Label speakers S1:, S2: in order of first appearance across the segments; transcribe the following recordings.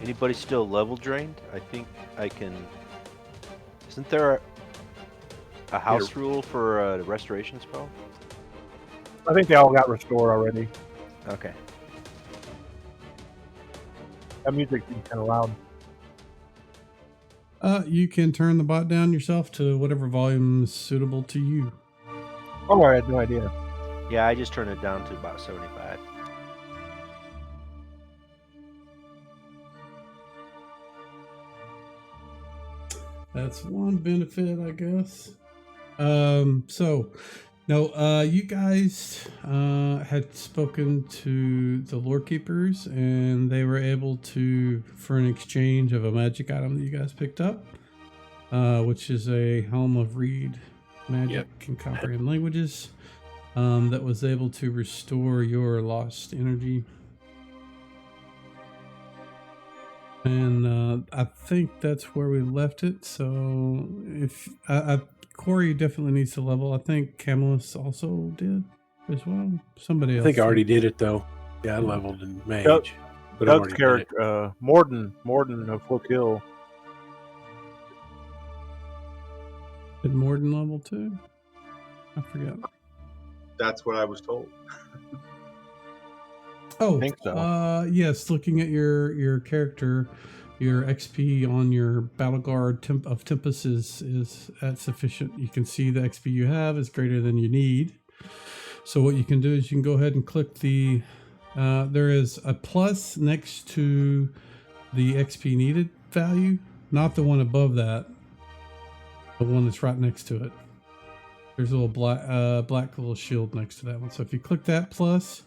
S1: Anybody still level drained? I think I can. Isn't there a house rule for a restoration spell?
S2: I think they all got restored already.
S1: Okay.
S2: That music is kind of loud.
S3: You can turn the bot down yourself to whatever volume is suitable to you.
S2: Oh, I had no idea.
S1: Yeah, I just turned it down to about 75.
S3: That's one benefit, I guess. You guys had spoken to the lore keepers, and they were able to, for an exchange of a magic item that you guys picked up, which is a helm of reed magic can comprehend languages, that was able to restore your lost energy. And I think that's where we left it. So if Corey definitely needs to level. I think Camillus also did as well. Somebody else.
S4: I think I already did it though. Yeah, I leveled in mage. But
S2: Doug's character, Morden of Full Kill.
S3: Did Morden level 2? I forget.
S5: That's what I was told.
S3: Oh,
S2: I think so.
S3: Yes. Looking at your character, your XP on your Battle Guard of Tempest is at sufficient. You can see the XP you have is greater than you need. So what you can do is you can go ahead and click the. There is a plus next to the XP needed value, not the one above that. The one that's right next to it. There's a little black little shield next to that one. So if you click that plus,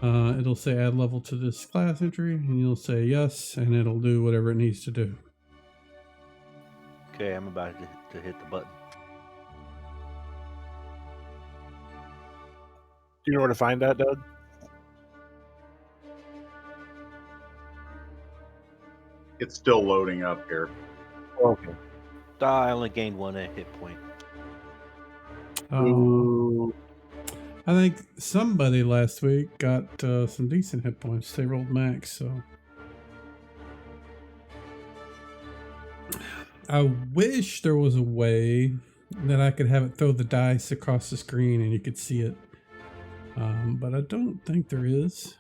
S3: it'll say add level to this class entry, and you'll say yes, and it'll do whatever it needs to do.
S1: Okay, I'm about to hit the button.
S2: Do you know where to find that, Doug?
S5: It's still loading up here.
S2: Okay.
S1: I only gained 1 hit point.
S3: Oh. I think somebody last week got some decent hit points. They rolled max, so. I wish there was a way that I could have it throw the dice across the screen and you could see it. But I don't think there is.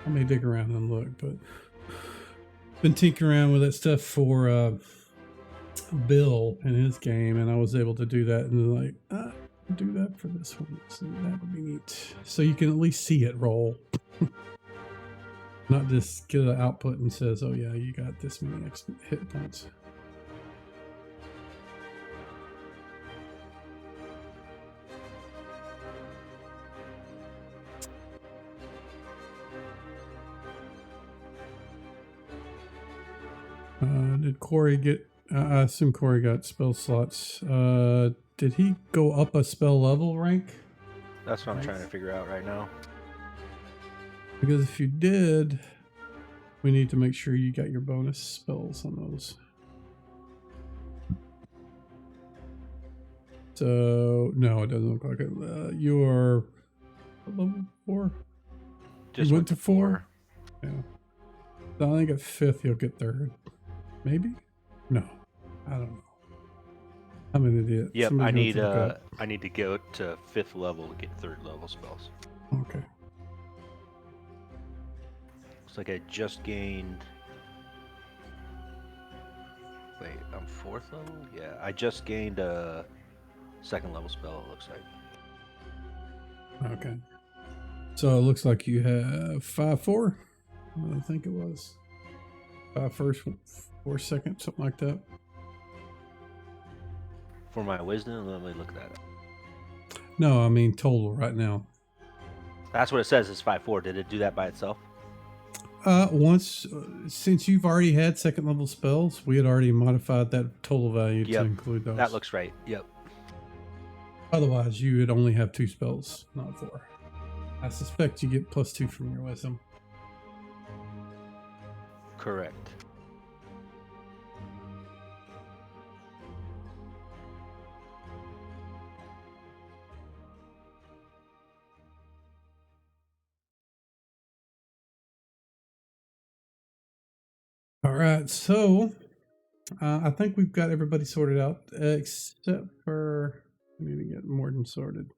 S3: I may dig around and look, but been tinkering around with that stuff for Bill in his game, and I was able to do that, and like, do that for this one. So that would be neat. So you can at least see it roll. Not just get an output and says, oh yeah, you got this many hit points. Did Corey get, I assume Corey got spell slots. Did he go up a spell level rank?
S1: That's what I'm trying to figure out right now.
S3: Because if you did, we need to make sure you got your bonus spells on those. So, no, it doesn't look like it. You're level 4?
S1: Just
S3: you went to 4? Yeah. So I think at 5th you'll get 3rd. Maybe? No. I don't know. I'm an idiot.
S1: Yep,
S3: I
S1: need to go to 5th level to get 3rd level spells.
S3: Okay.
S1: Looks like I just gained. Wait, I'm 4th level? Yeah, I just gained a 2nd level spell, it looks like.
S3: Okay. So it looks like you have 5-4. I think it was 5 first, 4 second, something like that.
S1: For my wisdom, let me look that up.
S3: No, I mean total right now.
S1: That's what it says. It's 5-4. Did it do that by itself?
S3: Once, since you've already had 2nd level spells, we had already modified that total value to include those.
S1: That looks right. Yep.
S3: Otherwise, you would only have 2 spells, not 4. I suspect you get +2 from your wisdom.
S1: Correct.
S3: right, so I think we've got everybody sorted out except for I need to get Morton sorted.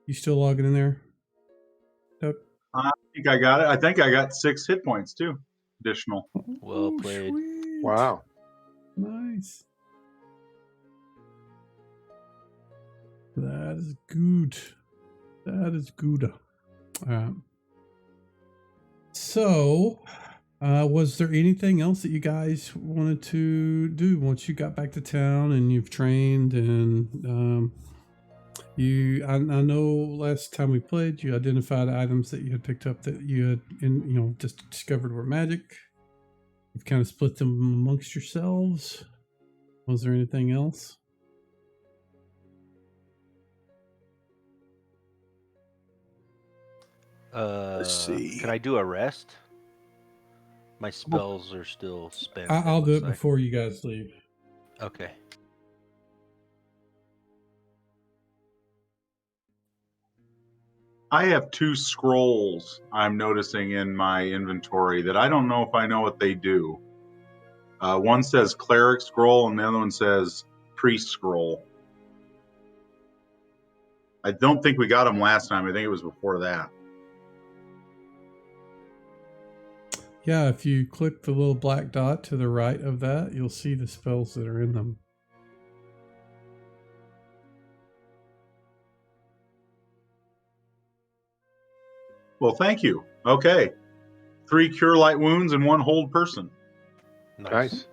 S3: You still logging in there, Doug?
S5: I think I got it. I think I got 6 hit points too, additional.
S1: Well played.
S3: Sweet.
S6: Wow.
S3: Nice. That is good. That is good. So, was there anything else that you guys wanted to do once you got back to town and you've trained and I know last time we played you identified items that you had picked up that you had just discovered were magic. You've kind of split them amongst yourselves. Was there anything else?
S4: Let's see.
S1: Can I do a rest? My spells are still spent.
S3: I'll do it before you guys leave.
S1: Okay.
S5: I have 2 scrolls I'm noticing in my inventory that I don't know if I know what they do. One says cleric scroll and the other one says priest scroll. I don't think we got them last time. I think it was before that.
S3: Yeah, if you click the little black dot to the right of that, you'll see the spells that are in them.
S5: Well, thank you. Okay. 3 cure light wounds and 1 hold person.
S6: Nice.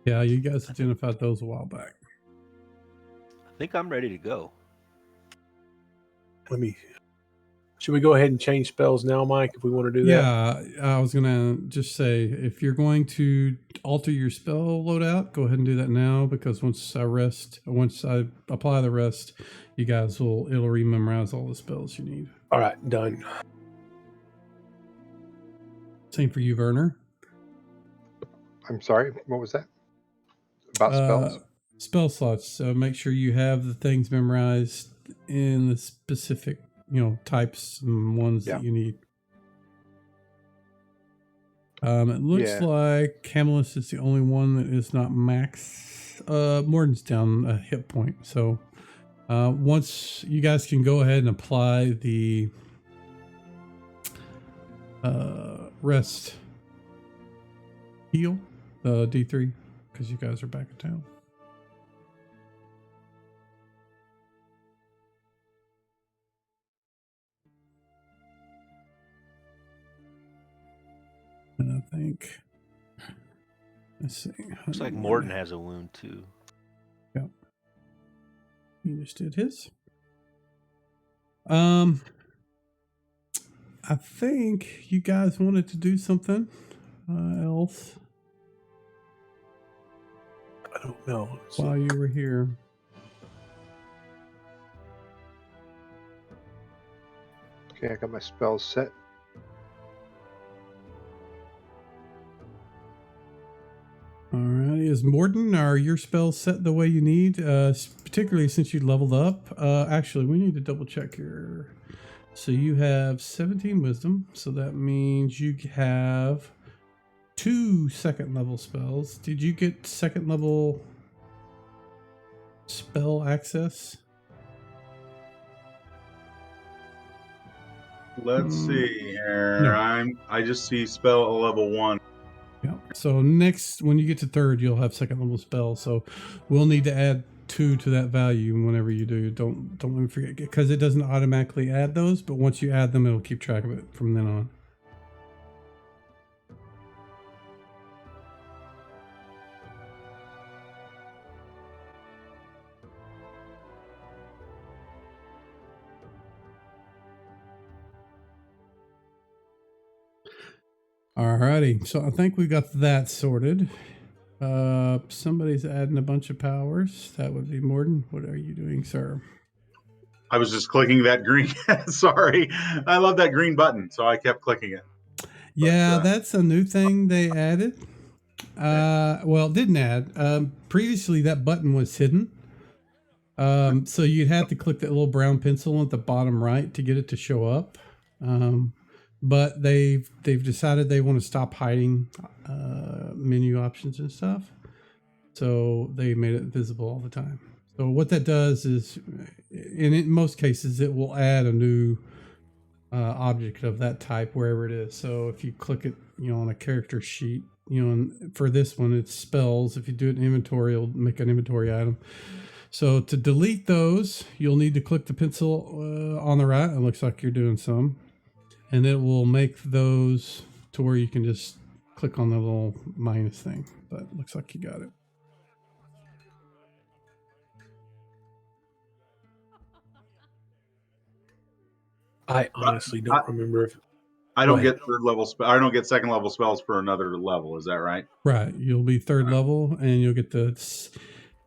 S3: Yeah, you guys identified those a while back.
S1: I think I'm ready to go.
S4: Should we go ahead and change spells now, Mike, if we want to do that?
S3: Yeah, I was going to just say, if you're going to alter your spell loadout, go ahead and do that now, because once I apply the rest, you guys it'll rememorize all the spells you need.
S4: All right, done.
S3: Same for you, Werner.
S6: I'm sorry. What was that? About spells?
S3: Spell slots. So make sure you have the things memorized in the specific, types and ones that you need. It looks like Camelus is the only one that is not max. Morton's down a hit point. So once you guys can go ahead and apply the rest heal, D3, because you guys are back in town. And I think, let's see.
S1: Looks like Morton has a wound too.
S3: Yeah. He just did his. I think you guys wanted to do something else.
S4: I don't know.
S3: While you were here.
S6: Okay, I got my spells set.
S3: Alright, is Morton, are your spells set the way you need? Particularly since you leveled up. Actually, we need to double check here. So you have 17 wisdom, so that means you have 2 second level spells. Did you get second level spell access?
S5: Let's see here.
S3: No.
S5: I just see spell at level 1.
S3: Yeah. So next, when you get to 3rd, you'll have second level spells. So we'll need to add 2 to that value whenever you do. Don't let me forget, because it doesn't automatically add those, but once you add them, it'll keep track of it from then on. Alrighty, so I think we got that sorted. Somebody's adding a bunch of powers. That would be Morton. What are you doing, sir?
S5: I was just clicking that green. Sorry. I love that green button, so I kept clicking it.
S3: Yeah, that's a new thing they added. Well, didn't add. Previously, that button was hidden. So you'd have to click that little brown pencil at the bottom right to get it to show up. but they've decided they want to stop hiding menu options and stuff, so they made it visible all the time. So what that does is, in most cases, it will add a new object of that type wherever it is. So if you click it, on a character sheet, and for this one it's spells. If you do it in inventory, it'll make an inventory item. So to delete those, you'll need to click the pencil on the right. It looks like you're doing some, and it will make those to where you can just click on the little minus thing. But it looks like you got it.
S4: I honestly don't remember if
S5: I
S4: Go
S5: don't
S4: ahead.
S5: get third level I don't get second level spells for another level. Is that right?
S3: Right. You'll be third level, and you'll get the.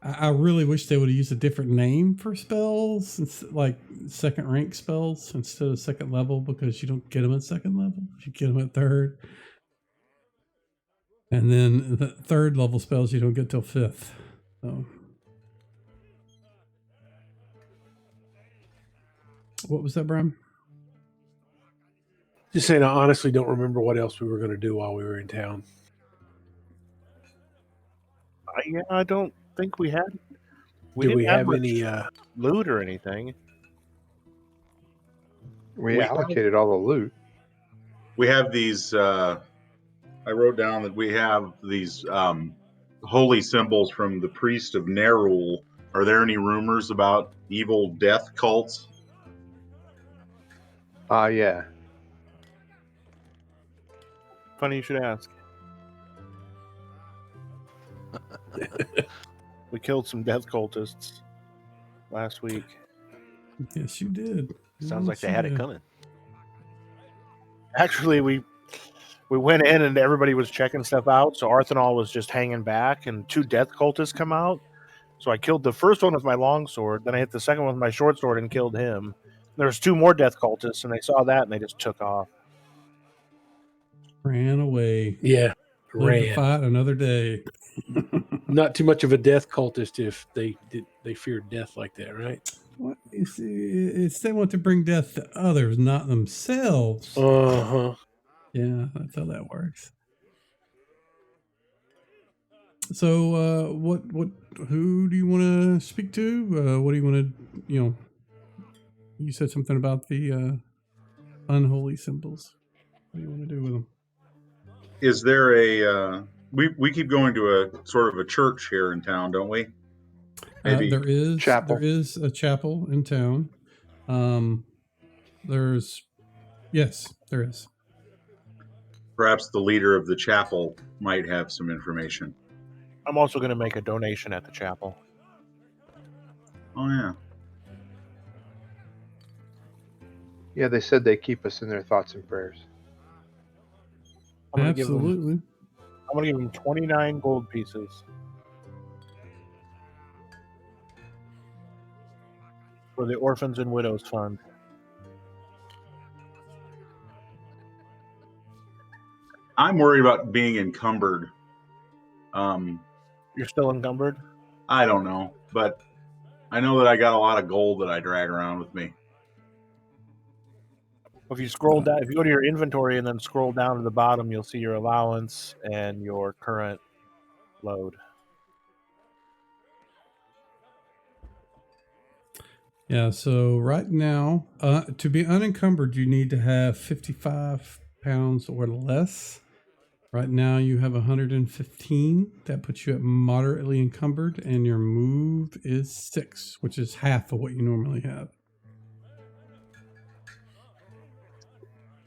S3: I really wish they would have used a different name for spells, like second rank spells instead of second level, because you don't get them at second level. You get them at third. And then the third level spells you don't get till fifth. So. What was that, Brian?
S4: Just saying, I honestly don't remember what else we were going to do while we were in town.
S2: Yeah, I don't think we had.
S4: Do we
S2: didn't have
S4: have
S2: much
S4: any?
S2: loot or anything?
S6: We
S5: We
S6: allocated all the loot.
S5: We have these I wrote down that we have these holy symbols from the priest of Nerul. Are there any rumors about evil death cults?
S6: Yeah.
S2: Funny you should ask. We killed some death cultists last week.
S3: Yes, you did.
S1: Sounds like
S3: Yes,
S1: they
S3: you
S1: had it
S3: did.
S1: coming.
S2: Actually, we went in and everybody was checking stuff out. So Arthanol was just hanging back, and 2 death cultists come out. So I killed the first one with my longsword. Then I hit the second one with my short sword and killed him. There was 2 more death cultists, and they saw that and they just took off.
S3: Ran away.
S4: Yeah,
S3: Live to
S4: ran.
S3: fight another day.
S4: Not too much of a death cultist if they feared death like that, right?
S3: What? It's they want to bring death to others, not themselves.
S4: Uh-huh.
S3: Yeah, that's how that works. So, who do you want to speak to? What do you want to, you said something about the unholy symbols. What do you want to do with them?
S5: Is there a we keep going to a sort of a church here in town, don't we? Maybe
S3: There is
S6: Chapel.
S3: a chapel in town. Yes, there is.
S5: perhaps the leader of the chapel might have some information.
S2: I'm also going to make a donation at the chapel.
S5: Oh yeah.
S6: Yeah, they said they keep us in their thoughts and prayers.
S2: I'm going to give them
S3: Absolutely.
S2: 29 gold pieces. For the Orphans and Widows Fund.
S5: I'm worried about being encumbered.
S2: You're still encumbered?
S5: I don't know, but I know that I got a lot of gold that I drag around with me.
S2: If you scroll down, if you go to your inventory and then scroll down to the bottom, you'll see your allowance and your current load.
S3: Yeah, so right now, to be unencumbered, you need to have 55 pounds or less. Right now, you have 115. That puts you at moderately encumbered, and your move is 6, which is half of what you normally have.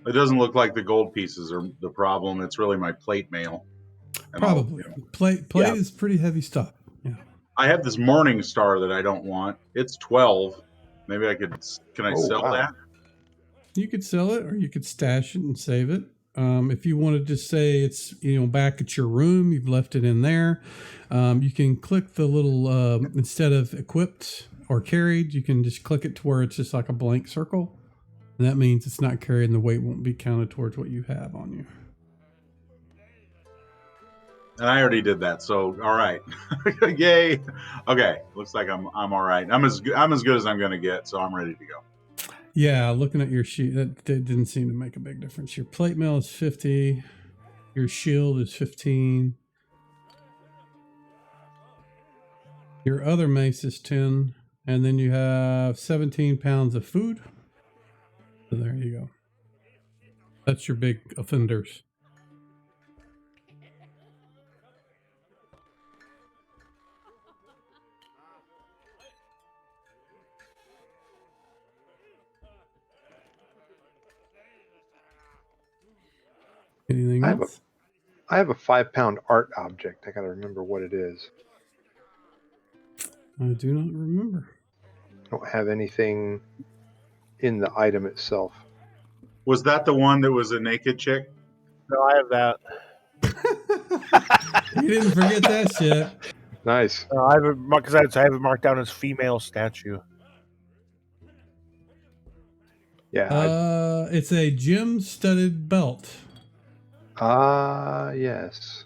S5: It doesn't look like the gold pieces are the problem. It's really my plate mail. And
S3: Probably. Plate
S4: Yeah.
S3: is pretty heavy stuff. Yeah.
S5: I have this morning star that I don't want. It's 12. Maybe I could. Can I sell
S6: wow.
S5: that?
S3: You could sell it, or you could stash it and save it. If you wanted to say it's back at your room, you've left it in there. You can click the little instead of equipped or carried, you can just click it to where it's just like a blank circle, and that means it's not carried, and the weight won't be counted towards what you have on you.
S5: And I already did that. So all right, yay. Okay, looks like I'm all right. I'm as good as I'm going to get. So I'm ready to go.
S3: Yeah, looking at your sheet, that didn't seem to make a big difference. Your plate mail is 50. Your shield is 15. Your other mace is 10. And then you have 17 pounds of food. So there you go. That's your big offenders. Anything
S6: I have
S3: else?
S6: I have a 5-pound art object. I got to remember what it is.
S3: I do not remember.
S6: I don't have anything in the item itself.
S5: Was that the one that was a naked chick?
S2: No, I have that.
S3: You didn't forget that shit.
S6: Nice.
S2: I have it because I have it marked down as female statue.
S6: Yeah.
S3: It's a gem-studded belt.
S6: Yes.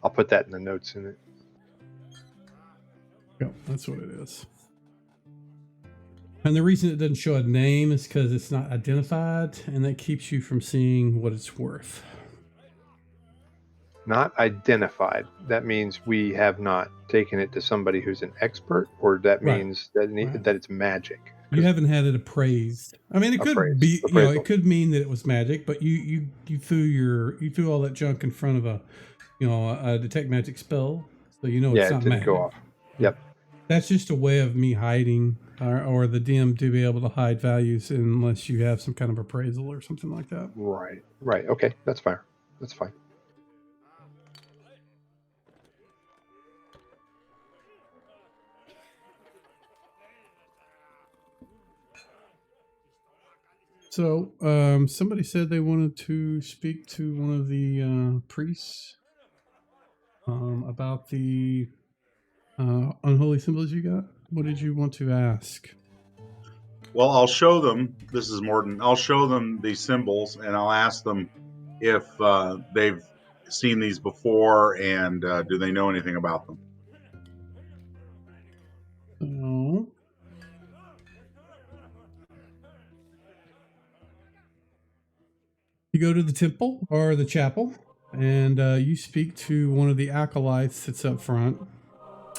S6: I'll put that in the notes in it.
S3: Yep, that's what it is. And the reason it doesn't show a name is because it's not identified, and that keeps you from seeing what it's worth.
S6: Not identified. That means we have not taken it to somebody who's an expert, or that
S3: Right.
S6: means that
S3: Right.
S6: that it's magic.
S3: You haven't had it appraised. I mean, it could
S6: Appraised.
S3: be,
S6: Appraisal.
S3: it could mean that it was magic, but you threw all that junk in front of a detect magic spell, so you know
S6: Yeah,
S3: it's
S6: it
S3: not
S6: didn't
S3: magic.
S6: go off. Yep.
S3: That's just a way of me hiding, or the DM to be able to hide values unless you have some kind of appraisal or something like that.
S6: Right. Right. Okay. That's fine. That's fine.
S3: So, somebody said they wanted to speak to one of the priests about the unholy symbols you got. What did you want to ask?
S5: Well, I'll show them. This is Morton. I'll show them these symbols, and I'll ask them if they've seen these before, and do they know anything about them.
S3: So, you go to the temple or the chapel, and you speak to one of the acolytes that's up front,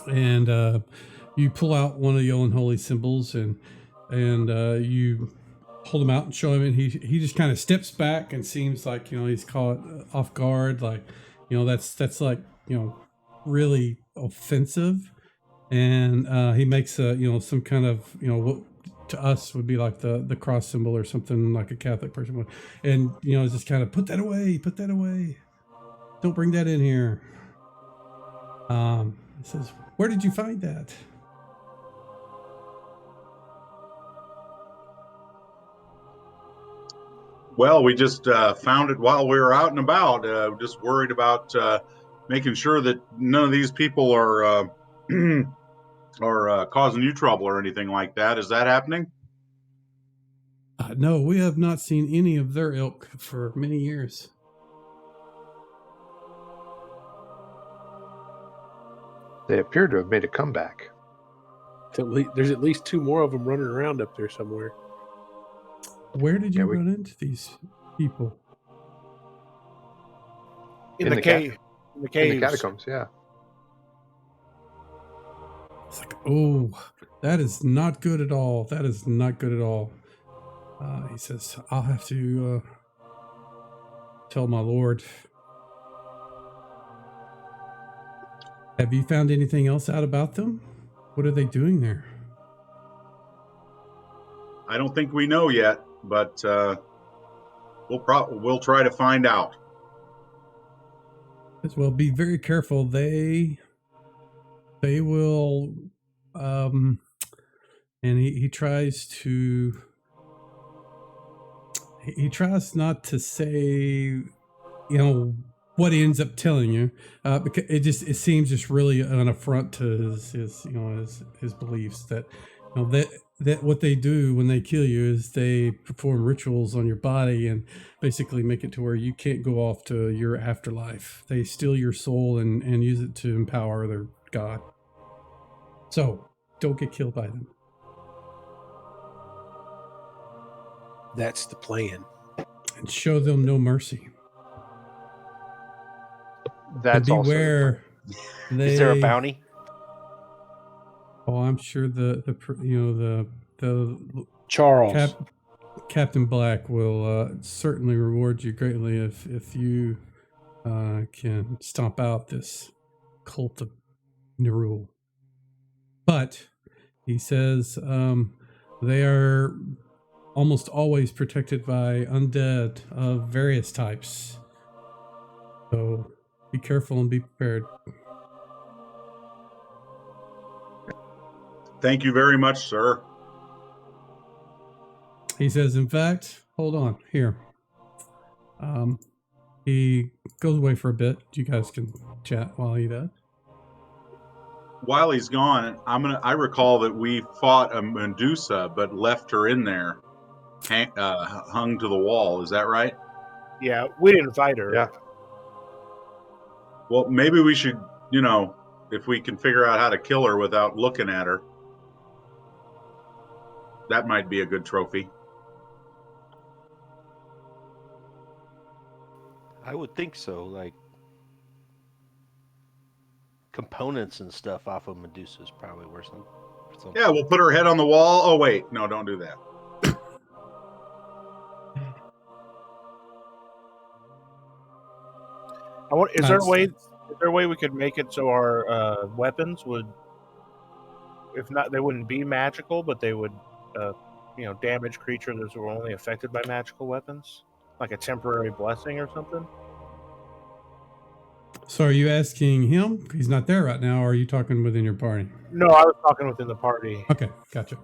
S3: and you pull out one of the unholy symbols, and you hold him out and show him, and he just kind of steps back and seems like he's caught off guard, like that's like really offensive, and he makes a some kind of what to us would be like the cross symbol or something like a Catholic person would, and just kind of put that away, don't bring that in here. It says, where did you find that?
S5: Well, we just found it while we were out and about. Just worried about making sure that none of these people are causing you trouble or anything like that. Is that happening?
S3: No, we have not seen any of their ilk for many years.
S6: They appear to have made a comeback.
S4: There's at least 2 more of them running around up there somewhere.
S3: Where did you run into these people?
S2: In the cave. In the caves.
S6: In the catacombs, yeah.
S3: It's like, oh, that is not good at all. That is not good at all. He says, I'll have to tell my lord. Have you found anything else out about them? What are they doing there?
S5: I don't think we know yet, but we'll try to find out.
S3: As well, be very careful. They will, and he tries to. He tries not to say, what he ends up telling you, because it seems just really an affront to his beliefs that that what they do when they kill you is they perform rituals on your body and basically make it to where you can't go off to your afterlife. They steal your soul and use it to empower their god. So don't get killed by them.
S4: That's the plan.
S3: And show them no mercy.
S6: That's
S3: And
S6: also the plan.
S3: beware.
S1: Is there a bounty?
S3: Oh, I'm sure the
S4: Charles.
S3: Captain Black will certainly reward you greatly if you can stomp out this cult of Nerul. But he says they are almost always protected by undead of various types. So be careful and be prepared.
S5: Thank you very much, sir.
S3: He says, in fact, hold on here. He goes away for a bit. You guys can chat while he does.
S5: While he's gone, I recall that we fought a Medusa, but left her in there, hung to the wall. Is that right?
S2: Yeah, we didn't fight her.
S6: Yeah.
S5: Well, maybe we should, if we can figure out how to kill her without looking at her, that might be a good trophy.
S1: I would think so. Like components and stuff off of Medusa is probably worth something.
S5: Yeah, we'll put her head on the wall. Oh wait, no, don't do that.
S2: Is there a way we could make it so our weapons would, if not, they wouldn't be magical, but they would, damage creatures that were only affected by magical weapons, like a temporary blessing or something?
S3: So are you asking him? He's not there right now. Or are you talking within your party?
S2: No, I was talking within the party.
S3: Okay, gotcha.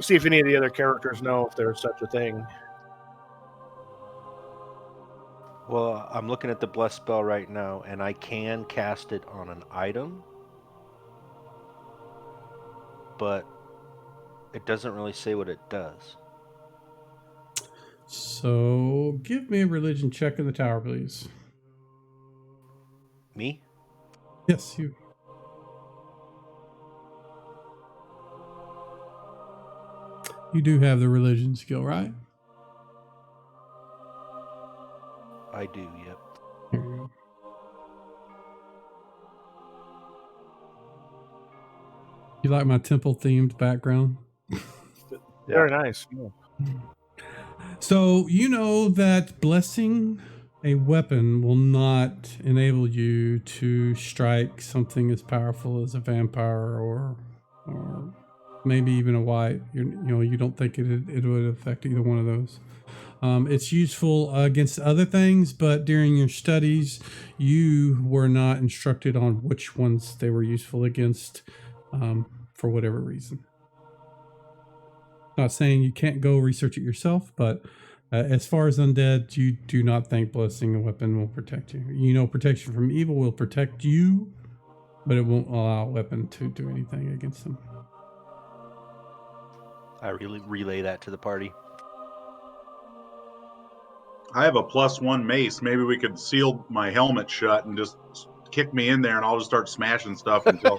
S2: See if any of the other characters know if there's such a thing.
S1: Well, I'm looking at the bless spell right now, and I can cast it on an item, but it doesn't really say what it does.
S3: So give me a religion check in the tower, please.
S1: Me?
S3: Yes, you. You do have the religion skill, right?
S1: I do, yep.
S3: Here you go. You like my temple themed background?
S2: Very nice. Yeah.
S3: So you know that blessing a weapon will not enable you to strike something as powerful as a vampire or maybe even a white. You don't think it would affect either one of those. It's useful against other things, but during your studies, you were not instructed on which ones they were useful against for whatever reason. Not saying you can't go research it yourself, but as far as undead, you do not think blessing a weapon will protect you. You know, protection from evil will protect you, but it won't allow a weapon to do anything against them.
S1: I really relay that to the party.
S5: I have a +1 mace. Maybe we could seal my helmet shut and just kick me in there, and I'll just start smashing stuff until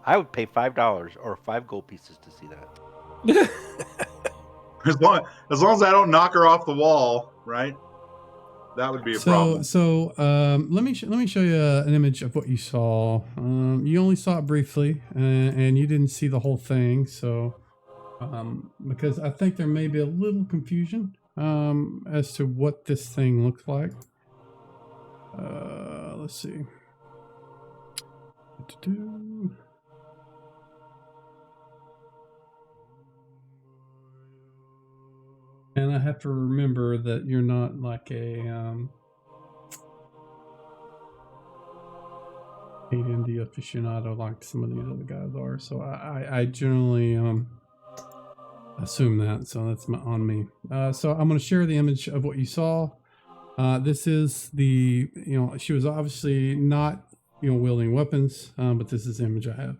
S1: I would pay $5 or 5 gold pieces to see that.
S5: as long as I don't knock her off the wall, right? That would be a problem.
S3: So let me show you an image of what you saw. You only saw it briefly, and you didn't see the whole thing. So because I think there may be a little confusion as to what this thing looks like. Let's see. And I have to remember that you're not like a AD&D aficionado like some of these other guys are. So I generally assume that. So that's on me. So I'm going to share the image of what you saw. This is she was obviously not wielding weapons, but this is the image I have.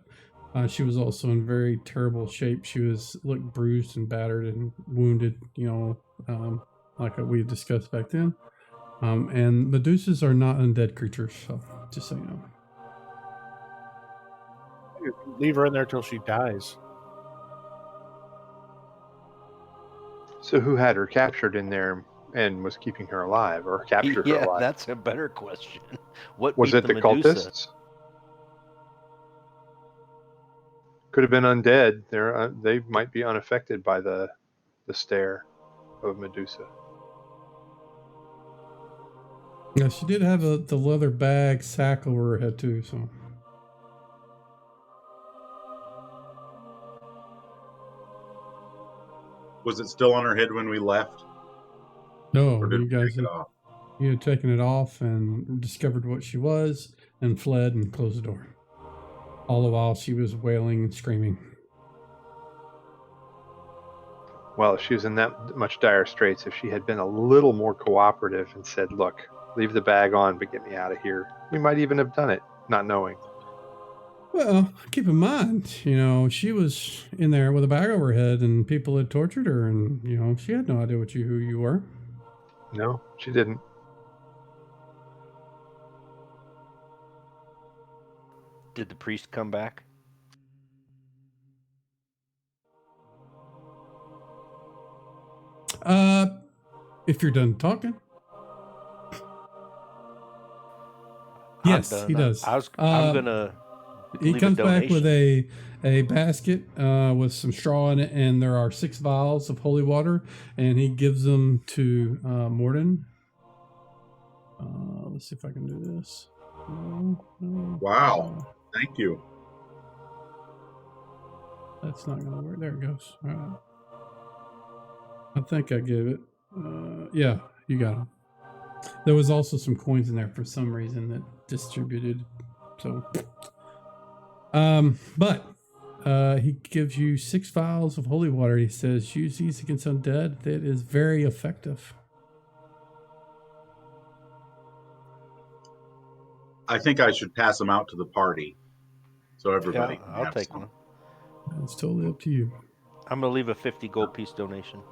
S3: She was also in very terrible shape. She looked bruised and battered and wounded, like we discussed back then. And Medusas are not undead creatures, so just so you know.
S2: Leave her in there till she dies.
S6: So who had her captured in there and was keeping her alive, or captured her
S1: Yeah,
S6: alive?
S1: that's a better question. What
S6: Was
S1: beat
S6: it the
S1: Medusa?
S6: cultists? Could have been undead. They might be unaffected by the stare of Medusa.
S3: Yeah, she did have the leather bag sack over her head too. So
S5: Was it still on her head when we left,
S3: no,
S5: or did
S3: you
S5: we
S3: guys
S5: take it off?
S3: you had taken it off and discovered what she was and fled and closed the door. All the while she was wailing and screaming.
S6: Well, if she was in that much dire straits, if she had been a little more cooperative and said, "Look, leave the bag on, but get me out of here," we might even have done it, not knowing.
S3: Well, keep in mind, she was in there with a bag over her head, and people had tortured her, and she had no idea who you were.
S6: No, she didn't.
S1: Did the priest come back?
S3: If you're done talking,
S1: I'm
S3: yes,
S1: done.
S3: he does.
S1: I'm gonna.
S3: He
S1: leave a
S3: comes back with
S1: donation.
S3: a basket with some straw in it, and there are 6 vials of holy water, and he gives them to Morden. Let's see if I can do this.
S5: Wow. Thank you.
S3: That's not going to work. There it goes. All right. I think I gave it. Yeah, you got them. There was also some coins in there for some reason that distributed. So, but he gives you 6 vials of holy water. He says, use these against undead. That is very effective.
S5: I think I should pass them out to the party, so everybody
S1: Yeah,
S5: can
S1: I'll
S5: have
S1: take
S5: some.
S1: one.
S3: It's totally up to you.
S1: I'm gonna leave a 50 gold piece donation.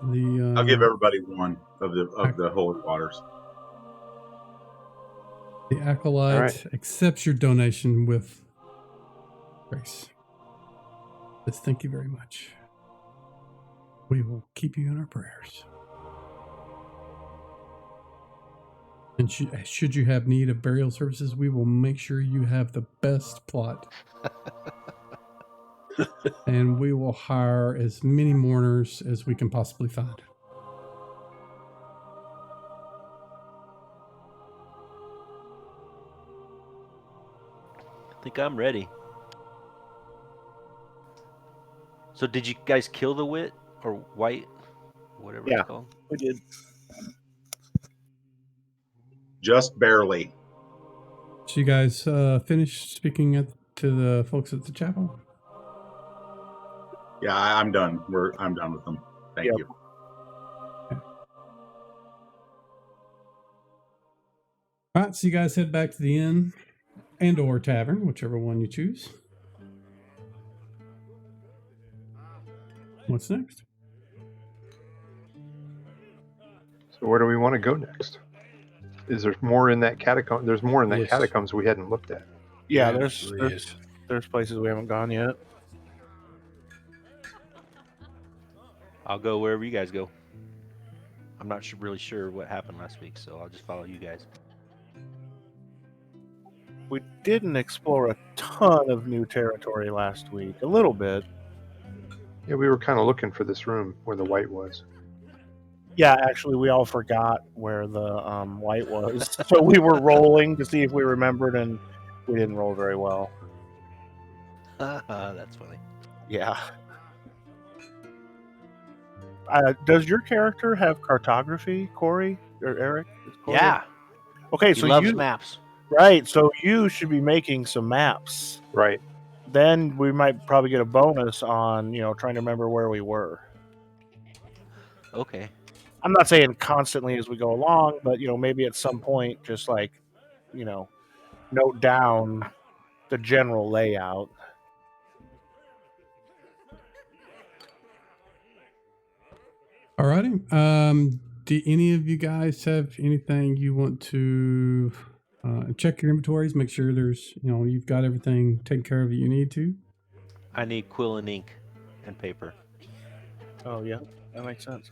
S5: I'll give everybody one of the holy waters.
S3: The acolyte
S6: right.
S3: accepts your donation with grace. Says, thank you very much. We will keep you in our prayers. And should you have need of burial services, we will make sure you have the best plot. And we will hire as many mourners as we can possibly find.
S1: I think I'm ready. So did you guys kill the wit or white, whatever
S2: Yeah.
S1: it's called?
S2: We did.
S5: Just barely.
S3: So you guys finished speaking to the folks at the chapel?
S5: Yeah, I'm done. I'm done with them. Thank
S2: Yep.
S5: you.
S3: All right, so you guys head back to the inn and or tavern, whichever one you choose. What's next?
S6: So where do we want to go next? Is there more in that catacomb? There's more in that
S4: Yes.
S6: catacombs we hadn't looked at.
S2: Yeah,
S4: Yeah,
S2: there's
S4: there is.
S2: there's places we haven't gone yet.
S1: I'll go wherever you guys go. I'm not really sure what happened last week, so I'll just follow you guys.
S2: We didn't explore a ton of new territory last week. A little bit.
S6: Yeah, we were kind of looking for this room where the white was.
S2: Yeah, actually, we all forgot where the white was. So we were rolling to see if we remembered, and we didn't roll very well.
S1: That's funny.
S2: Yeah. Does your character have cartography, Corey or Eric? Corey?
S1: Yeah.
S2: Okay,
S1: He
S2: so
S1: loves
S2: you
S1: maps.
S2: right. So you should be making some maps.
S6: Right.
S2: Then we might probably get a bonus on trying to remember where we were.
S1: Okay.
S2: I'm not saying constantly as we go along, but maybe at some point, just like note down the general layout.
S3: Alrighty. Do any of you guys have anything you want to check your inventories? Make sure there's you've got everything taken care of that you need to.
S1: I need quill and ink and paper.
S2: Oh yeah, that makes sense.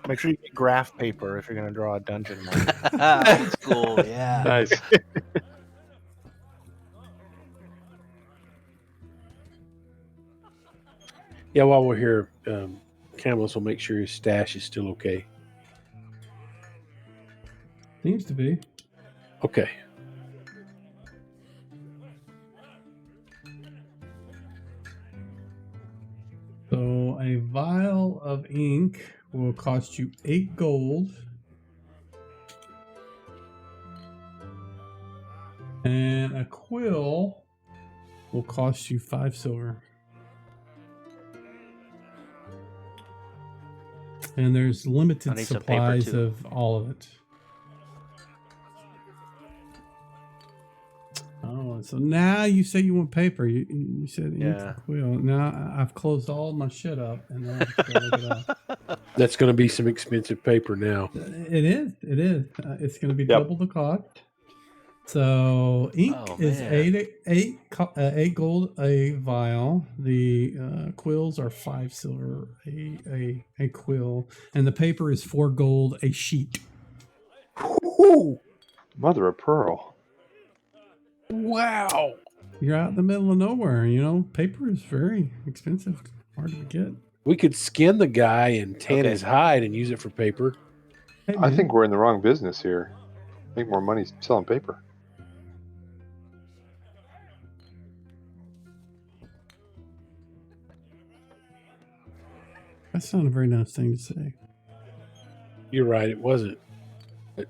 S2: Make sure you get graph paper if you're going to draw a dungeon map.
S1: That's cool. Yeah.
S6: Nice.
S4: Yeah, while we're here, Camus will make sure his stash is still okay.
S3: Seems to be.
S4: Okay.
S3: So a vial of ink will cost you 8 gold. And a quill will cost you 5 silver. And there's
S1: I
S3: limited
S1: need some paper,
S3: supplies
S1: too.
S3: of all of it. Oh, so now you say you want paper. You said ink
S1: Yeah.
S3: and quill. Now I've closed all my shit up, and now I have to go look it up.
S4: That's going to be some expensive paper now.
S3: It is. It is. It's going to be
S6: Yep.
S3: double the cost. So ink
S1: Oh,
S3: is
S1: man.
S3: eight gold a vial. The quills are 5 silver a quill, and the paper is 4 gold a sheet.
S4: Ooh,
S6: Mother of pearl.
S4: wow.
S3: You're out in the middle of nowhere. You know, paper is very expensive, hard to get.
S4: We could skin the guy and tan
S1: Okay.
S4: his hide and use it for paper.
S3: Hey,
S6: I
S3: man.
S6: think we're in the wrong business here. Make more money selling paper.
S3: That's not a very nice thing to say.
S4: You're right, it wasn't. But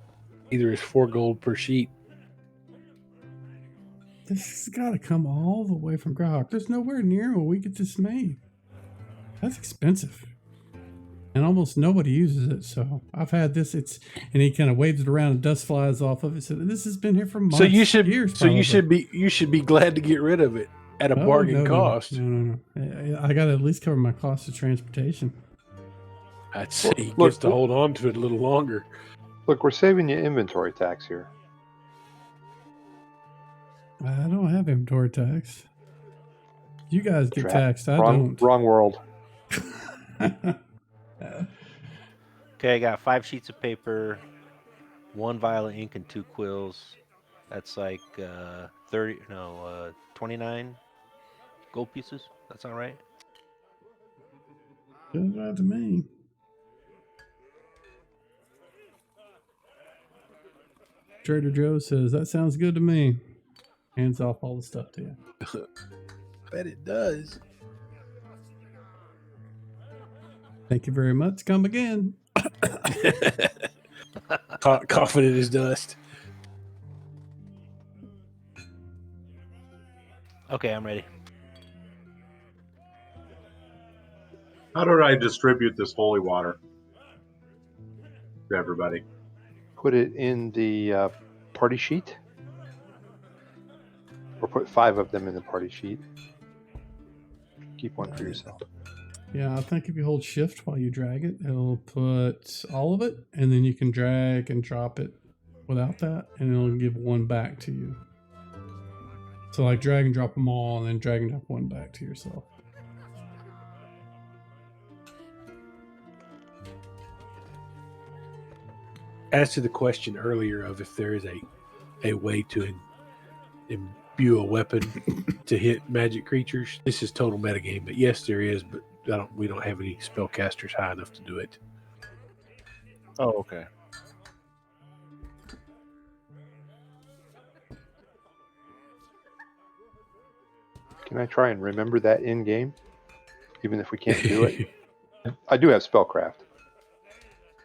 S4: either is 4 gold per sheet.
S3: This has got to come all the way from Greyhawk. There's nowhere near where we get this made. That's expensive. And almost nobody uses it. So I've had this. And he kind of waves it around and dust flies off of it. So this has been here for months.
S4: So you should
S3: years,
S4: so you
S3: probably.
S4: should be glad to get rid of it at a
S3: Oh,
S4: bargain
S3: no,
S4: cost.
S3: No. I got to at least cover my cost of transportation.
S4: I'd say he
S6: Look,
S4: gets to hold on to it a little longer.
S6: Look, we're saving you inventory tax here.
S3: I don't have inventory tax. You guys get
S6: Trap.
S3: taxed. I
S6: Wrong world.
S3: don't.
S1: Okay, I got 5 sheets of paper, 1 vial of ink, and 2 quills. That's like 29 gold pieces. That's all right.
S3: Sounds right to me. Trader Joe says, that sounds good to me. Hands off all the stuff to you.
S4: Bet it does.
S3: Thank you very much. Come again.
S4: Coughing in his dust.
S1: Okay, I'm ready.
S5: How do I distribute this holy water to everybody?
S6: Put it in the party sheet. Or put 5 of them in the party sheet. Keep one for yourself.
S3: Yeah, I think if you hold shift while you drag it, it'll put all of it, and then you can drag and drop it without that, and it'll give 1 back to you. So like drag and drop them all, and then drag and drop 1 back to yourself.
S4: As to the question earlier of if there is a way to imbue a weapon to hit magic creatures, this is total metagame. But yes, there is, but we don't have any spellcasters high enough to do it.
S2: Oh, okay.
S6: Can I try and remember that in game? Even if we can't do it? I do have spellcraft.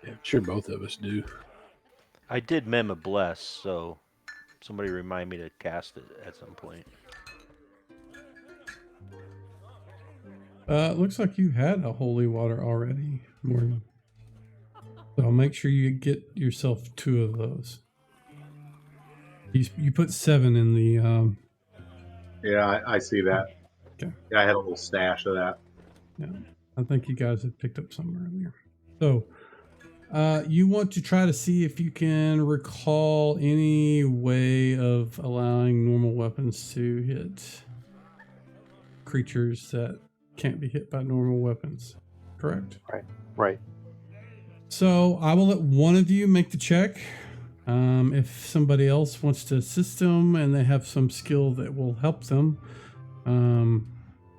S4: Yeah, I'm sure both of us do.
S1: I did mem a bless, so somebody remind me to cast it at some point.
S3: It looks like you had a holy water already, Morgan. So make sure you get yourself 2 of those. You put 7 in the.
S5: Yeah, I see that.
S3: Okay.
S5: Yeah, I had a little stash of that.
S3: Yeah, I think you guys had picked up some earlier. So, you want to try to see if you can recall any way of allowing normal weapons to hit. creatures that can't be hit by normal weapons. Correct?
S6: Right.
S3: So I will let one of you make the check. If somebody else wants to assist them and they have some skill that will help them,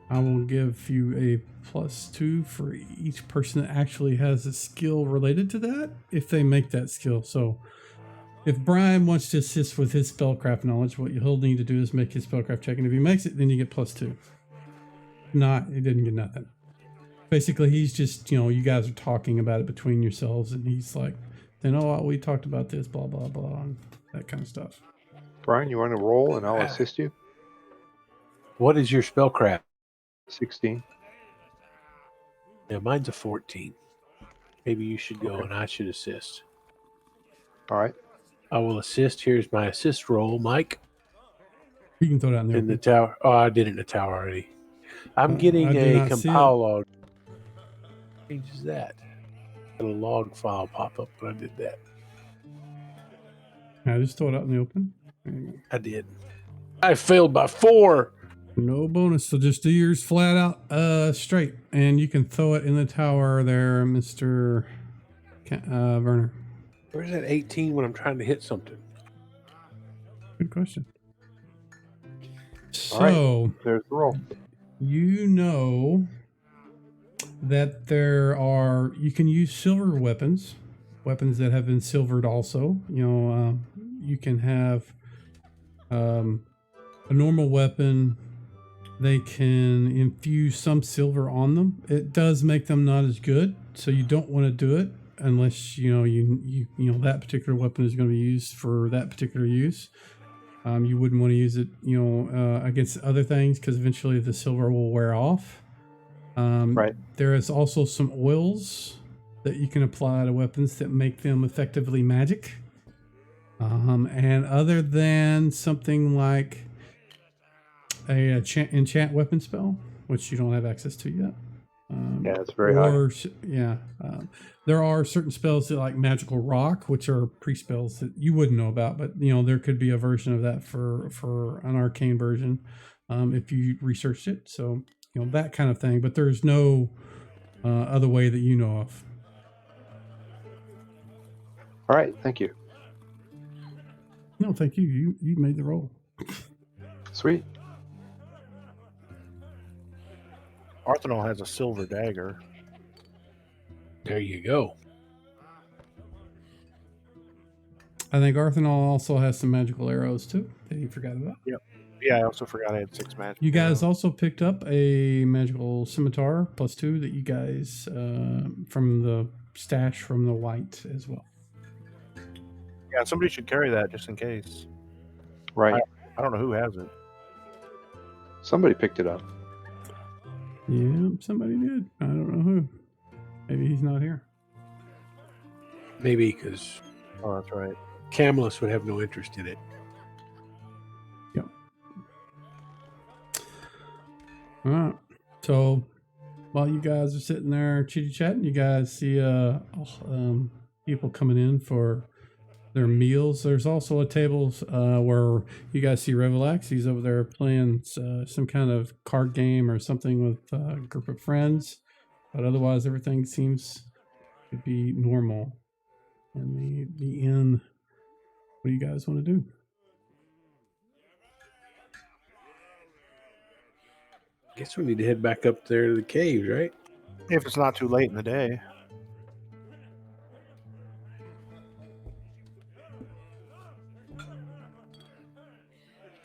S3: I will give you a +2 for each person that actually has a skill related to that if they make that skill. So if Brian wants to assist with his spellcraft knowledge, what he'll need to do is make his spellcraft check. And if he makes it, then you get +2. Not, he didn't get nothing. Basically, he's just, you guys are talking about it between yourselves, and he's like, we talked about this, blah, blah, blah, and that kind of stuff.
S6: Brian, you want to roll and I'll assist you?
S4: What is your spellcraft?
S6: 16.
S4: Yeah, mine's a 14. Maybe you should go
S6: Okay.
S4: and I should assist.
S6: All right.
S4: I will assist. Here's my assist roll, Mike.
S3: You can throw that in there.
S4: In the tower. Oh, I did it in the tower already. I'm getting
S3: I do
S4: a
S3: not see
S4: compile log. What page is that? Got a log file pop up when I did that.
S3: I just throw it out in the open. There you go.
S4: I did. I failed by 4.
S3: No bonus, so just do yours flat out straight, and you can throw it in the tower there, Mr. Werner.
S4: Where's that 18 when I'm trying to hit something?
S3: Good question.
S6: All right.
S3: So
S6: There's the roll.
S3: you know that you can use silver weapons that have been silvered also. You can have a normal weapon. They can infuse some silver on them. It does make them not as good, so you don't want to do it unless you know that particular weapon is going to be used for that particular use. You wouldn't want to use it, against other things because eventually the silver will wear off.
S6: Right.
S3: There is also some oils that you can apply to weapons that make them effectively magic. And other than something like a enchant weapon spell, which you don't have access to yet.
S6: Yeah, it's very high.
S3: There are certain spells that like magical rock, which are pre-spells that you wouldn't know about, but there could be a version of that for an arcane version if you researched it. So that kind of thing. But there's no other way that you know of.
S6: All right. Thank you.
S3: No, thank you. You made the roll.
S6: Sweet.
S2: Arthanol has a silver dagger.
S4: There you go.
S3: I think Arthanol also has some magical arrows too that you forgot about.
S2: Yeah, I also forgot I had 6 magic.
S3: You guys
S2: arrows.
S3: also picked up a magical scimitar +2 that you guys from the stash from the white as well.
S2: Yeah, somebody should carry that just in case.
S6: Right.
S2: I don't know who has it.
S6: Somebody picked it up.
S3: Yeah, somebody did. I don't know who. Maybe he's not here.
S4: Maybe because
S2: Oh, that's right.
S4: Camillus would have no interest in it.
S3: All right. So while you guys are sitting there chitty chatting, you guys see people coming in for their meals. There's also a table where you guys see Revelax. He's over there playing some kind of card game or something with a group of friends. But otherwise, everything seems to be normal. And the inn, what do you guys want to do?
S4: Guess we need to head back up there to the caves, right?
S2: If it's not too late in the day.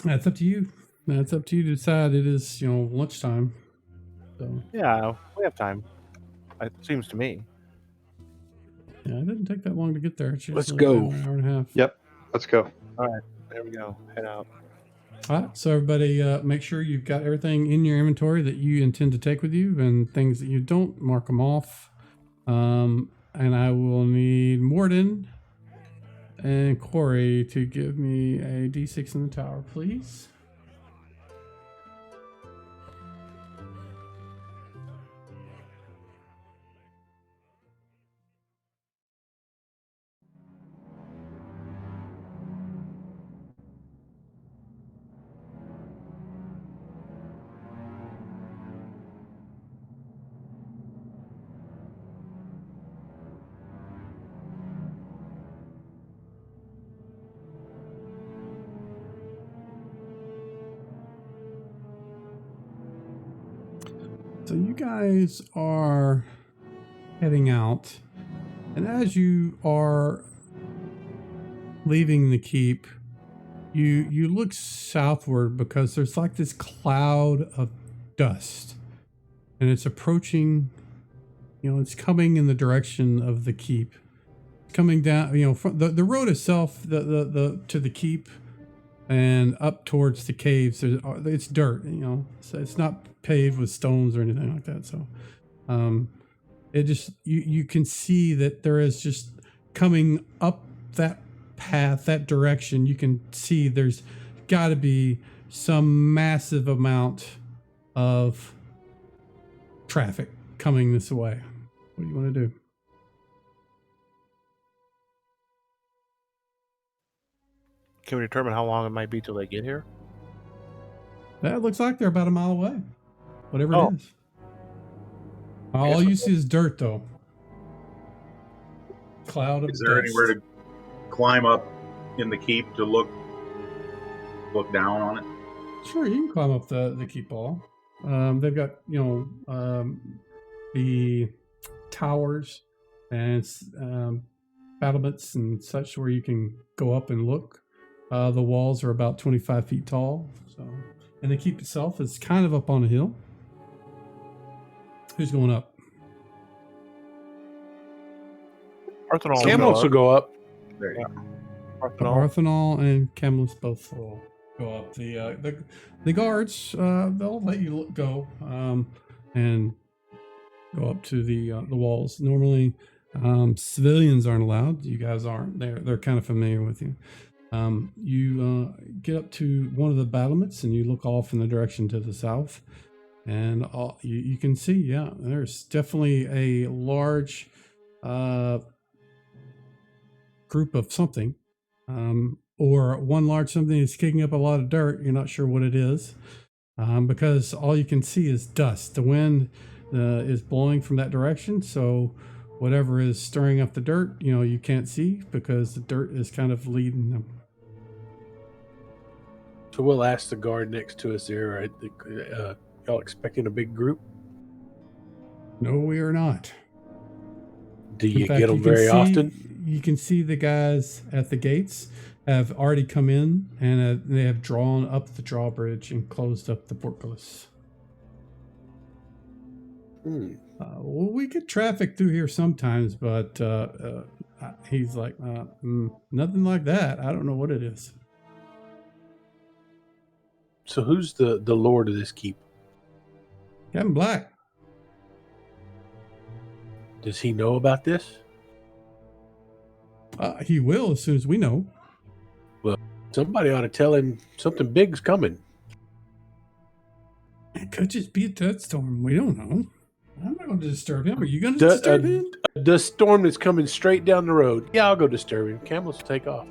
S3: That's up to you. That's up to you to decide. It is, lunchtime. So
S2: Yeah, we have time. It seems to me.
S3: yeah, it didn't take that long to get there. It's
S4: Let's
S3: usually
S4: go.
S3: about an hour and a half.
S6: Yep. Let's go.
S2: There we go. Head out.
S3: All right. So everybody, make sure you've got everything in your inventory that you intend to take with you, and things that you don't, mark them off. And I will need Morden and Corey to give me a D6 in the tower, please. So you guys are heading out, and as you are leaving the keep, you look southward because there's like this cloud of dust, and it's approaching. It's coming in the direction of the keep, coming down. From the road itself, the to the keep, and up towards the caves. It's dirt. So it's not paved with stones or anything like that. So, it just you can see that there is just coming up that path, that direction. You can see there's got to be some massive amount of traffic coming this way. What do you want to do?
S2: Can we determine how long it might be till they get here?
S3: That looks like they're about a mile away. Whatever
S2: Oh.
S3: it is. All you see is dirt, though. Cloud of
S5: Is there
S3: dust.
S5: anywhere to climb up in the keep to look down on it?
S3: Sure, you can climb up the keep wall. They've got the towers and battlements and such where you can go up and look. The walls are about 25 feet tall. So, and the keep itself is kind of up on a hill. Who's going up?
S2: Arthanol
S4: Camels will go up.
S5: There you go.
S2: Arthanol.
S3: Arthanol and Camillus both will go up. The guards they'll let you go and go up to the walls. Normally, civilians aren't allowed. You guys aren't. They're kind of familiar with you. You get up to one of the battlements and you look off in the direction to the south, and you can see, there's definitely a large group of something, or one large something is kicking up a lot of dirt. You're not sure what it is, because all you can see is dust. The wind is blowing from that direction, so whatever is stirring up the dirt, you can't see because the dirt is kind of leading them.
S4: So we'll ask the guard next to us there. Y'all expecting a big group?
S3: No, we are not.
S4: Do
S3: In
S4: you
S3: fact,
S4: get them
S3: you can
S4: very
S3: see-
S4: often?
S3: You can see the guys at the gates have already come in, and they have drawn up the drawbridge and closed up the portcullis. Well, we get traffic through here sometimes, but he's like, nothing like that. I don't know what it is.
S4: So who's the lord of this keep?
S3: Captain Black.
S4: Does he know about this?
S3: He will as soon as we know.
S4: Somebody ought to tell him something big's coming.
S3: It could just be a dust storm. We don't know. I'm not going to disturb him. Are you going to disturb him?
S4: The storm that's coming straight down the road. Yeah, I'll go disturb him. Camels will take off.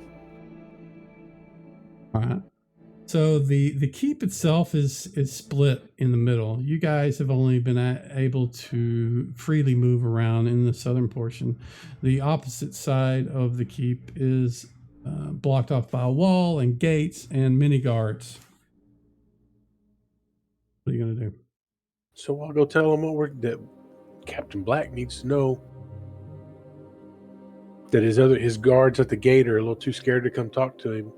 S3: All right. So the keep itself is split in the middle. You guys have only been able to freely move around in the southern portion. The opposite side of the keep is blocked off by a wall and gates and many guards. What are you going to do?
S4: So I'll go tell him that Captain Black needs to know that his guards at the gate are a little too scared to come talk to him.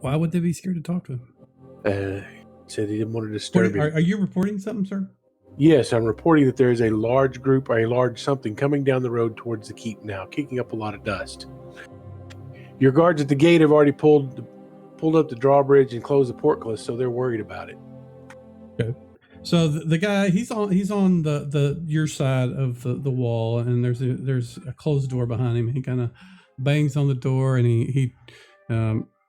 S3: Why would they be scared to talk to him?
S4: Said he didn't want to disturb him.
S3: Are you reporting something, sir?
S4: Yes, I'm reporting that there is a large group or a large something coming down the road towards the keep now, kicking up a lot of dust. Your guards at the gate have already pulled up the drawbridge and closed the portcullis, so they're worried about it.
S3: Okay. So the guy, he's on the your side of the wall, and there's a closed door behind him. He kind of bangs on the door, and he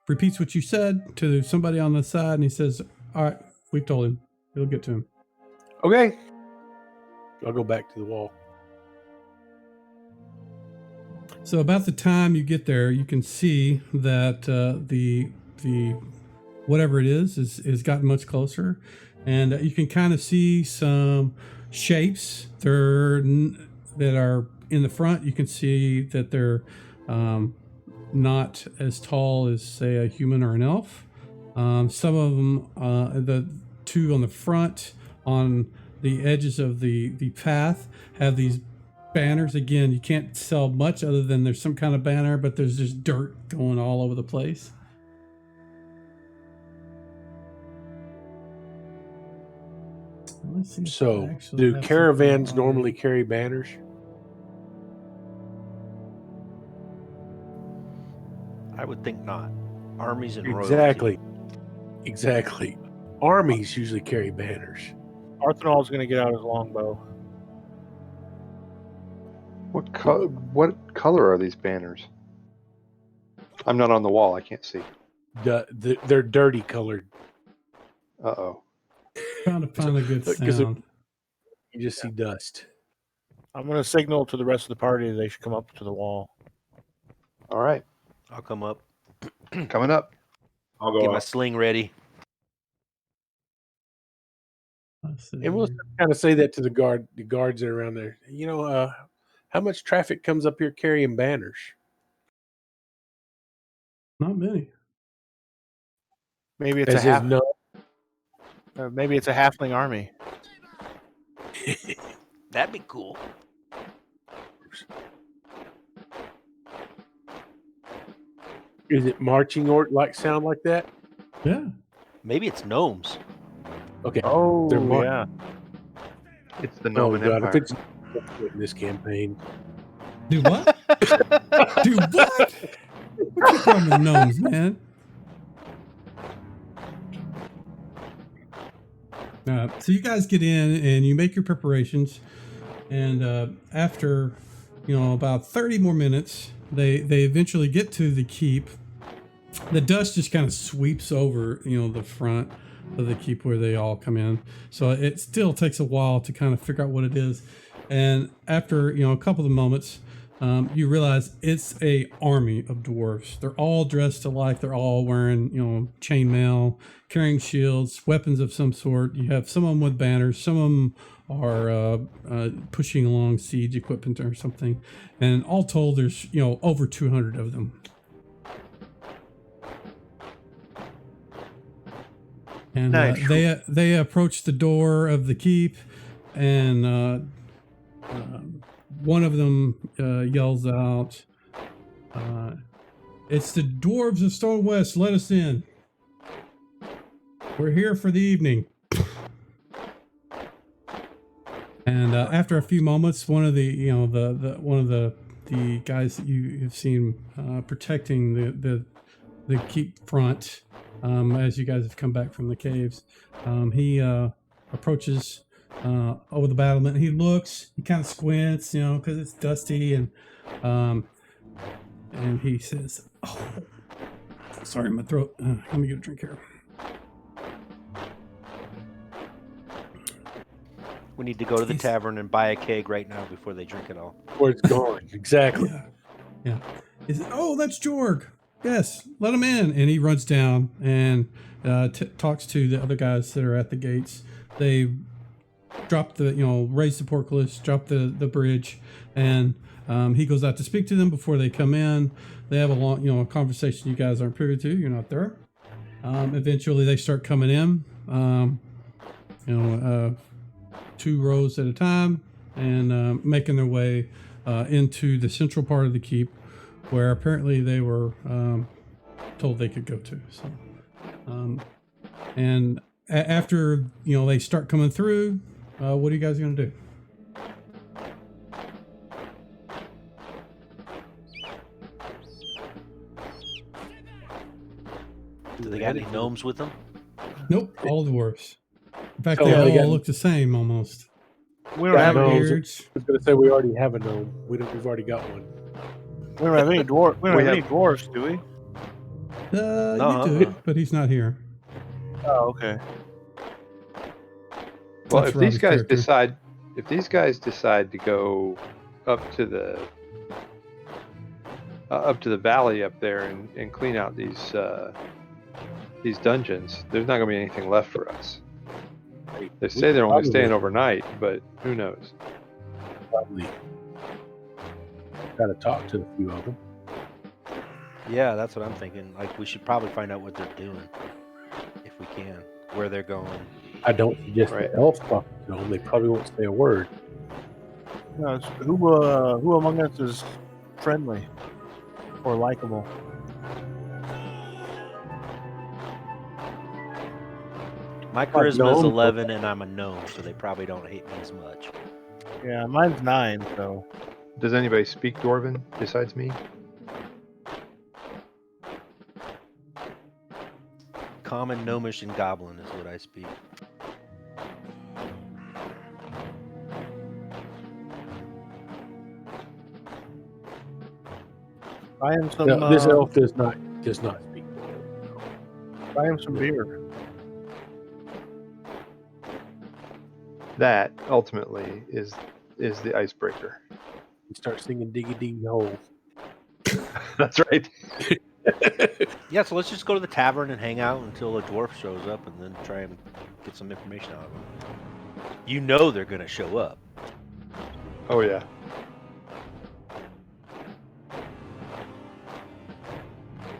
S3: repeats what you said to somebody on the side, and he says, "All right, we told him. We'll get to him."
S4: Okay. I'll go back to the wall.
S3: So about the time you get there, you can see that the whatever it is gotten much closer, and you can kind of see some shapes that are in the front. You can see that they're not as tall as, say, a human or an elf. Some of them, the two on the front, on the edges of the path, have these banners. Again, you can't sell much other than there's some kind of banner, but there's just dirt going all over the place. Let's see if
S4: So,
S3: I actually
S4: do
S3: have
S4: caravans
S3: something on
S4: normally
S3: it.
S4: carry banners?
S1: I would think not. Armies and royalty.
S4: Exactly. Armies usually carry banners.
S2: Arthanol's going to get out his longbow.
S6: What color are these banners? I'm not on the wall. I can't see.
S4: They're dirty colored.
S6: Uh-oh.
S3: Trying to find a good
S4: 'Cause
S3: sound.
S4: You just see dust.
S2: I'm going to signal to the rest of the party they should come up to the wall.
S6: All right.
S1: I'll come up.
S6: Coming up.
S5: I'll go
S1: Get my
S5: up.
S1: sling ready.
S3: Let's see.
S4: And we'll kind of say that to the guards that are around there. How much traffic comes up here carrying banners?
S3: Not many.
S2: Maybe it's
S4: As
S2: a
S4: is no.
S2: maybe it's a halfling army.
S1: That'd be cool.
S4: Is it marching or sound like that?
S3: Yeah.
S1: Maybe it's gnomes.
S4: Okay.
S2: Oh,
S4: They're
S2: yeah.
S6: It's the
S4: Oh
S6: Noman
S4: God!
S6: Empire.
S4: If it's in this campaign,
S3: Do what? Do what? What's your problem with gnomes, man? So you guys get in and you make your preparations, and after about 30 more minutes, they eventually get to the keep. The dust just kind of sweeps over the front of the keep where they all come in, so it still takes a while to kind of figure out what it is. And after a couple of moments, you realize it's a army of dwarves. They're all dressed alike. They're all wearing chainmail, carrying shields, weapons of some sort. You have some of them with banners. Some of them are pushing along siege equipment or something. And all told, there's over 200 of them. And
S2: Nice.
S3: they approach the door of the keep, and one of them yells out, "It's the dwarves of Stone West. Let us in. We're here for the evening." And after a few moments, one of the one of the guys that you have seen protecting the keep front, as you guys have come back from the caves, he approaches over the battlement. He looks, he kind of squints, because it's dusty, and he says, "Oh, sorry, my throat. Let me get a drink here."
S1: We need to go to the tavern and buy a keg right now before they drink it all.
S4: where it's going. Exactly.
S3: Yeah. He says, "Oh, that's Jorg. Yes, let him in." And he runs down and talks to the other guys that are at the gates. They drop raise the portcullis, drop the bridge, and he goes out to speak to them before they come in. They have a long, conversation you guys aren't privy to. You're not there. Eventually, they start coming in. 2 rows at a time, and making their way into the central part of the keep, where apparently they were told they could go to. So, and after they start coming through, what are you guys going to do?
S1: Do they got any gnomes with them?
S3: Nope, all dwarves. In fact,
S4: Oh,
S3: they
S4: they
S3: all
S4: got-
S3: look the same almost.
S2: We don't have
S4: Yeah,
S2: any.
S4: gnomes.
S3: Beards.
S4: I was going to say we already have a gnome. We've already got one.
S2: We don't have any dwarf. We don't
S6: We
S2: have any
S6: have-
S2: dwarves, do we?
S1: No,
S3: You do, but he's not here.
S2: Oh, okay.
S6: Well,
S3: That's
S6: if these
S3: Robbie's
S6: guys
S3: character.
S6: decide to go up to the valley up there and clean out these dungeons, there's not going to be anything left for us. They say they're only
S4: Probably.
S6: staying overnight, but who knows?
S4: Probably got to talk to a few of them.
S1: Yeah, that's what I'm thinking. Like, we should probably find out what they're doing, if we can, where they're going.
S4: I don't suggest
S6: Right.
S4: the elf talk to them. They probably won't say a word.
S2: No, who among us is friendly or likable?
S1: My
S4: Like
S1: charisma is
S4: gnomes,
S1: 11, and I'm a gnome, so they probably don't hate me as much.
S2: Yeah, mine's 9. So
S6: Does anybody speak Dwarven besides me?
S1: Common, gnomish, and goblin is what I speak.
S2: buy him some.
S4: No, this elf does not speak.
S2: Buy him some beer.
S6: That ultimately is the icebreaker.
S4: You start singing "Diggy Diggy Hole."
S6: That's right.
S1: Yeah, so let's just go to the tavern and hang out until a dwarf shows up, and then try and get some information out of them. You know they're gonna show up.
S6: Oh yeah.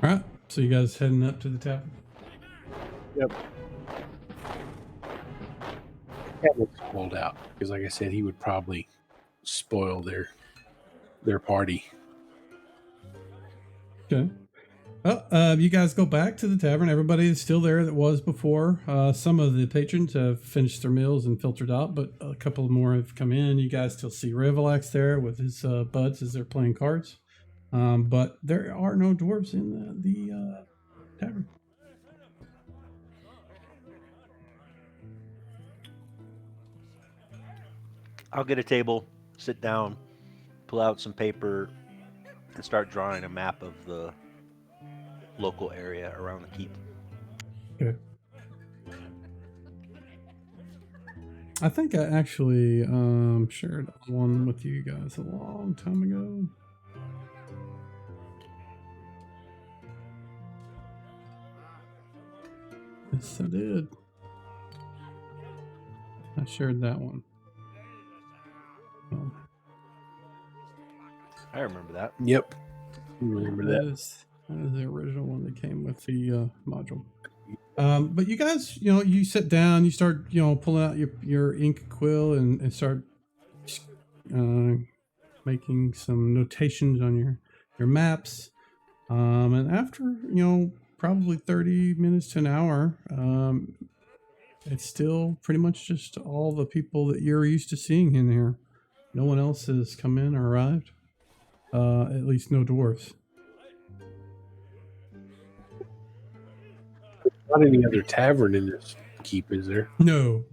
S3: All right. So you guys heading up to the tavern?
S2: Yep.
S4: That was spoiled out because, like I said, he would probably spoil their party.
S3: Okay. Well, you guys go back to the tavern. Everybody is still there that was before. Some of the patrons have finished their meals and filtered out, but a couple more have come in. You guys still see Revelax there with his buds as they're playing cards. But there are no dwarves in the tavern.
S1: I'll get a table, sit down, pull out some paper, and start drawing a map of the local area around the keep.
S3: Okay. I think I actually shared one with you guys a long time ago. Yes, I did. I shared that one. Oh,
S1: I remember that.
S4: Yep, you remember
S3: that
S4: that.
S3: is the original one that came with the module. But you guys, you sit down, you start, pulling out your ink quill and start making some notations on your maps. And after, probably 30 minutes to an hour, it's still pretty much just all the people that you're used to seeing in here. No one else has come in or arrived. At least no dwarves.
S4: Not any other tavern in this keep, is there?
S3: No.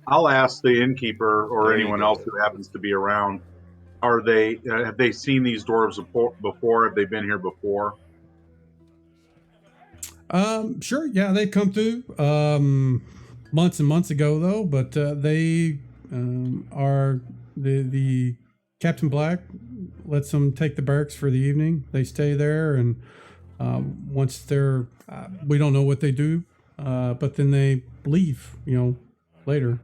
S5: I'll ask the innkeeper or
S6: There you
S5: anyone
S6: go.
S5: else who happens to be around. Are they? Have they seen these dwarves before? Have they been here before?
S3: Sure. Yeah, they come through months and months ago though, but they are the Captain Black lets them take the barracks for the evening. They stay there, and once they're we don't know what they do, but then they leave. Later.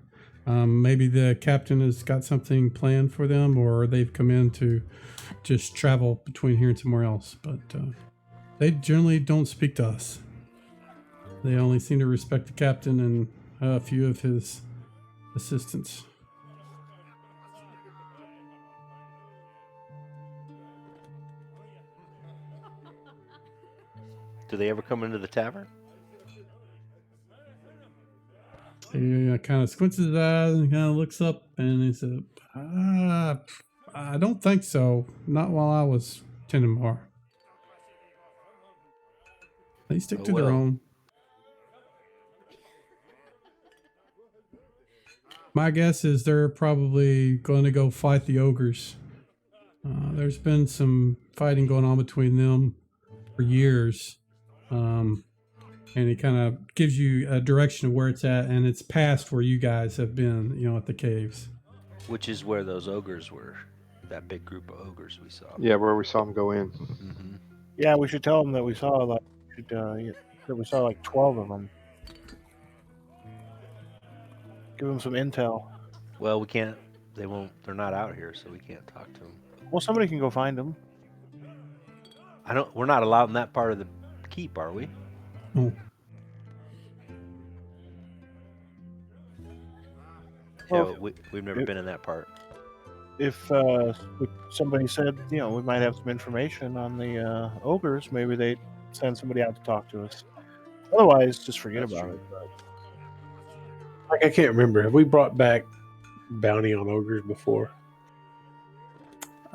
S3: Maybe the captain has got something planned for them, or they've come in to just travel between here and somewhere else. But they generally don't speak to us. They only seem to respect the captain and a few of his assistants.
S1: Do they ever come into the tavern?
S3: He kind of squints his eyes and kind of looks up and he said, I don't think so. Not while I was tending bar. They stick to their
S1: well.
S3: own. My guess is they're probably going to go fight the ogres. There's been some fighting going on between them for years. And it kind of gives you a direction of where it's at, and it's past where you guys have been, at the caves.
S1: Which is where those ogres were. That big group of ogres we saw.
S6: Yeah, where we saw him go in.
S1: Mm-hmm.
S2: Yeah, we should tell them that we saw that we saw like 12 of them. Give them some intel.
S1: Well, we can't. They won't. They're not out here, so we can't talk to them.
S2: Well, somebody can go find them.
S1: We're not allowed in that part of the keep, are we?
S3: Oh.
S2: Well,
S1: Yeah, we've never
S2: if-
S1: been in that part.
S2: If somebody said, we might have some information on the ogres, maybe they'd send somebody out to talk to us. Otherwise, just forget
S1: That's
S2: about
S1: true.
S2: it. But
S4: Like I can't remember. Have we brought back bounty on ogres before?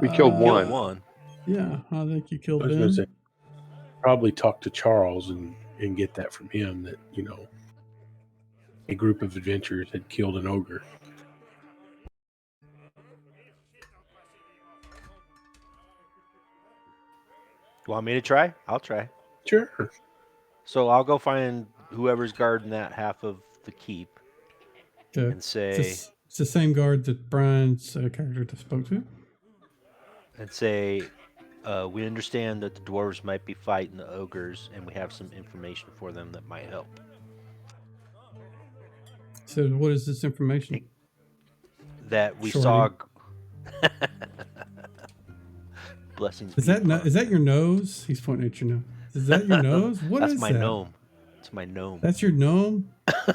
S6: We killed
S3: Uh,
S6: one.
S1: Killed one.
S3: Yeah, I think you
S4: I
S3: killed
S4: was going to say,
S3: Ben.
S4: probably talk to Charles and get that from him that, a group of adventurers had killed an ogre.
S1: You want me to try? I'll try.
S4: Sure.
S1: So I'll go find whoever's guarding that half of the keep
S3: Okay.
S1: and say,
S3: It's the same guard that Brian's character just spoke to.
S1: we understand that the dwarves might be fighting the ogres, and we have some information for them that might help.
S3: So what is this information?
S1: That we
S3: Shorty.
S1: saw. Blessings.
S3: Is
S1: be
S3: that
S1: upon.
S3: is that your nose? He's pointing at your nose. Is that your nose? What
S1: That's
S3: is
S1: my
S3: that?
S1: gnome. It's my gnome.
S3: That's your gnome?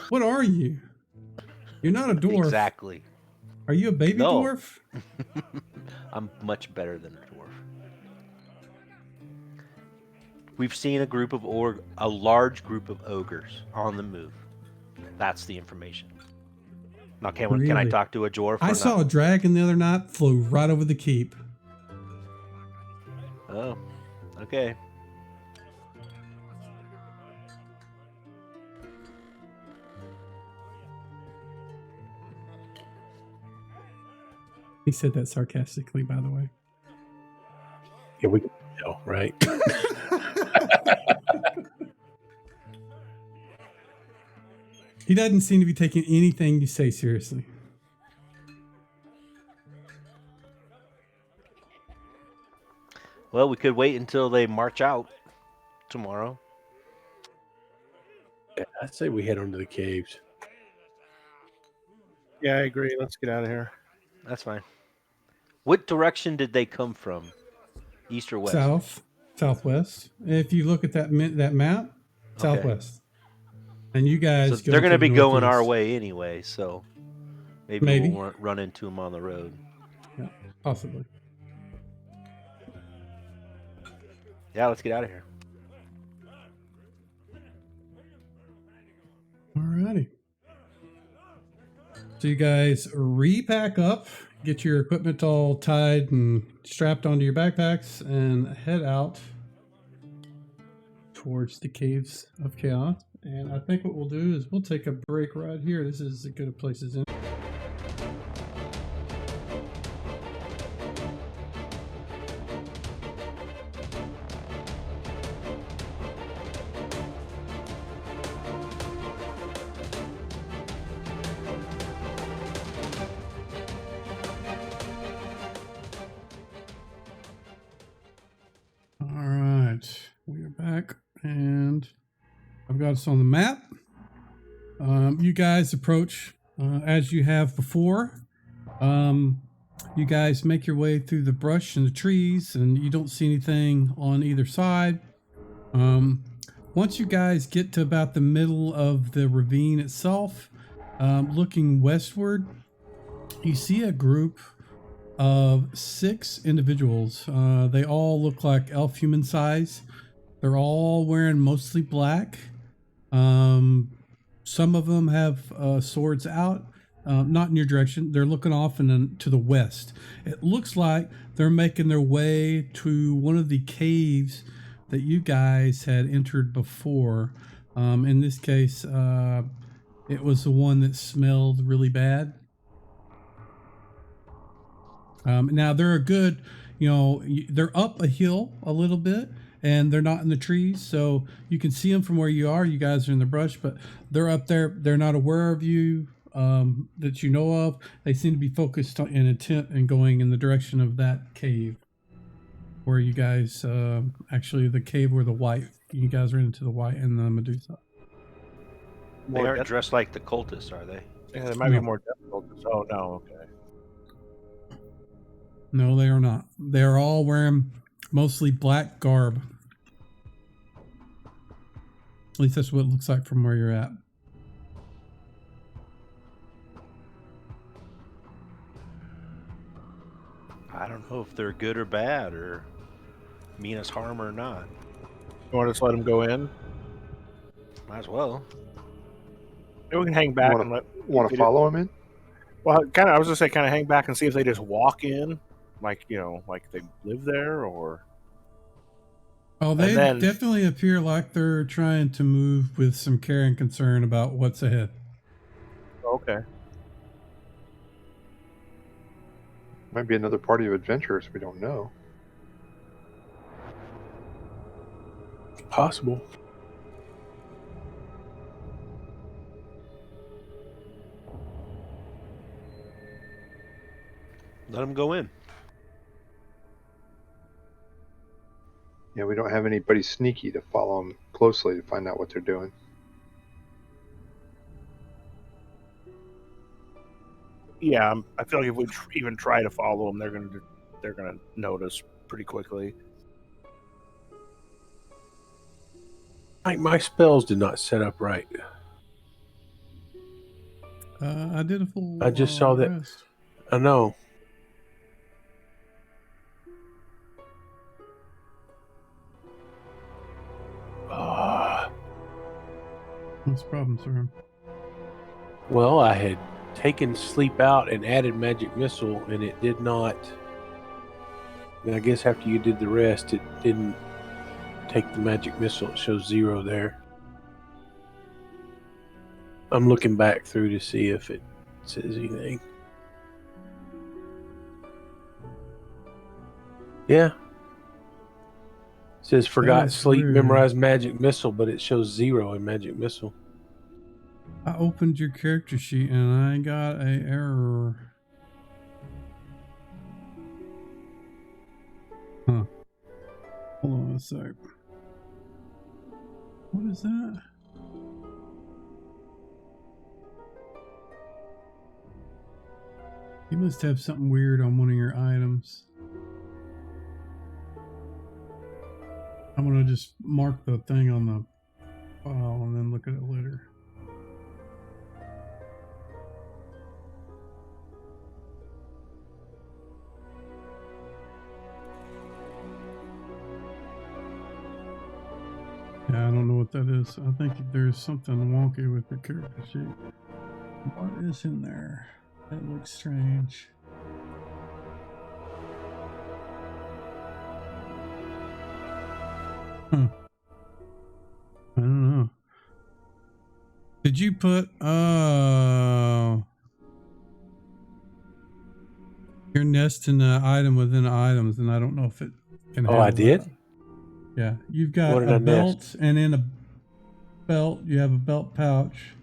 S3: What are you? You're not a dwarf.
S1: Exactly.
S3: Are you a baby
S1: No.
S3: dwarf?
S1: I'm much better than a dwarf. We've seen a large group of ogres on the move. That's the information. Now, can I
S3: Really?
S1: talk to a dwarf?
S3: I saw a dragon the other night flew right over the keep.
S1: Oh, okay.
S3: He said that sarcastically, by the way.
S4: Yeah, we can tell, right?
S3: He doesn't seem to be taking anything you say seriously.
S1: Well, we could wait until they march out tomorrow.
S4: Yeah, I'd say we head on to the caves.
S2: yeah, I agree. Let's get out of here.
S1: That's fine. What direction did they come from? East or west?
S3: Southwest. If you look at that map, southwest. And you guys
S1: So they're
S3: going
S1: to be going our
S3: northeast.
S1: way anyway, so maybe.
S3: Maybe.
S1: We'll run into them on the road.
S3: Yeah, possibly.
S1: Yeah, let's get out of here.
S3: Alrighty. So you guys repack up, get your equipment all tied and strapped onto your backpacks, and head out towards the Caves of Chaos. And I think what we'll do is we'll take a break right here. This is as good a place as any. All right, we are back, and I've got us on the map. You guys approach as you have before. You guys make your way through the brush and the trees, and you don't see anything on either side. Once you guys get to about the middle of the ravine itself, looking westward, you see a group of 6 individuals. They all look like elf human size. They're all wearing mostly black. Some of them have swords out, not in your direction. They're looking off to the west. It looks like they're making their way to one of the caves that you guys had entered before. In this case, it was the one that smelled really bad. Now they're a good, they're up a hill a little bit, and they're not in the trees, so you can see them from where you are. You guys are in the brush, but they're up there. They're not aware of you that you know of. They seem to be focused and intent and going in the direction of that cave where you guys, actually the cave where you guys ran into the white and the Medusa.
S1: They aren't dressed like the cultists, are they?
S2: Yeah, there might be more difficult. Oh no, okay.
S3: No, they are not. They are all wearing mostly black garb. At least that's what it looks like from where you're at.
S1: I don't know if they're good or bad or mean us harm or not.
S2: You want to just let them go in?
S1: Might as well.
S2: Maybe we can hang
S6: You
S2: back
S6: want
S2: and let.
S6: to follow him in?
S2: Well, kind of. I was gonna say, kind of hang back and see if they just walk in, like like they live there, or.
S3: Oh, they
S2: then-
S3: definitely appear like they're trying to move with some care and concern about what's ahead.
S2: Okay.
S6: Might be another party of adventurers we don't know.
S4: Possible.
S1: Let them go in.
S6: Yeah, we don't have anybody sneaky to follow them closely to find out what they're doing.
S2: Yeah, I feel like if we even try to follow them, they're gonna notice pretty quickly.
S4: My spells did not set up right.
S3: I did a full.
S4: I just saw that.
S3: Rest.
S4: I know.
S3: What's the problem, sir?
S4: Well, I had taken sleep out and added magic missile, and it did not. And I guess after you did the rest, it didn't take the magic missile. It shows 0 there. I'm looking back through to see if it says anything. Yeah. It says forgot
S3: That's
S4: sleep,
S3: weird.
S4: memorized magic missile, but it shows 0 in magic missile.
S3: I opened your character sheet and I got an error. Huh. Hold on a sec. What is that? You must have something weird on one of your items. I'm gonna just mark the thing on the file and then look at it later. Yeah, I don't know what that is. I think there's something wonky with the character sheet. What is in there? That looks strange. Huh. I don't know. Did you put you're nesting an item within items, and I don't know if it can
S4: Oh, I
S3: handle
S4: did?
S3: that. Yeah, you've got
S4: What did
S3: a
S4: I
S3: belt,
S4: nest?
S3: and in a belt you have a belt pouch,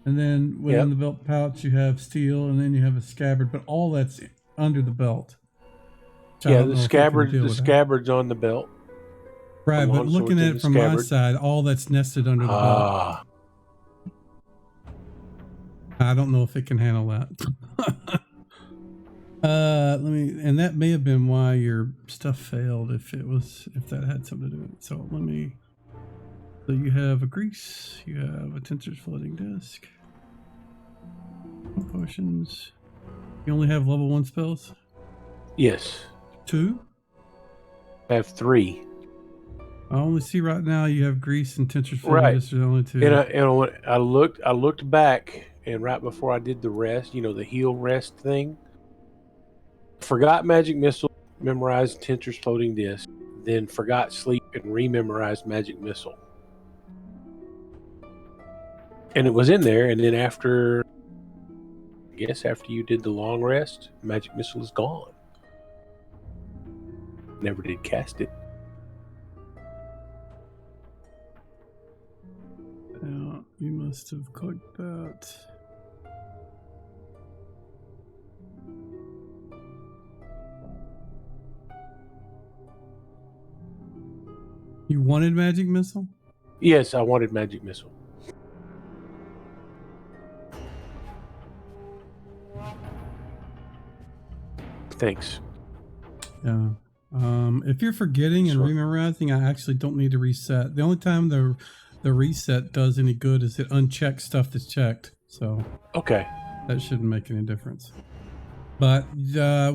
S3: and then within the belt pouch you have steel, and then you have a scabbard. But all that's under the belt. Which I
S4: Yeah,
S3: don't
S4: the
S3: know if you can
S4: scabbard.
S3: deal
S4: The
S3: with that.
S4: scabbard's on the belt.
S3: Right, but
S4: longsword's
S3: looking
S4: in
S3: at
S4: the
S3: it from my
S4: scabbard.
S3: side, all that's nested under the belt.
S4: Ah,
S3: I don't know if it can handle that. Let me, and that may have been why your stuff failed if that had something to do with it. So so you have a grease, you have a tensor's floating disc, potions. You only have level 1 spells?
S4: yes.
S3: 2?
S4: I have 3.
S3: I only see right now you have grease and tensor's floating
S4: Right.
S3: disc. There's only 2.
S4: And when I looked back, and right before I did the rest, the heal rest thing, forgot magic missile, memorized Tensor's floating disc, then forgot sleep and rememorized magic missile. And it was in there, and then after you did the long rest, magic missile is gone. Never did cast it.
S3: Yeah, you must have clicked that. You wanted magic missile?
S4: Yes, I wanted magic missile. Thanks.
S3: Yeah. If you're forgetting and
S4: Sure.
S3: rememorizing, I actually don't need to reset. The only time the reset does any good is it unchecks stuff that's checked. So
S4: Okay.
S3: that shouldn't make any difference. But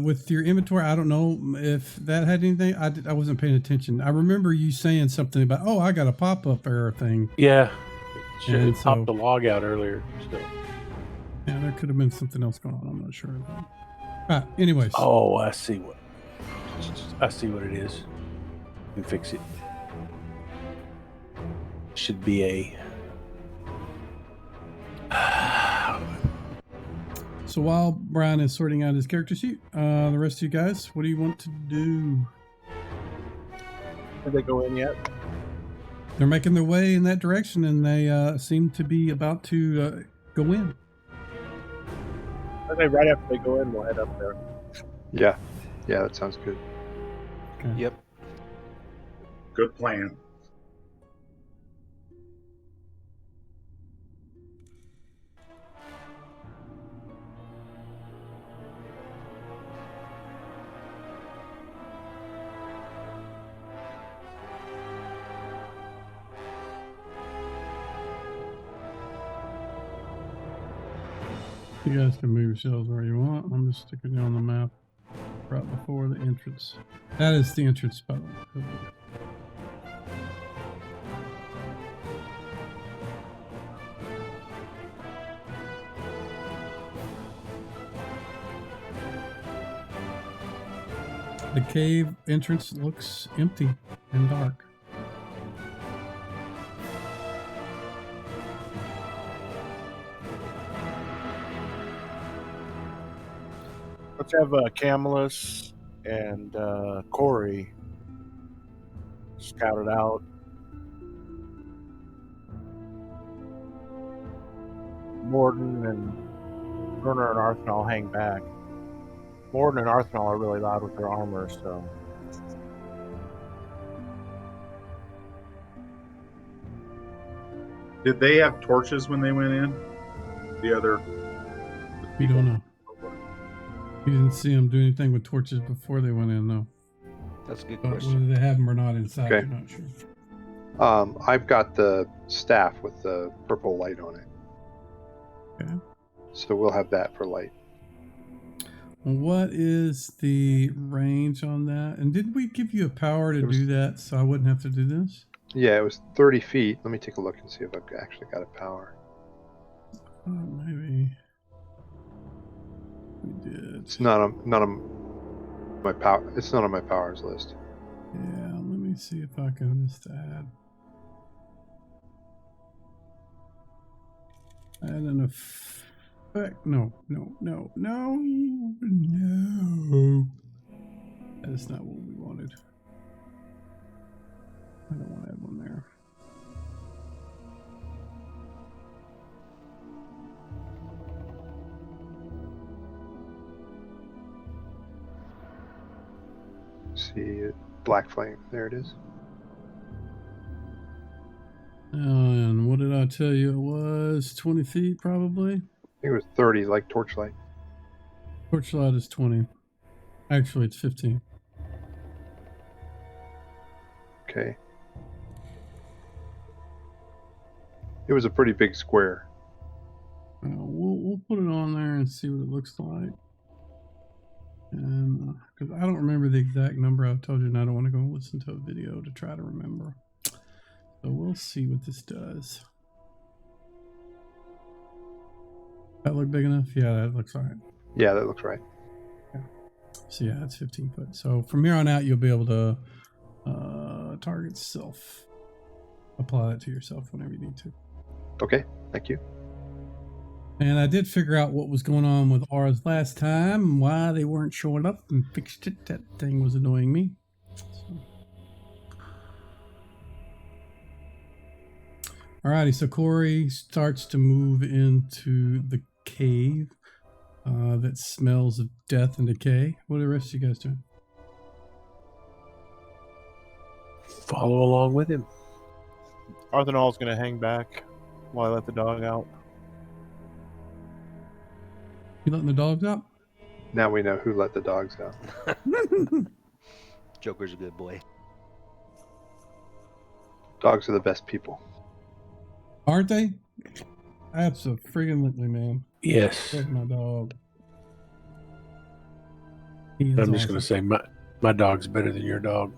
S3: with your inventory, I don't know if that had anything. I wasn't paying attention. I remember you saying something about, oh, I got a pop-up error thing.
S4: Yeah.
S3: And
S4: It
S3: so-
S4: popped the log out earlier. So.
S3: Yeah, there could have been something else going on. I'm not sure. Anyways.
S4: Oh, I see what it is. You can fix it. Should be a.
S3: So while Brian is sorting out his character sheet, the rest of you guys, what do you want to do?
S2: Did they go in yet?
S3: They're making their way in that direction, and they seem to be about to go in.
S2: Okay, right after they go in, we'll head up there.
S6: Yeah, that sounds good.
S3: Okay.
S1: Yep.
S5: Good plan.
S3: You guys can move yourselves where you want. I'm just sticking it on the map right before the entrance. That is the entrance, by the way. The cave entrance looks empty and dark.
S2: Let's have Camillus and Corey scout it out. Morden and Werner and Arthnal hang back. Morden and Arthnal are really loud with their armor, so.
S5: Did they have torches when they went in? The other.
S3: We don't know. We didn't see them do anything with torches before they went in, though.
S1: That's a good
S3: But
S1: question.
S3: whether they have them or not inside,
S6: Okay.
S3: we're not sure.
S6: I've got the staff with the purple light on it.
S3: Okay.
S6: So we'll have that for light.
S3: What is the range on that? And did we give you a power to
S6: It was-
S3: do that so I wouldn't have to do this?
S6: Yeah, it was 30 feet. Let me take a look and see if I've actually got a power.
S3: Maybe we did.
S6: It's not on my power. It's not on my powers list.
S3: Yeah, let me see if I can just add an effect. No. That is not what we wanted. I don't want to add one there.
S6: See, black flame. There it is.
S3: And what did I tell you? It was 20 feet, probably.
S6: I think it was 30, like torchlight.
S3: Torchlight is 20. Actually, it's 15.
S6: Okay. It was a pretty big square.
S3: We'll put it on there and see what it looks like. And because I don't remember the exact number, I told you, and I don't want to go listen to a video to try to remember. So we'll see what this does. That look big enough? Yeah, that looks all right.
S6: Yeah, that looks right.
S3: So yeah, it's 15 foot. So from here on out, you'll be able to target self. Apply that to yourself whenever you need to.
S6: Okay, thank you.
S3: And I did figure out what was going on with ours last time and why they weren't showing up and fixed it. That thing was annoying me. So. Alrighty, so Corey starts to move into the cave that smells of death and decay. What are the rest of you guys doing?
S4: Follow along with him.
S2: Arthanal's going to hang back while I let the dog out.
S3: You letting the dogs out?
S6: Now we know who let the dogs out.
S1: Joker's a good boy.
S6: Dogs are the best people.
S3: Aren't they? Absolutely, man.
S4: Yes.
S3: That's my dog. Ian's
S4: I'm just going
S3: awesome.
S4: to say my dog's better than your dog.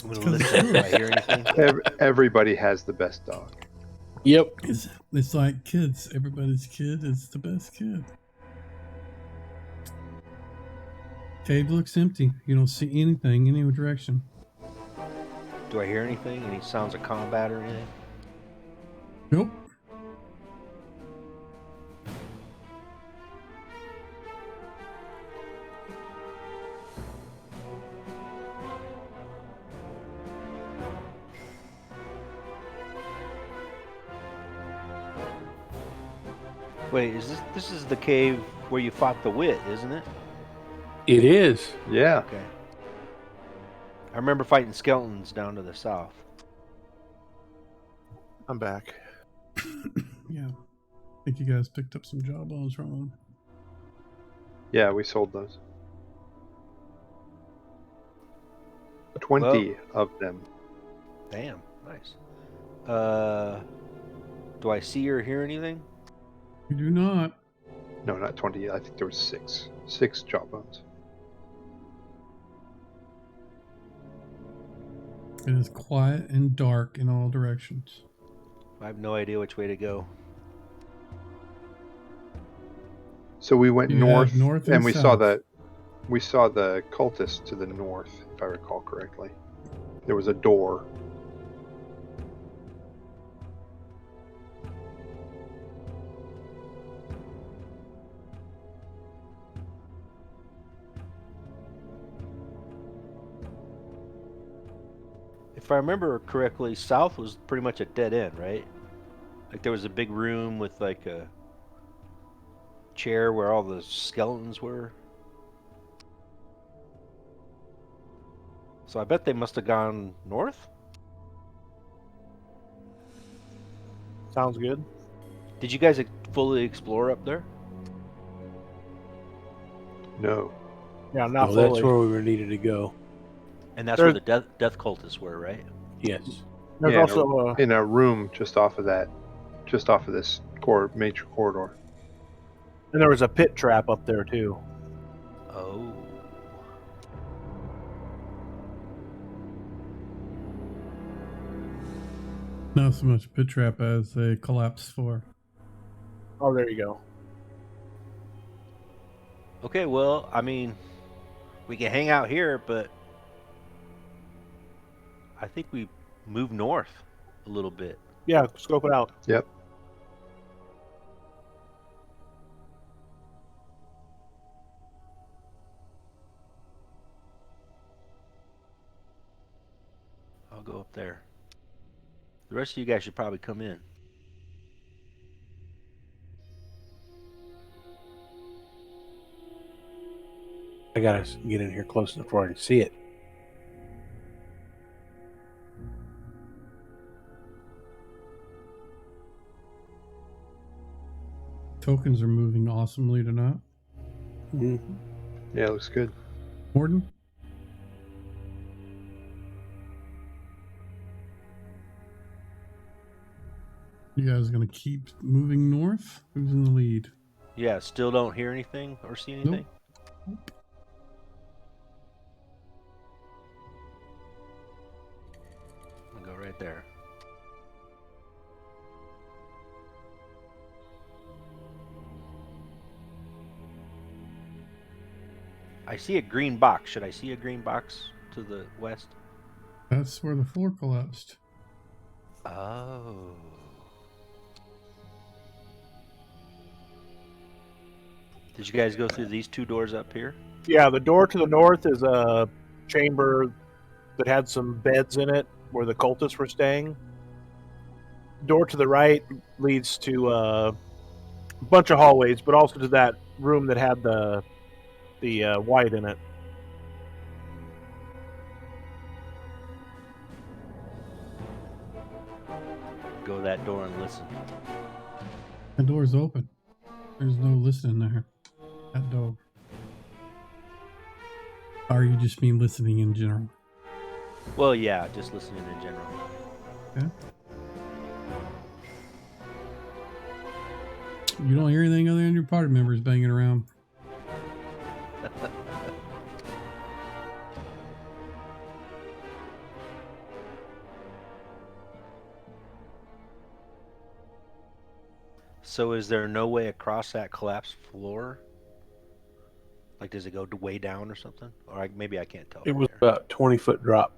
S1: I'm gonna
S3: 'cause it's
S1: listen if I
S3: true.
S1: hear anything.
S6: Everybody has the best dog.
S4: Yep.
S3: It's like kids. Everybody's kid is the best kid. Cave looks empty. You don't see anything, any direction.
S1: Do I hear anything? Any sounds of combat or anything?
S3: Nope.
S1: Wait, this is the cave where you fought the wit, isn't it?
S4: It is.
S6: Yeah.
S1: Okay. I remember fighting skeletons down to the south.
S2: I'm back.
S3: Yeah. I think you guys picked up some jawbones from him.
S6: Yeah, we sold those. 20 of them.
S1: Damn, nice. Do I see or hear anything?
S3: You do not.
S6: No, not 20. I think there was 6. 6 jawbones.
S3: It is quiet and dark in all directions.
S1: I have no idea which way to go.
S6: So we went
S3: You head
S6: north,
S3: north
S6: and
S3: and
S6: we saw
S3: south.
S6: the cultists to the north, if I recall correctly. There was a door.
S1: If I remember correctly, south was pretty much a dead end, right? Like there was a big room with like a chair where all the skeletons were. So I bet they must have gone north.
S2: Sounds good.
S1: Did you guys fully explore up there?
S6: No.
S2: Yeah, not
S4: No,
S2: fully.
S4: that's where we were needed to go.
S1: And that's where
S2: There's-
S1: the death cultists were, right?
S4: Yes.
S2: There's
S6: Yeah,
S2: also
S6: in a room just off of this major corridor.
S2: and there was a pit trap up there too.
S1: Oh.
S3: Not so much pit trap as a collapse floor.
S2: Oh, there you go.
S1: Okay, well, I mean, we can hang out here, but I think we move north a little bit.
S2: Yeah, scope it out.
S6: Yep.
S1: I'll go up there. The rest of you guys should probably come in.
S4: I gotta get in here close enough where I can see it.
S3: Tokens are moving awesomely tonight.
S4: Mm-hmm.
S6: Yeah, it looks good.
S3: Morden? You guys gonna keep moving north? Who's in the lead?
S1: Yeah, still don't hear anything or see anything?
S3: Nope.
S1: I'll go right there. I see a green box. Should I see a green box to the west?
S3: That's where the floor collapsed.
S1: Oh. Did you guys go through these two doors up here?
S2: Yeah, the door to the north is a chamber that had some beds in it where the cultists were staying. Door to the right leads to a bunch of hallways, but also to that room that had the white in it.
S1: Go that door and listen.
S3: The door's open. There's no listening there. That door. Or you just mean listening in general?
S1: Well, yeah, just listening in general.
S3: Okay. You don't hear anything other than your party members banging around.
S1: So is there no way across that collapsed floor? Like, does it go way down or something? Or maybe I can't tell
S4: It
S1: from
S4: was
S1: here.
S4: about 20-foot drop.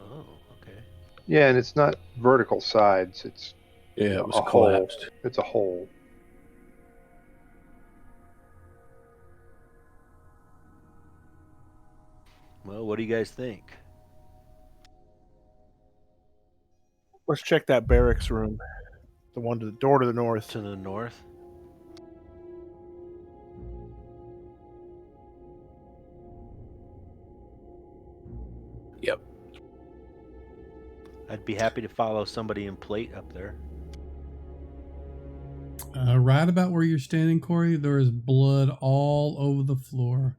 S1: Oh, okay.
S6: Yeah, and it's not vertical sides. It's
S4: Yeah, it was
S6: a hole.
S4: collapsed.
S6: It's a hole.
S1: Well, what do you guys think?
S2: Let's check that barracks room. The one to the door to the north.
S1: To the north?
S4: Yep.
S1: I'd be happy to follow somebody in plate up there.
S3: Right about where you're standing, Corey, there is blood all over the floor.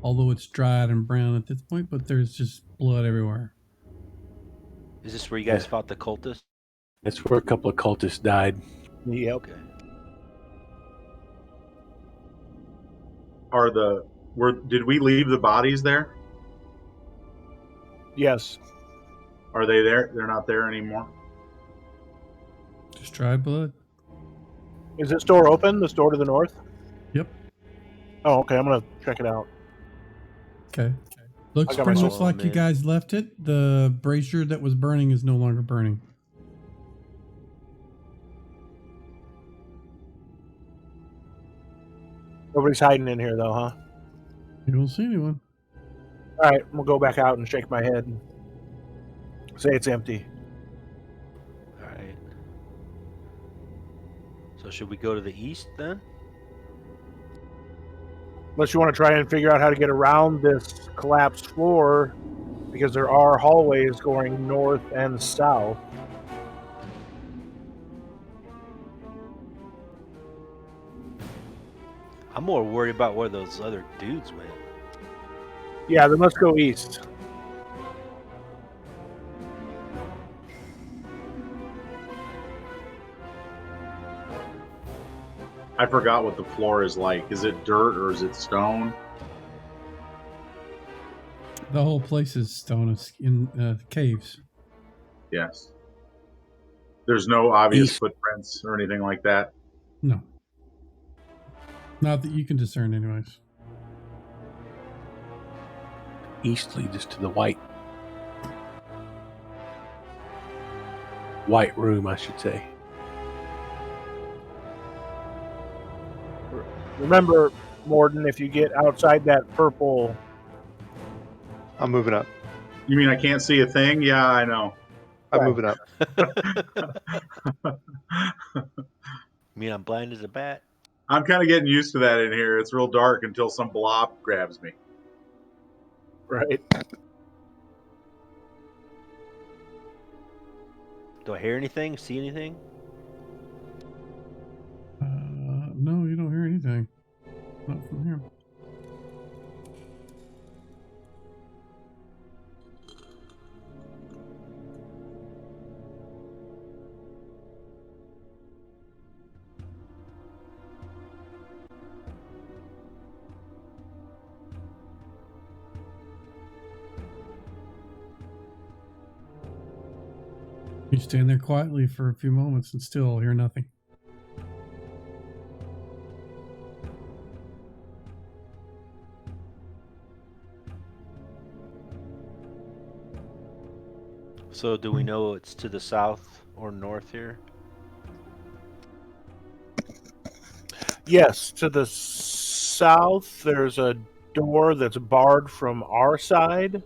S3: Although it's dried and brown at this point, but there's just blood everywhere.
S1: Is this where you guys
S4: Yeah.
S1: fought the cultists?
S4: That's where a couple of cultists died.
S2: Yep.
S1: Okay.
S5: Did we leave the bodies there?
S2: Yes.
S5: Are they there? They're not there anymore.
S3: Just dried blood.
S2: Is this door open? This door to the north?
S3: Yep.
S2: Oh, okay. I'm gonna check it out.
S3: Okay. Looks
S2: I got
S3: pretty
S2: my
S3: much
S1: sword.
S3: like you guys left it. The brazier that was burning is no longer burning.
S2: Nobody's hiding in here though, huh?
S3: You don't see anyone.
S2: All right, I'm gonna go back out and shake my head and say it's empty.
S1: All right. So should we go to the east then?
S2: Unless you want to try and figure out how to get around this collapsed floor, because there are hallways going north and south.
S1: I'm more worried about where those other dudes went.
S2: Yeah, then let's go east.
S5: I forgot what the floor is like. Is it dirt or is it stone?
S3: The whole place is stone in caves.
S5: Yes. There's no obvious
S4: East.
S5: footprints or anything like that.
S3: No. Not that you can discern, anyways.
S4: East leads us to the white room, I should say.
S2: Remember, Morden, if you get outside that purple,
S6: I'm moving up.
S5: You mean I can't see a thing? Yeah, I know.
S6: I'm
S2: Right.
S6: moving up.
S1: mean I'm blind as a bat?
S5: I'm kind of getting used to that in here. It's real dark until some blob grabs me.
S2: right?
S1: Do I hear anything? See anything?
S3: No, you don't hear anything. Not from here. You stand there quietly for a few moments and still hear nothing.
S1: So do we know it's to the south or north here?
S2: Yes, to the south, there's a door that's barred from our side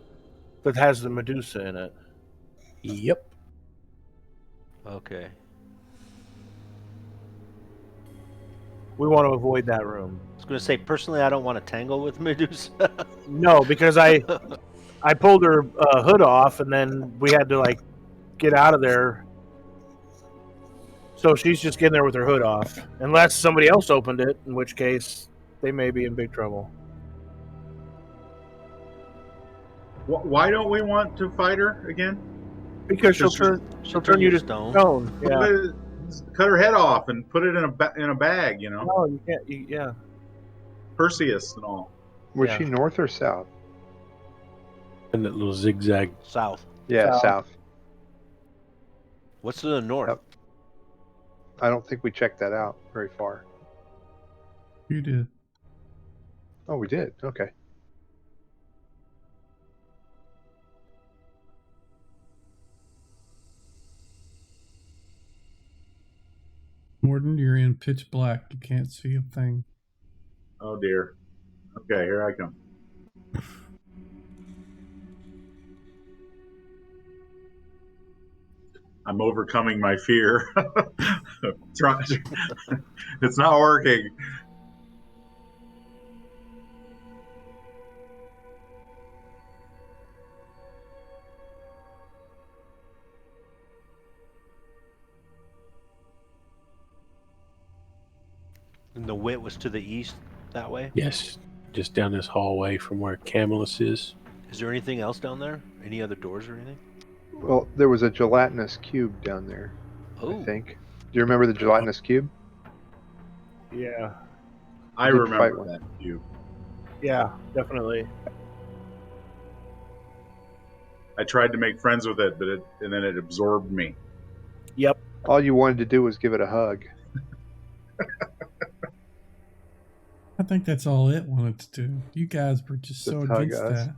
S2: that has the Medusa in it.
S4: Yep.
S1: Okay.
S2: We want to avoid that room.
S1: I was going to say, personally, I don't want to tangle with Medusa.
S2: No, because I pulled her hood off, and then we had to like get out of there. So she's just getting there with her hood off, unless somebody else opened it, in which case they may be in big trouble.
S5: Why don't we want to fight her again?
S2: Because she'll
S1: She'll
S2: turn you to
S1: stone.
S2: stone. Yeah.
S5: Well, cut her head off and put it in a bag, you know,
S2: No, you can't. Yeah.
S5: Perseus and all.
S6: Was
S2: Yeah.
S6: she north or south?
S4: And that little zigzag.
S1: South.
S6: Yeah,
S2: South.
S6: south.
S1: What's to the north?
S6: Yep. I don't think we checked that out very far.
S3: You did.
S6: Oh, we did. Okay.
S3: Morden, you're in pitch black. You can't see a thing.
S5: Oh dear. Okay, here I come. I'm overcoming my fear. It's not working.
S1: And the wit was to the east that way.
S4: Yes, just down this hallway from where Camillus is.
S1: Is there anything else down there? Any other doors or anything?
S6: Well, there was a gelatinous cube down there,
S1: Oh,
S6: I think. Do you remember the gelatinous cube?
S2: Yeah.
S5: I
S6: did fight
S5: remember
S6: one.
S5: that cube.
S2: Yeah, definitely.
S5: I tried to make friends with it, and then it absorbed me.
S2: Yep.
S6: All you wanted to do was give it a hug.
S3: I think that's all it wanted to do. You guys were just so
S6: Just hug
S3: against
S6: us.
S3: that.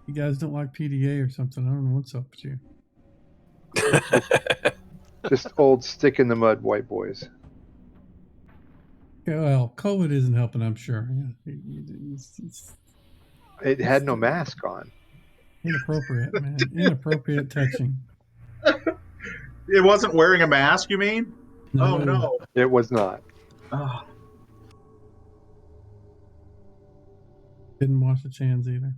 S3: You guys don't like PDA or something. I don't know what's up with you.
S6: Just old stick in the mud white boys.
S3: Yeah, well, COVID isn't helping, I'm sure. Yeah, it's
S6: It had no mask on.
S3: inappropriate, man. Inappropriate touching.
S5: It wasn't wearing a mask, you mean?
S3: No.
S5: Oh no.
S6: It was not.
S5: Oh,
S3: Didn't wash its hands either.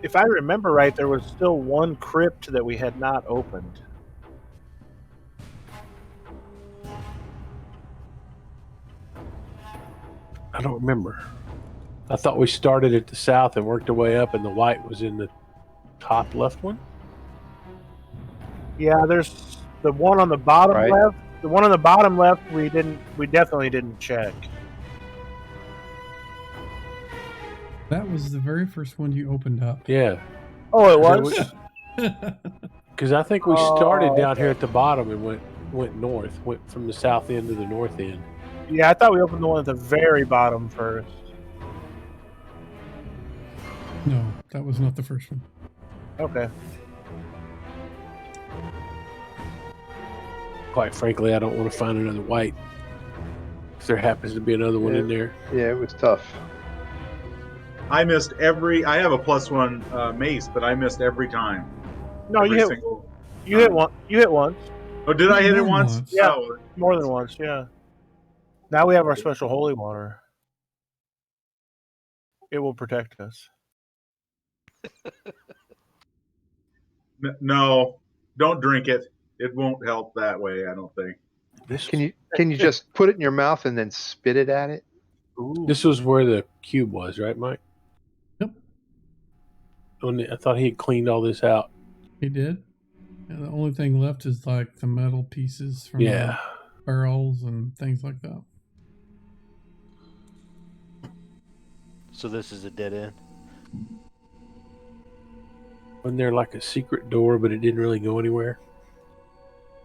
S2: If I remember right, there was still one crypt that we had not opened.
S4: I don't remember. I thought we started at the south and worked our way up, and the white was in the top left one.
S2: Yeah, there's the one on the bottom
S6: Right.
S2: left. The one on the bottom left, we definitely didn't check.
S3: That was the very first one you opened up.
S4: Yeah,
S2: Oh, it was.
S4: because I think we started
S2: Oh,
S4: down here at the bottom and went north, went from the south end to the north end.
S2: Yeah, I thought we opened the one at the very bottom first.
S3: No, that was not the first one.
S2: Okay.
S4: Quite frankly, I don't want to find another white. If there happens to be another one in there,
S6: Yeah, it was tough.
S5: I missed every. I have a +1 mace, but I missed every time.
S2: No,
S5: Every
S2: you hit.
S5: single-
S2: You hit one. You hit once.
S5: Oh, did I hit it
S3: More
S5: once?
S3: once.
S2: Yeah.
S5: Oh,
S2: More than once. Yeah. Now we have our special holy water. It will protect us.
S5: No, don't drink it. It won't help that way, I don't think.
S6: Can you just put it in your mouth and then spit it at it?
S2: Ooh.
S4: this was where the cube was, right, Mike?
S3: Yep,
S4: I thought he had cleaned all this out.
S3: he did. And the only thing left is like the metal pieces from
S4: Yeah.
S3: the barrels and things like that.
S1: so this is a dead end.
S4: Wasn't there like a secret door, but it didn't really go anywhere?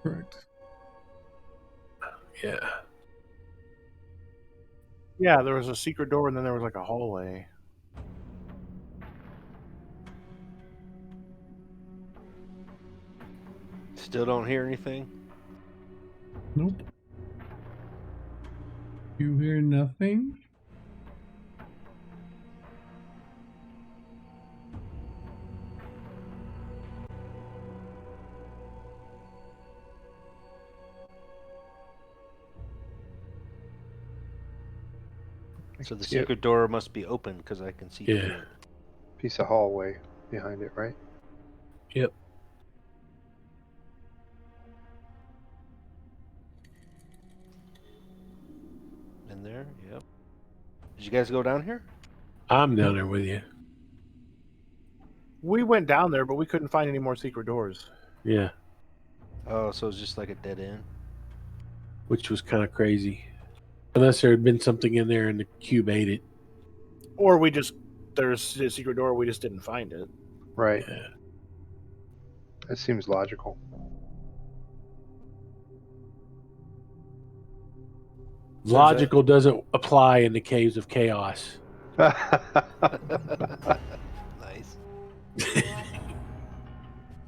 S3: Correct.
S4: Yeah.
S2: Yeah, there was a secret door, and then there was like a hallway.
S1: Still don't hear anything.
S3: Nope. You hear nothing?
S1: So the
S6: Yeah.
S1: secret door must be open because I can see.
S4: Yeah.
S1: through it.
S6: Piece of hallway behind it, right?
S4: Yep.
S1: In there. Yep. Did you guys go down here?
S4: I'm down there with you.
S2: We went down there, but we couldn't find any more secret doors.
S4: Yeah.
S1: Oh, so it's just like a dead end.
S4: Which was kind of crazy. Unless there had been something in there and the cube ate it.
S2: Or there's a secret door, we just didn't find it.
S6: Right.
S4: Yeah.
S6: That seems logical.
S4: Logical doesn't apply in the caves of chaos.
S1: Nice.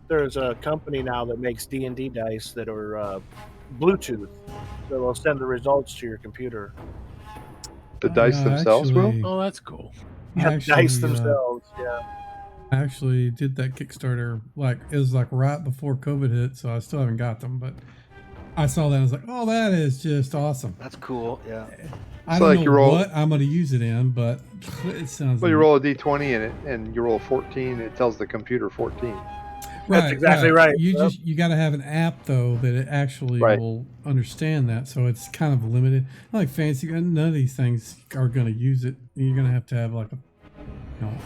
S2: There's a company now that makes D&D dice that are Bluetooth, so they'll send the results to your computer.
S6: The dice themselves will?
S4: Oh, that's cool.
S2: Yeah, the dice
S3: Actually,
S2: themselves. Yeah.
S3: I actually did that Kickstarter. Like it was like right before COVID hit, so I still haven't got them. But I saw that and I was like, "Oh, that is just awesome."
S1: That's cool. Yeah.
S3: I
S6: So
S3: don't
S6: like you
S3: know
S6: roll-
S3: what I'm going to use it in, but it sounds.
S6: Well, you
S3: neat.
S6: roll a d20 and you roll a 14. It tells the computer 14.
S2: That's exactly right.
S3: You
S2: Yep.
S3: you got to have an app though that it actually
S6: Right.
S3: will understand that. So it's kind of limited. Not like fancy. None of these things are going to use it. You're going to have like a.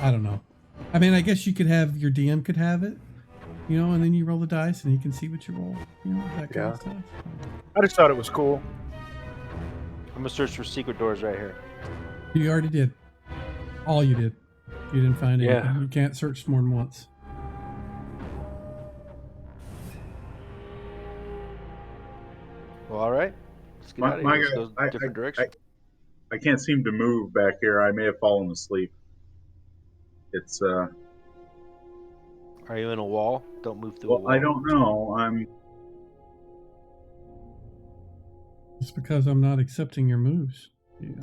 S3: I don't know. I mean, I guess you could have your DM could have it, and then you roll the dice and he can see what you roll, that kind of stuff.
S2: I just thought it was cool.
S1: I'm gonna search for secret doors right here.
S3: You already did. All you did. You didn't find anything.
S4: Yeah.
S3: You can't search more than once.
S1: Well, all right. Let's get
S5: My-
S1: out of
S5: my
S1: here. Let's
S5: guy-
S1: go
S5: I-
S1: different
S5: I-
S1: direction.
S5: I can't seem to move back here. I may have fallen asleep. It's
S1: Are you in a wall? Don't move through a
S5: well,
S1: wall.
S5: I don't know. I'm
S3: It's because I'm not accepting your moves.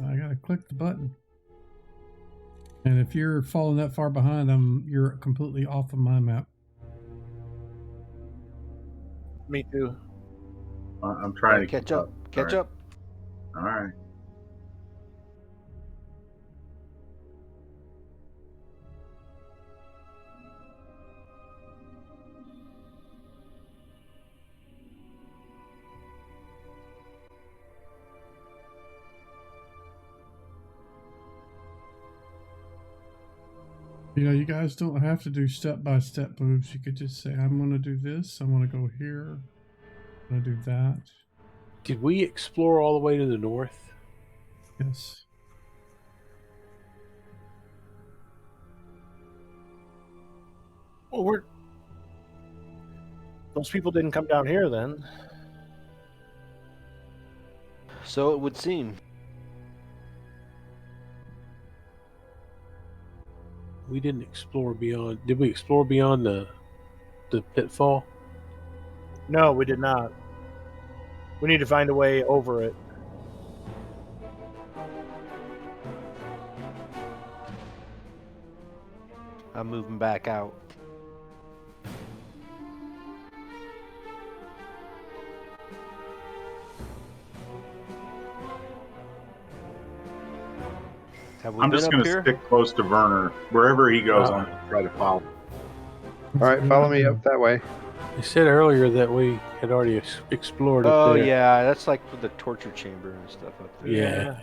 S3: I gotta click the button. And if you're falling that far behind, you're completely off of my map.
S2: Me too.
S5: I'm trying to
S1: catch
S5: keep
S1: up. Catch
S5: All
S1: up.
S5: All right.
S3: You guys don't have to do step-by-step moves. You could just say, I'm going to do this. I'm going to go here. I'm going to do that.
S4: Did we explore all the way to the north?
S3: Yes.
S2: Well, those people didn't come down here then.
S1: So it would seem.
S4: We didn't explore beyond. Did we explore beyond the pitfall?
S2: No, we did not. We need to find a way over it.
S1: I'm moving back out. Have we
S5: I'm
S1: been
S5: just
S1: up
S5: going to
S1: here?
S5: stick close to Werner. Wherever he goes, I'm going to try to follow.
S6: All right, follow me up that way.
S4: You said earlier that we had already explored up
S1: Oh
S4: there.
S1: yeah, that's like with the torture chamber and stuff up there.
S4: Yeah.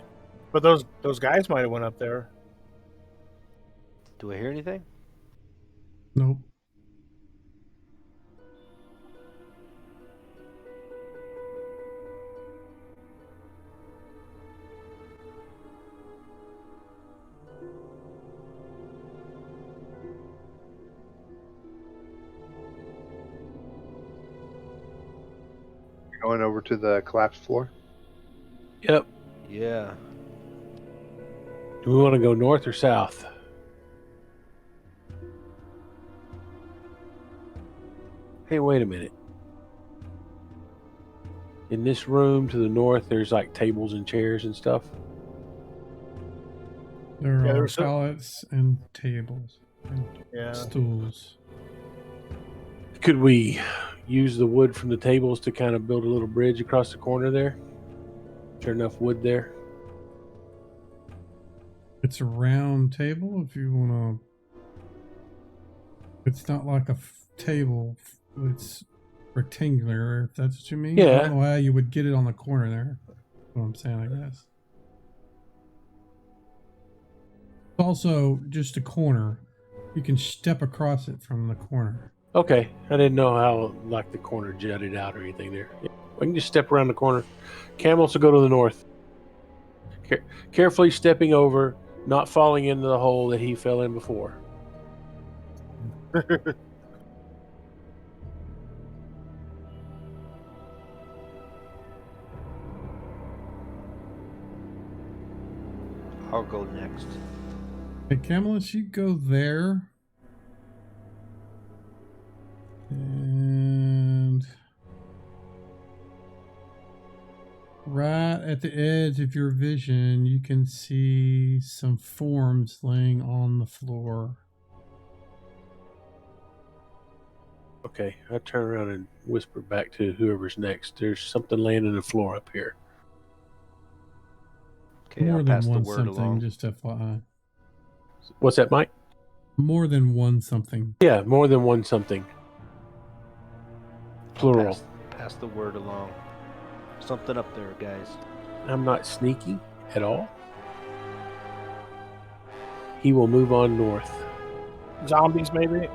S2: But those guys might have went up there.
S1: Do I hear anything?
S3: Nope.
S6: Going over to the collapsed floor.
S4: Yep.
S1: Yeah.
S4: Do we want to go north or south? Hey, wait a minute. In this room to the north, there's like tables and chairs and stuff.
S3: There
S2: Yeah,
S3: are
S2: there's some-
S3: pallets and tables and
S2: Yeah.
S3: stools.
S4: Could we use the wood from the tables to kind of build a little bridge across the corner there? Is there enough wood there?
S3: It's a round table if you want to. It's not like a table. It's rectangular, if that's what you mean. I
S4: Yeah.
S3: don't know how you would get it on the corner there. That's what I'm saying, I guess. It's also just a corner. You can step across it from the corner.
S4: Okay. I didn't know how like the corner jutted out or anything there. Yeah. We can just step around the corner. Camels will go to the north. Carefully stepping over, not falling into the hole that he fell in before.
S1: I'll go next.
S3: Hey, Camillus, you go there. And right at the edge of your vision, you can see some forms laying on the floor.
S4: Okay, I turn around and whisper back to whoever's next. There's something laying on the floor up here.
S1: Okay,
S3: More
S1: I'll
S3: than
S1: pass the
S3: one
S1: word
S3: something,
S1: along.
S3: just FYI.
S4: What's that, Mike?
S3: More than one something.
S4: Yeah, more than one something. Plural.
S1: Pass the word along. Something up there, guys.
S4: I'm not sneaky at all. He will move on north.
S2: Zombies, maybe.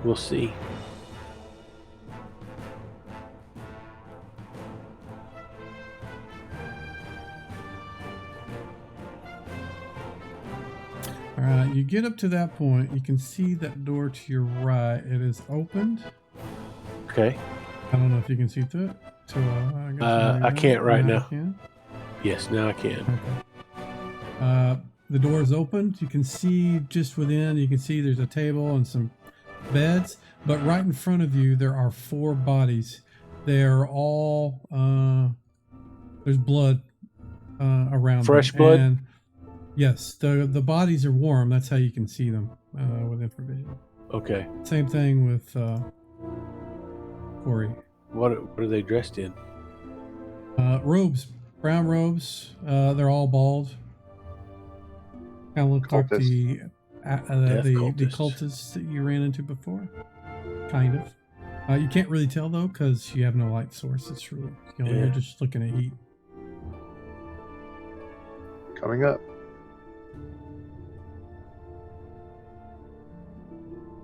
S4: We'll see.
S3: All right, you get up to that point. You can see that door to your right. It is opened.
S4: Okay.
S3: I don't know if you can see through it. So
S4: I can't right now.
S3: You can.
S4: Yes, now I can.
S3: Okay. The door is opened. You can see just within. You can see there's a table and some beds. But right in front of you, there are 4 bodies. They're all there's blood around
S4: Fresh
S3: them.
S4: blood?
S3: And yes, the bodies are warm. That's how you can see them with infravision.
S4: Okay.
S3: Same thing with Corey.
S4: What are they dressed in?
S3: Robes, brown robes. They're all bald. Kind of look like the cultists that you ran into before. Kind of. You can't really tell though because you have no light source. It's really you're just looking at heat.
S6: Coming up.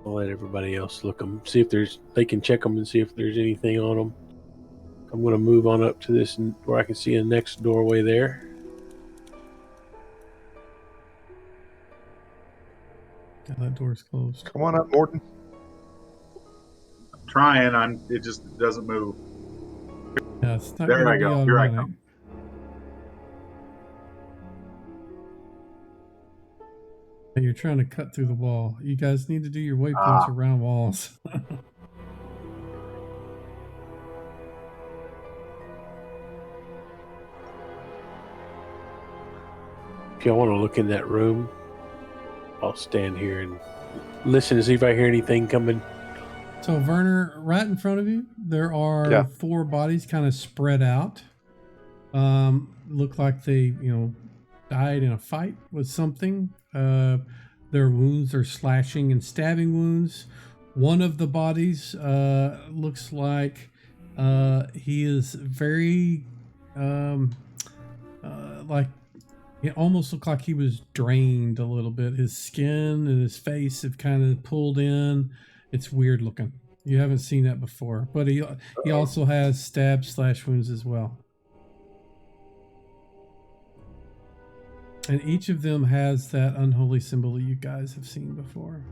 S4: I'll let everybody else look them, see if they can check them and see if there's anything on them. I'm going to move on up to this where I can see a next doorway there.
S3: Yeah, that door's closed.
S6: Come on up, Morton.
S5: I'm trying. It just doesn't move.
S3: Yeah, it's not
S5: There
S3: gonna
S5: I
S3: be
S5: go. Here I
S3: automatic.
S5: come.
S3: Hey, you're trying to cut through the wall. You guys need to do your waypoints around walls.
S4: If y'all want to look in that room, I'll stand here and listen to see if I hear anything coming.
S3: So, Werner, right in front of you, there are 4 bodies kind of spread out. Look like they, died in a fight with something. Their wounds are slashing and stabbing wounds. One of the bodies looks like he is very, like, it almost looked like he was drained a little bit. His skin and his face have kind of pulled in. It's weird looking. You haven't seen that before. But he also has stab/wounds as well. And each of them has that unholy symbol that you guys have seen before.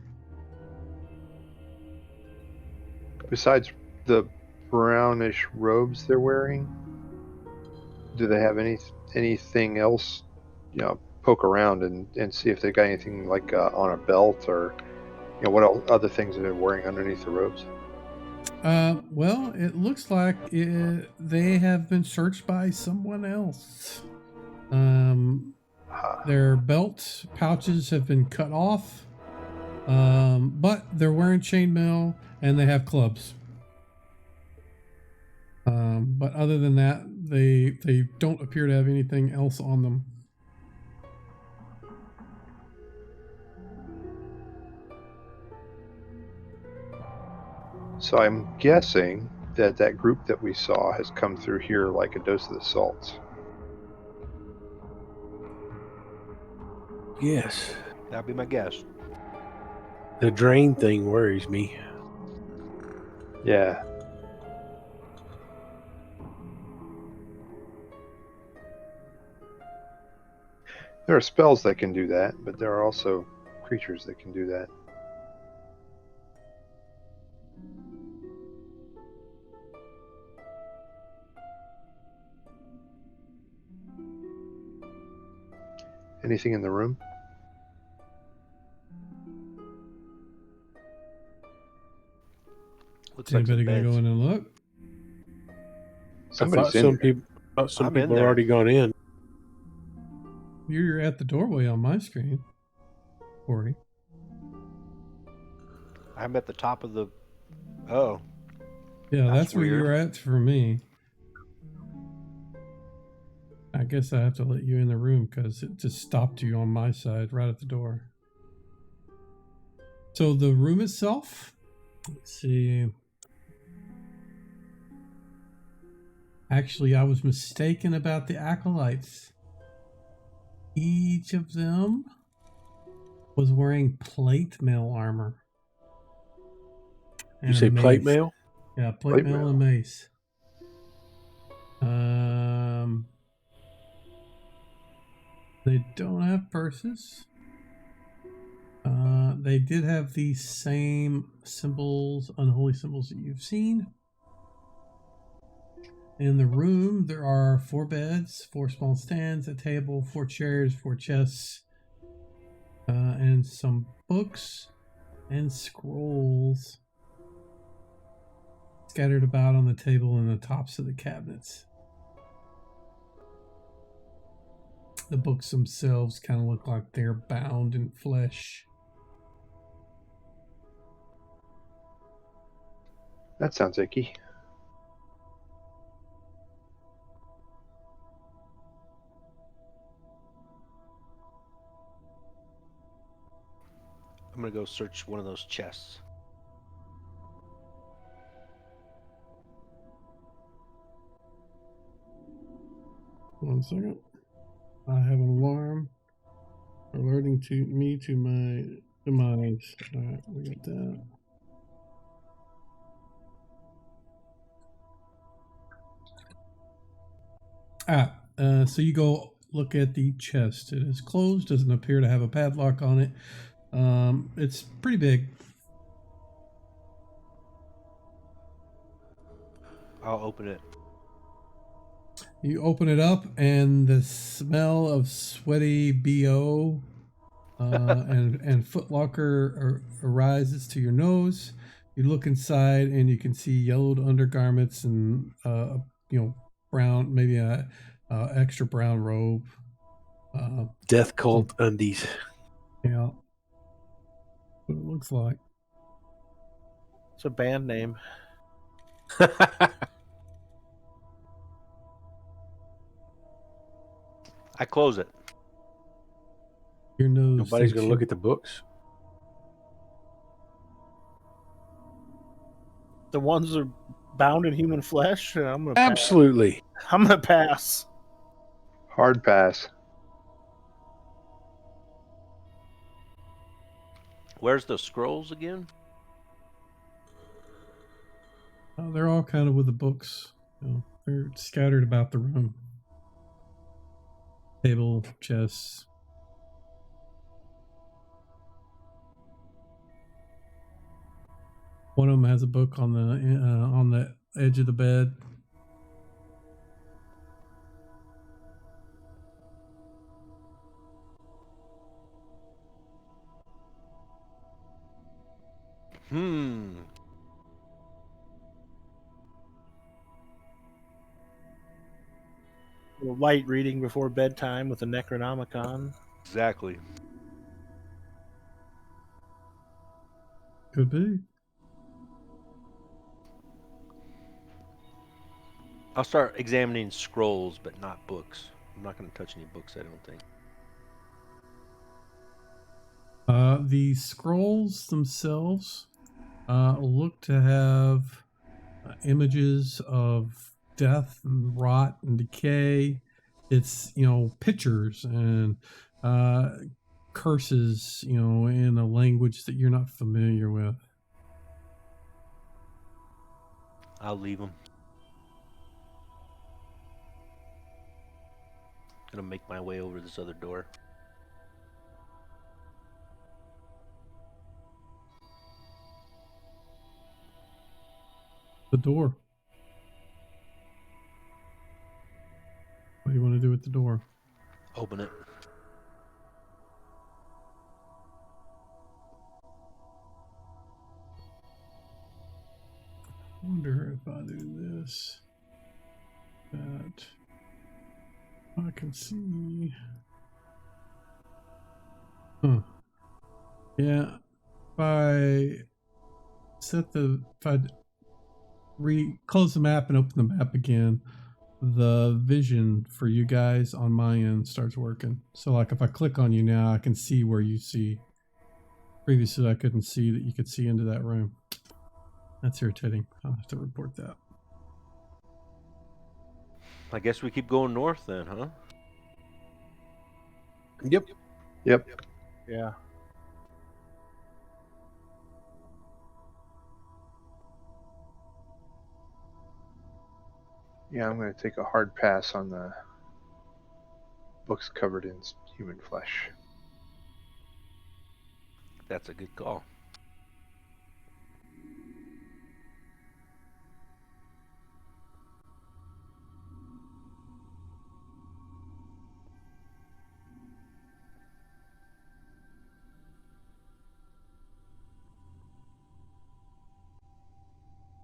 S6: Besides the brownish robes they're wearing, do they have anything else? Poke around and see if they got anything like on a belt or what other things they're wearing underneath the robes.
S3: Well, it looks like they have been searched by someone else. Their belt pouches have been cut off, but they're wearing chainmail and they have clubs. But other than that, they don't appear to have anything else on them.
S6: So I'm guessing that group that we saw has come through here like a dose of the salts.
S4: Yes.
S1: That'd be my guess.
S4: The drain thing worries me.
S6: Yeah. There are spells that can do that, but there are also creatures that can do that. Anything in the room?
S1: Looks
S3: Is
S1: like some
S3: anybody gonna
S1: beds.
S3: go in and look?
S4: I
S6: Somebody's
S4: thought
S6: in
S4: some
S6: there.
S4: people. Some
S1: I'm in
S4: people have
S1: there.
S4: already gone in.
S3: You're at the doorway on my screen, Corey.
S1: I'm at the top of the. Oh,
S3: Yeah,
S1: That's
S3: that's where
S1: weird.
S3: you're at for me. I guess I have to let you in the room because it just stopped you on my side right at the door. So the room itself, let's see. Actually, I was mistaken about the acolytes. Each of them was wearing plate mail armor.
S4: You
S3: And
S4: say
S3: a
S4: plate
S3: mace.
S4: mail?
S3: Yeah, plate
S6: Plate
S3: mail
S6: mail.
S3: and mace. They don't have purses. They did have these same symbols, unholy symbols that you've seen. In the room, there are 4 beds, 4 small stands, a table, 4 chairs, 4 chests, and some books and scrolls scattered about on the table and the tops of the cabinets. The books themselves kind of look like they're bound in flesh.
S6: That sounds icky.
S1: I'm gonna go search one of those chests.
S3: One second. I have an alarm alerting to me to my demise. Alright, we got that. So you go look at the chest. It is closed, doesn't appear to have a padlock on it. It's pretty big.
S1: I'll open it.
S3: You open it up, and the smell of sweaty BO and footlocker arises to your nose. You look inside, and you can see yellowed undergarments and brown, maybe a extra brown robe.
S4: Death cult undies.
S3: Yeah, what it looks like.
S2: It's a band name.
S1: I close it.
S3: Your nose.
S4: Nobody's
S3: takes
S4: going to
S3: you.
S4: look at the books.
S2: The ones that are bound in human flesh. I'm gonna
S4: Absolutely.
S2: Pass. I'm gonna pass.
S6: Hard pass.
S1: Where's the scrolls again?
S3: They're all kind of with the books. They're scattered about the room. Table, chests. One of them has a book on the edge of the bed.
S2: A little light reading before bedtime with the Necronomicon.
S1: Exactly.
S3: Could be.
S1: I'll start examining scrolls, but not books. I'm not going to touch any books, I don't think.
S3: The scrolls themselves look to have images of death and rot and decay. It's pictures and curses, in a language that you're not familiar with.
S1: I'll leave them. Gonna make my way over this other door.
S3: The door. What do you want to do with the door?
S1: Open it.
S3: I wonder if I do this, that I can see. Huh. Yeah. If I close the map and open the map again, the vision for you guys on my end starts working. So like if I click on you now, I can see where you see. Previously I couldn't see that you could see into that room. That's irritating. I'll have to report that.
S1: I guess we keep going north then, huh?
S4: Yep.
S6: Yep.
S2: Yeah.
S6: Yeah, I'm going to take a hard pass on the books covered in human flesh.
S1: That's a good call.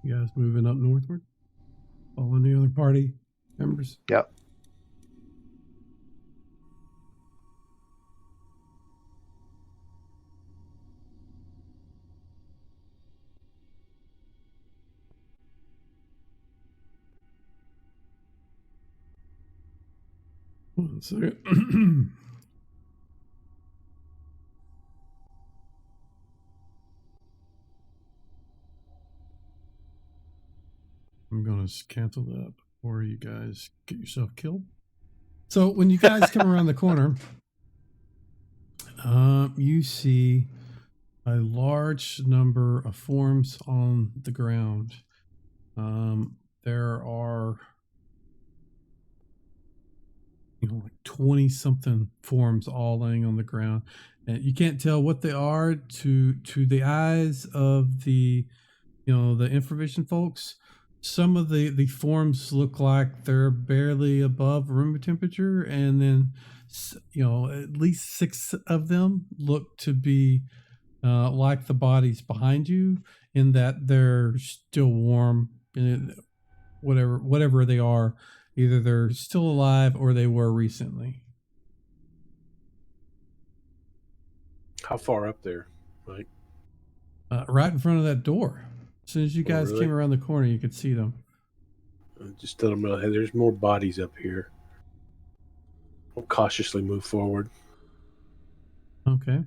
S3: You guys moving up northward? Following the other party members?
S6: Yep.
S3: One second. I'm going to cancel that before you guys get yourself killed. So when you guys come around the corner, you see a large number of forms on the ground. There are, like 20 something forms all laying on the ground, and you can't tell what they are to the eyes of the the information folks. Some of the forms look like they're barely above room temperature, and then at least 6 of them look to be like the bodies behind you, in that they're still warm. Whatever they are, either they're still alive or they were recently.
S4: How far up there? Like,
S3: Right in front of that door. As soon as you guys
S4: really?
S3: came around the corner, you could see them.
S4: just tell them, hey, there's more bodies up here. I'll cautiously move forward.
S3: Okay.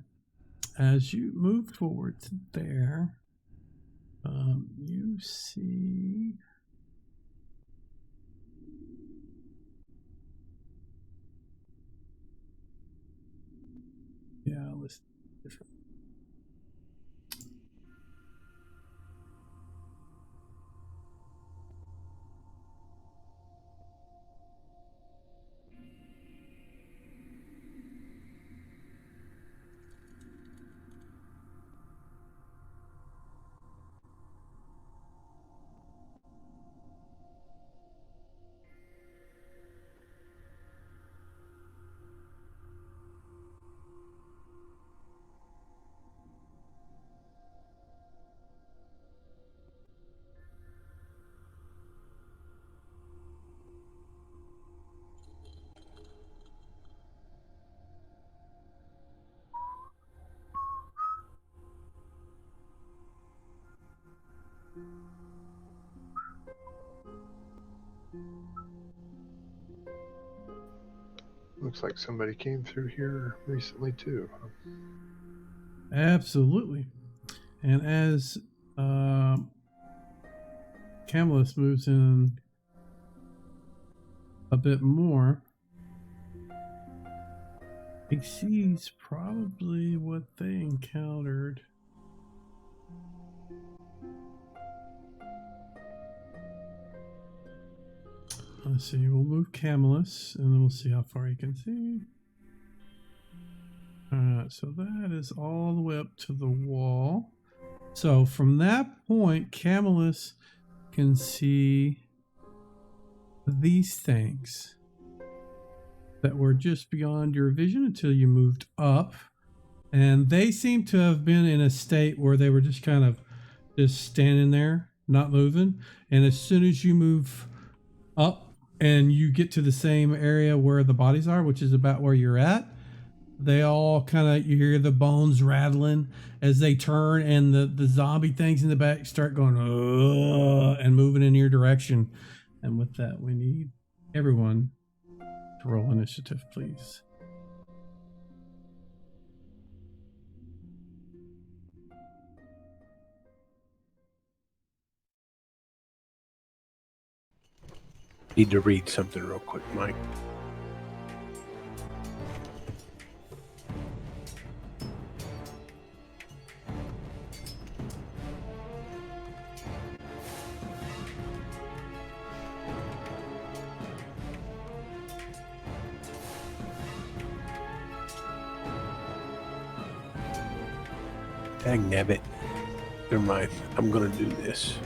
S3: As you move forward to there, you see let's different.
S6: Looks like somebody came through here recently too.
S3: Absolutely. And as Camillus moves in a bit more, he sees probably what they encountered. Let's see, we'll move Camillus and then we'll see how far he can see. Alright, so that is all the way up to the wall. So from that point, Camillus can see these things that were just beyond your vision until you moved up. And they seem to have been in a state where they were just kind of just standing there, not moving. And as soon as you move up and you get to the same area where the bodies are, which is about where you're at, they all kind of, you hear the bones rattling as they turn, and the zombie things in the back start going and moving in your direction. And with that, we need everyone to roll initiative, please.
S4: Need to read something real quick, Mike. Dang nabbit. Never mind. I'm gonna do this.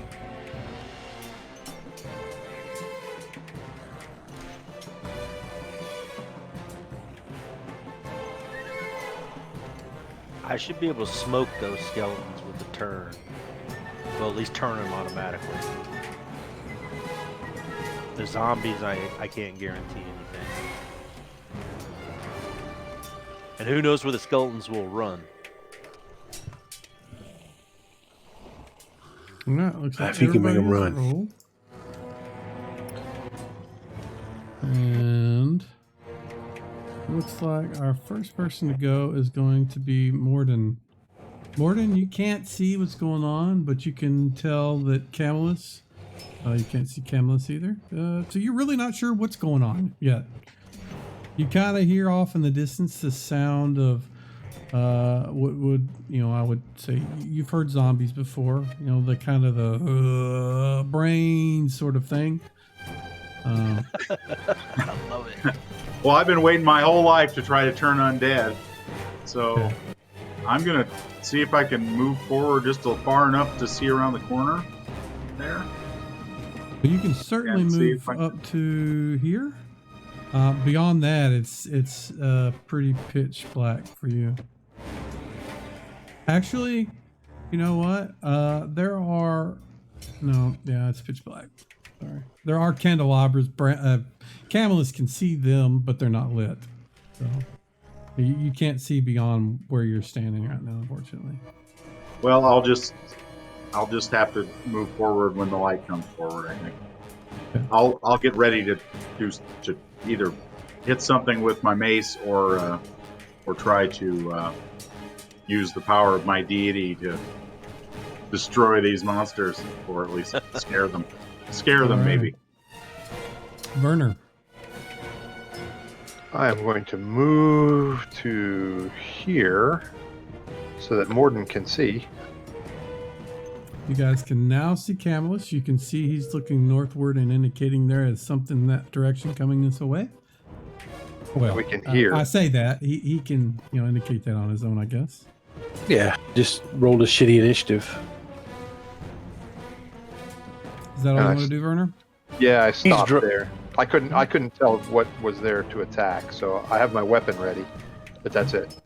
S1: I should be able to smoke those skeletons with a turn. Well, at least turn them automatically. The zombies, I can't guarantee anything. And who knows where the skeletons will run.
S3: That looks like
S4: If you can make 'em
S3: everybody's
S4: run.
S3: rolled. And looks like our first person to go is going to be Morden. Morden, you can't see what's going on, but you can tell that Camillus, you can't see Camillus either. So you're really not sure what's going on yet. You kind of hear off in the distance the sound of what would, I would say you've heard zombies before, the kind of the brain sort of thing.
S1: I love it.
S5: Well, I've been waiting my whole life to try to turn undead, so
S3: Okay.
S5: I'm gonna see if I can move forward just far enough to see around the corner there.
S3: But you can certainly
S5: Yeah, see
S3: move
S5: if I-
S3: up to here. Beyond that, it's pretty pitch black for you. Actually, you know what? It's pitch black. Sorry. There are candelabras. Camillus can see them, but they're not lit. So you can't see beyond where you're standing right now, unfortunately.
S5: Well, I'll just have to move forward when the light comes forward. I think.
S3: Okay.
S5: I'll get ready to either hit something with my mace or try to use the power of my deity to destroy these monsters, or at least scare them. Scare them,
S3: All right.
S5: maybe.
S3: Werner.
S6: I am going to move to here so that Morden can see.
S3: You guys can now see Camillus. You can see he's looking northward and indicating there is something in that direction coming this way. Well,
S6: We can hear.
S3: I say that. He can, indicate that on his own, I guess.
S4: Yeah, just rolled a shitty initiative.
S3: Is that all you
S6: Nice.
S3: want to do, Werner?
S6: Yeah, I stopped
S4: dr-
S6: there. I couldn't tell what was there to attack, so I have my weapon ready, but that's it.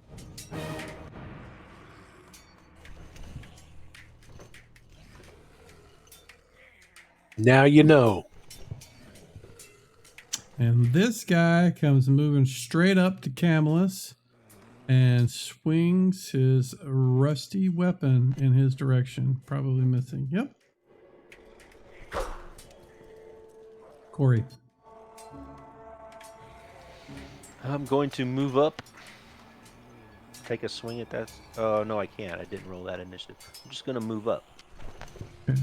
S4: Now you know.
S3: And this guy comes moving straight up to Camillus and swings his rusty weapon in his direction. Probably missing. Yep. Corey.
S1: I'm going to move up. Take a swing at that. Oh, no, I can't. I didn't roll that initiative. I'm just going to move up.
S3: Okay.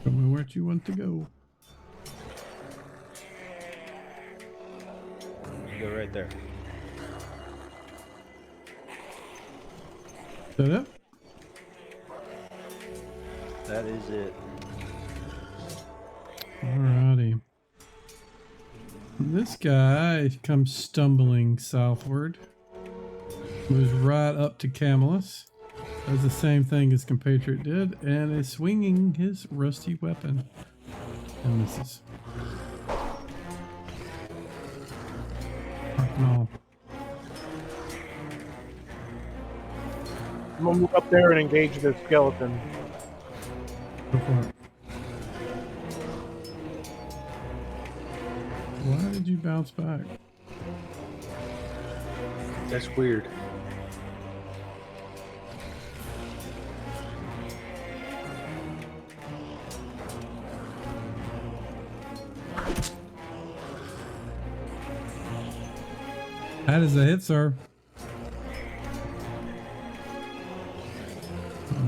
S3: Tell me where you want to go.
S1: Go right there.
S3: Set up.
S1: That is it.
S3: Alrighty. This guy comes stumbling southward. Moves right up to Camillus. does the same thing his compatriot did and is swinging his rusty weapon and misses. No.
S2: I'm gonna move up there and engage the skeleton.
S3: Go for it. Why did you bounce back?
S4: That's weird.
S3: That is a hit, sir.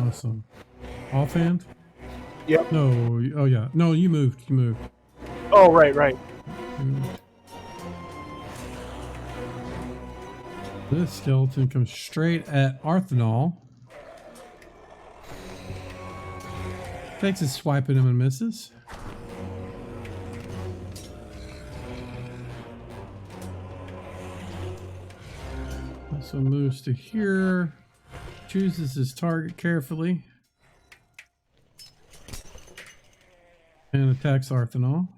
S3: Awesome. Offhand?
S2: Yep.
S3: No. Oh, yeah. No, you moved. You moved.
S2: Oh, right.
S3: You moved. This skeleton comes straight at Arthanol. Takes a swipe at him and misses. So moves to here. Chooses his target carefully. And attacks Arthanol.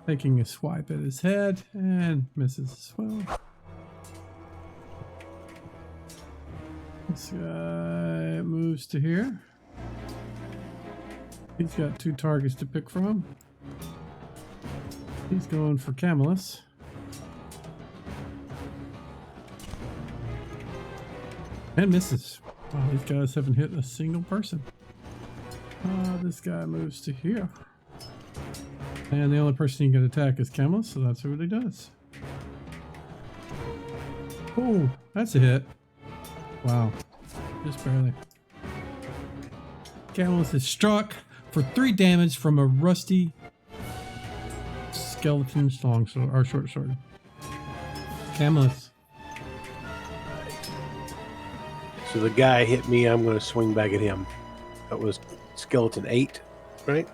S3: Taking a swipe at his head and misses as well. This guy moves to here. He's got 2 targets to pick from. He's going for Camillus. And misses. Wow, these guys haven't hit a single person. This guy moves to here. And the only person he can attack is Camillus, so that's what he does. Oh, that's a hit. Wow. Just barely. Camillus is struck for 3 damage from a rusty skeleton long sword, or short sword. Camillus.
S4: So the guy hit me. I'm going to swing back at him. That was skeleton 8, right?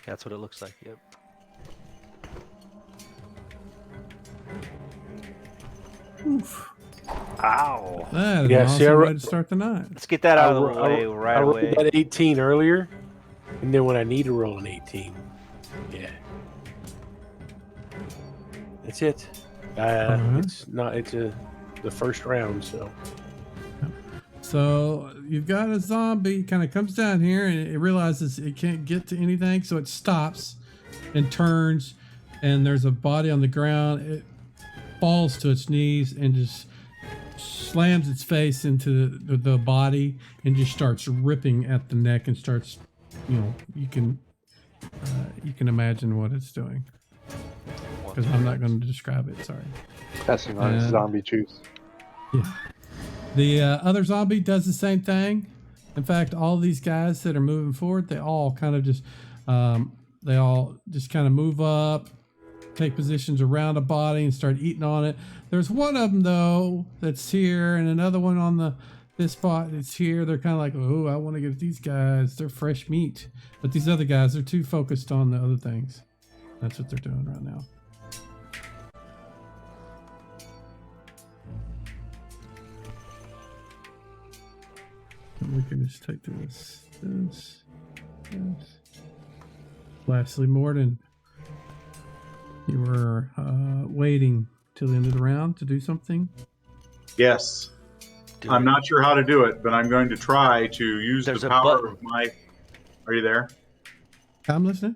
S1: That's what it looks like. Yep.
S3: Oof.
S1: Ow.
S3: That is
S4: Yeah,
S3: an
S4: see,
S3: awesome way to start the night.
S1: Let's get that out of
S4: ro-
S1: the way right
S4: I rolled
S1: away.
S4: that 18 earlier, and then when I need to roll an 18, yeah, that's it. It's not. It's the first round, so
S3: So you've got a zombie kind of comes down here and it realizes it can't get to anything, so it stops and turns, and there's a body on the ground. It falls to its knees and just slams its face into the body and just starts ripping at the neck and starts, you can imagine what it's doing, because I'm not going to describe it. Sorry.
S6: Passing on his zombie juice.
S3: Yeah. The other zombie does the same thing. In fact, all these guys that are moving forward, they all kind of just move up, take positions around a body and start eating on it. There's one of them though that's here, and another one on this spot that's here. They're kind of like, oh, I want to get these guys. They're fresh meat. But these other guys are too focused on the other things. That's what they're doing right now. And we can just take this. Lastly, Morden, you were waiting till the end of the round to do something.
S5: Yes. I'm not sure how to do it, but I'm going to try to use
S1: There's
S5: the
S1: a
S5: power
S1: button.
S5: of my. Are you there?
S3: I'm listening.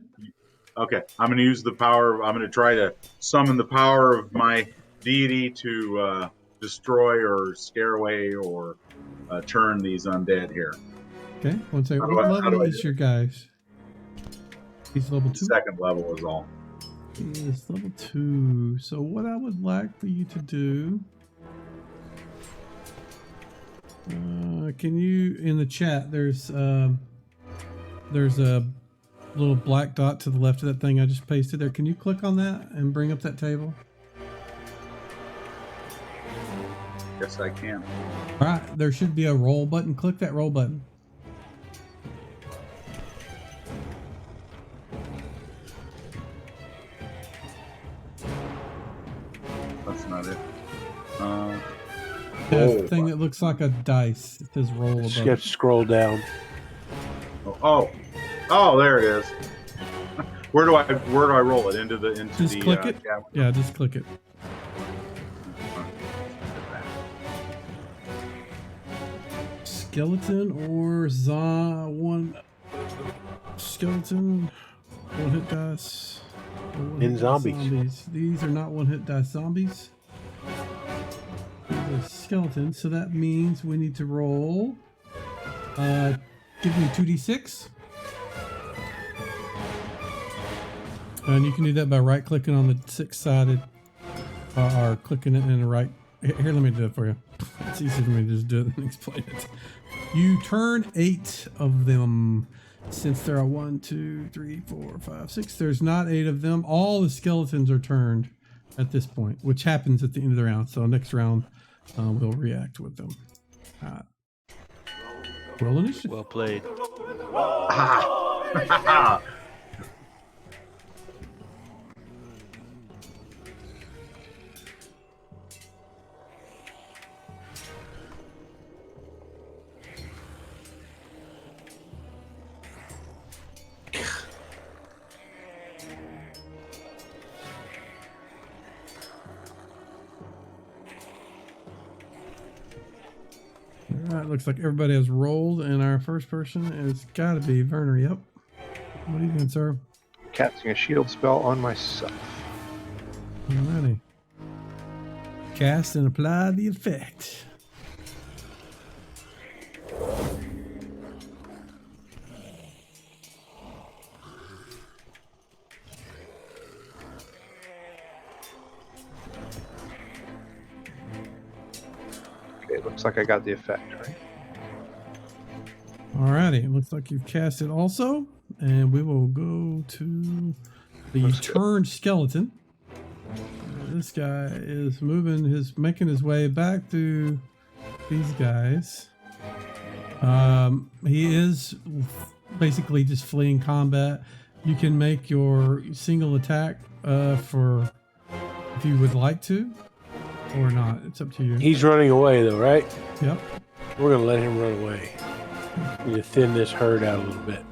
S5: Okay. I'm going to use the power. I'm going to try to summon the power of my deity to destroy or scare away or turn these undead here.
S3: Okay, one second.
S5: How do
S3: What
S5: I
S3: level
S5: do
S3: is your guys? He's level 2.
S5: Second level is all.
S3: He is level 2. So what I would like for you to do, can you, in the chat, there's a little black dot to the left of that thing I just pasted there. Can you click on that and bring up that table?
S5: Yes, I can.
S3: All right, there should be a roll button. Click that roll button.
S5: That's not it.
S3: The thing that looks like a dice. It says roll
S4: You
S3: above.
S4: have to scroll down.
S5: Oh, there it is. Where do I roll it into the
S3: Just click it.
S5: chat?
S3: Yeah, just click it. Skeleton or one skeleton, one hit dice.
S4: In zombies.
S3: These are not one hit dice zombies. These are skeletons, so that means we need to roll. Give me 2d6. And you can do that by right clicking on the six-sided or clicking it in the right. Here, let me do it for you. It's easier for me to just do it and explain it. You turn 8 of them. Since there are 1, 2, 3, 4, 5, 6, there's not 8 of them. All the skeletons are turned at this point, which happens at the end of the round. So next round, we'll react with them. Roll initiative.
S1: Well played.
S3: All right, looks like everybody has rolled, and our first person has got to be Werner. Yep. What are you doing, sir?
S6: Casting a shield spell on myself.
S3: Alrighty. Cast and apply the effect.
S6: Okay, looks like I got the effect, right?
S3: Alrighty, it looks like you've cast it also, and we will go to the turned skeleton. This guy is making his way back through these guys. He is basically just fleeing combat. You can make your single attack for if you would like to, or not. It's up to you.
S4: He's running away, though, right?
S3: Yep.
S4: We're going to let him run away. We need to thin this herd out a little bit.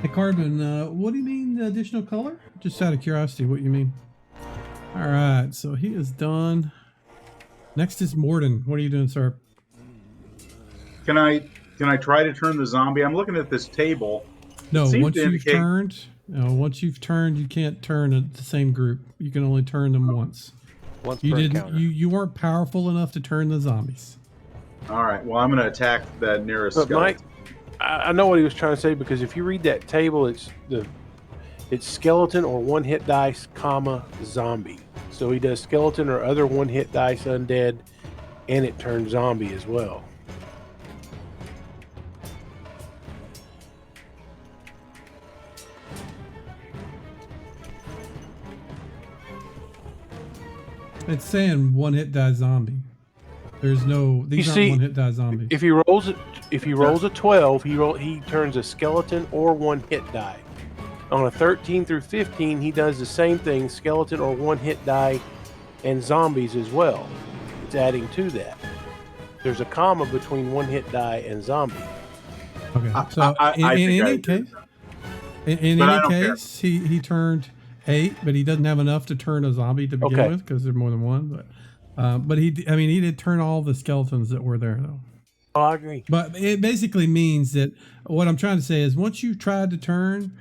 S3: Hey, Carbon, what do you mean additional color? Just out of curiosity, what you mean? All right, so he is done. Next is Morden. What are you doing, sir?
S5: Can I try to turn the zombie? I'm looking at this table.
S3: No,
S5: Seems
S3: once
S5: to
S3: you've
S5: indicate-
S3: turned, once you've turned, you can't turn the same group. You can only turn them once.
S1: Once
S3: You
S1: per
S3: didn't.
S1: encounter.
S3: You weren't powerful enough to turn the zombies.
S5: All right. Well, I'm going to attack that nearest
S4: But
S5: skeleton.
S4: Mike, I know what he was trying to say, because if you read that table, it's skeleton or one hit dice, comma, zombie. So he does skeleton or other one hit dice undead, and it turns zombie as well.
S3: It's saying one hit die zombie. There's no. These
S4: You
S3: aren't
S4: see,
S3: one hit die zombies.
S4: If he rolls a 12, he turns a skeleton or one hit die. On a 13 through 15, he does the same thing, skeleton or one hit die, and zombies as well. It's adding to that. There's a comma between one hit die and zombie.
S3: Okay. So
S5: I
S3: in
S5: think I
S3: any
S5: agree
S3: case,
S5: with
S3: in
S5: But I
S3: any
S5: don't care.
S3: case, he turned 8, but he doesn't have enough to turn a zombie to begin
S4: Okay.
S3: with because there's more than one. But he did turn all the skeletons that were there though.
S4: Oh, I agree.
S3: But it basically means that what I'm trying to say is once you've tried to turn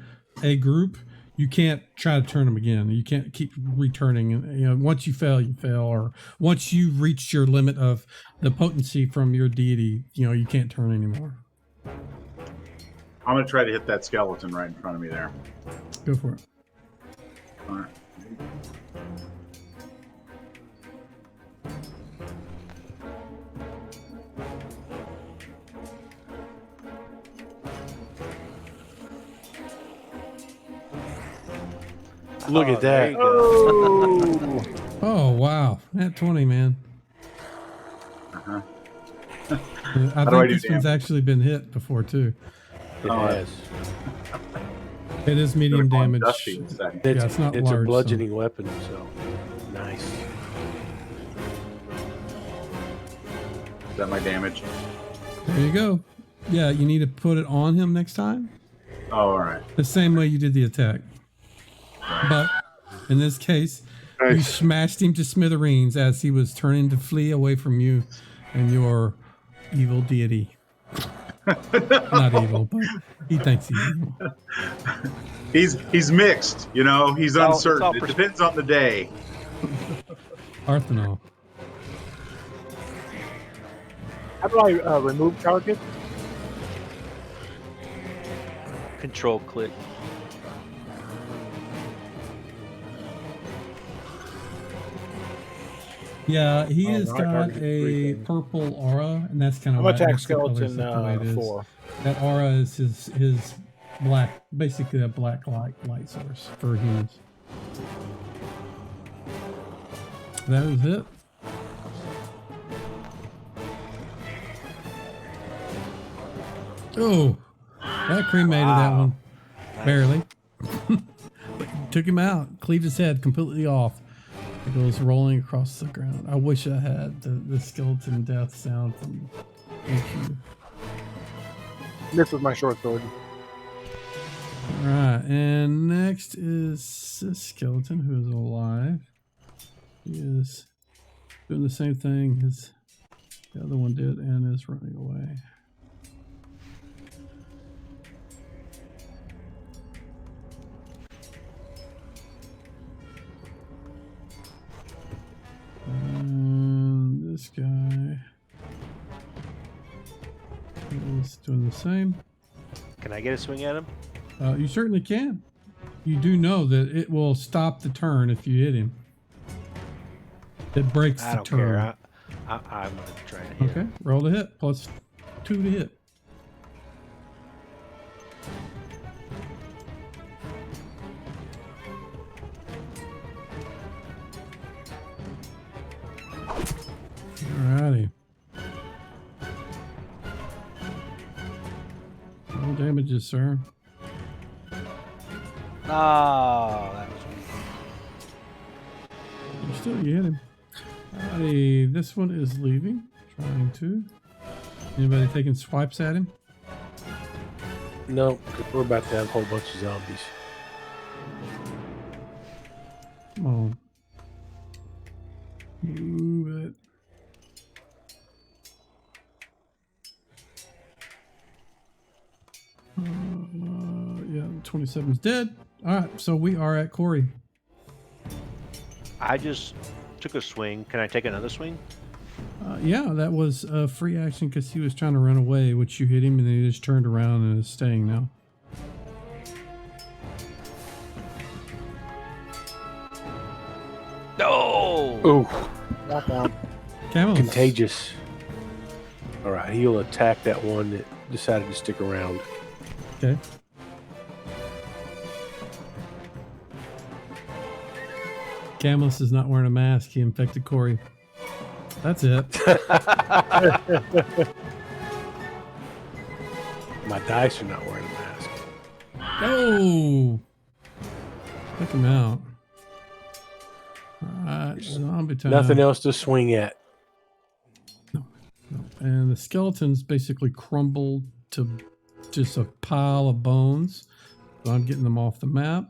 S3: a group, you can't try to turn them again. You can't keep returning. You know, once you fail, you fail. Or once you've reached your limit of the potency from your deity, you can't turn anymore.
S5: I'm going to try to hit that skeleton right in front of me there.
S3: Go for it.
S5: All right.
S4: Look at
S1: there
S4: that.
S1: you go.
S3: Oh, wow. That 20, man.
S5: Uh-huh.
S3: I
S5: do I
S3: think
S5: do
S3: this one's
S5: damage?
S3: actually been hit before, too.
S4: It
S5: Oh,
S4: has.
S3: It is medium
S5: Gonna call him
S3: damage.
S5: Dusty in a second.
S3: Yeah, it's not
S4: it's
S3: large,
S4: a
S3: so-
S4: bludgeoning weapon, so nice.
S5: Is that my damage?
S3: There you go. Yeah, you need to put it on him next time.
S5: Oh, all right.
S3: The same way you did the attack. But in this case, you
S6: Nice.
S3: smashed him to smithereens as he was turning to flee away from you and your evil deity. Not evil, but he thinks he's evil.
S5: He's mixed, you know. He's
S1: all-
S5: uncertain.
S1: it's all
S5: It
S1: pers-
S5: depends on the day.
S3: Arthanol.
S2: How do I remove target?
S1: Control click.
S3: Yeah, he
S2: Oh,
S3: has
S2: no, I
S3: got
S2: targeted three
S3: a
S2: things.
S3: purple aura, and that's kind of
S2: I'm
S3: why
S2: attack
S3: that's the colors
S2: skeleton
S3: the way it is.
S2: 4.
S3: That aura is his black, basically a black light source for humans. That was it. Oh, that cremated that one. Barely. Took him out. Cleaved his head completely off. It goes rolling across the ground. I wish I had the skeleton death sound from HU.
S2: This was my short sword.
S3: All right, and next is this skeleton who is alive. He is doing the same thing as the other one did and is running away. And this guy is doing the same.
S1: Can I get a swing at him?
S3: You certainly can. You do know that it will stop the turn if you hit him. It breaks
S1: I
S3: the
S1: don't
S3: turn.
S1: care. I'm gonna try to hit
S3: Okay,
S1: him.
S3: roll to hit plus 2 to hit. Alrighty. No damages, sir.
S1: Oh, that was weak.
S3: You hit him. Alrighty, this one is leaving. Trying to. Anybody taking swipes at him?
S4: No, 'cause we're about to have a whole bunch of zombies.
S3: Come on. Move it. Yeah, 27's dead. Alright, so we are at Corey.
S1: I just took a swing. Can I take another swing?
S3: Yeah, that was a free action because he was trying to run away, which you hit him, and then he just turned around and is staying now.
S1: No.
S4: Ooh,
S3: Camels.
S4: contagious. All right, he'll attack that one that decided to stick around.
S3: Okay. Camus is not wearing a mask. He infected Corey. That's it.
S4: My dice are not wearing a mask.
S3: Oh! Take him out. Alright, zombie time.
S4: Nothing else to swing at.
S3: And the skeletons basically crumbled to just a pile of bones. So I'm getting them off the map.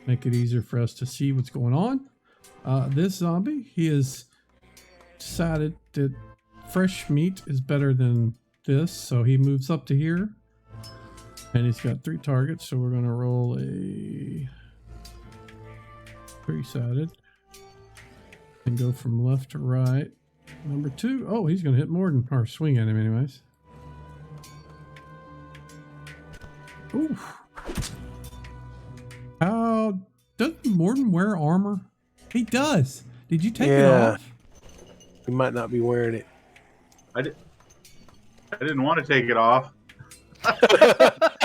S3: Make it easier for us to see what's going on. This zombie, he has decided that fresh meat is better than this. So he moves up to here. And he's got 3 targets. So we're going to roll a 3-sided. And go from left to right. Number 2. Oh, he's going to hit Morden, or swing at him anyways. Ooh. How doesn't Morden wear armor? He does. Did you take it
S4: Yeah.
S3: off?
S4: He might not be wearing it.
S5: I didn't want to take it off.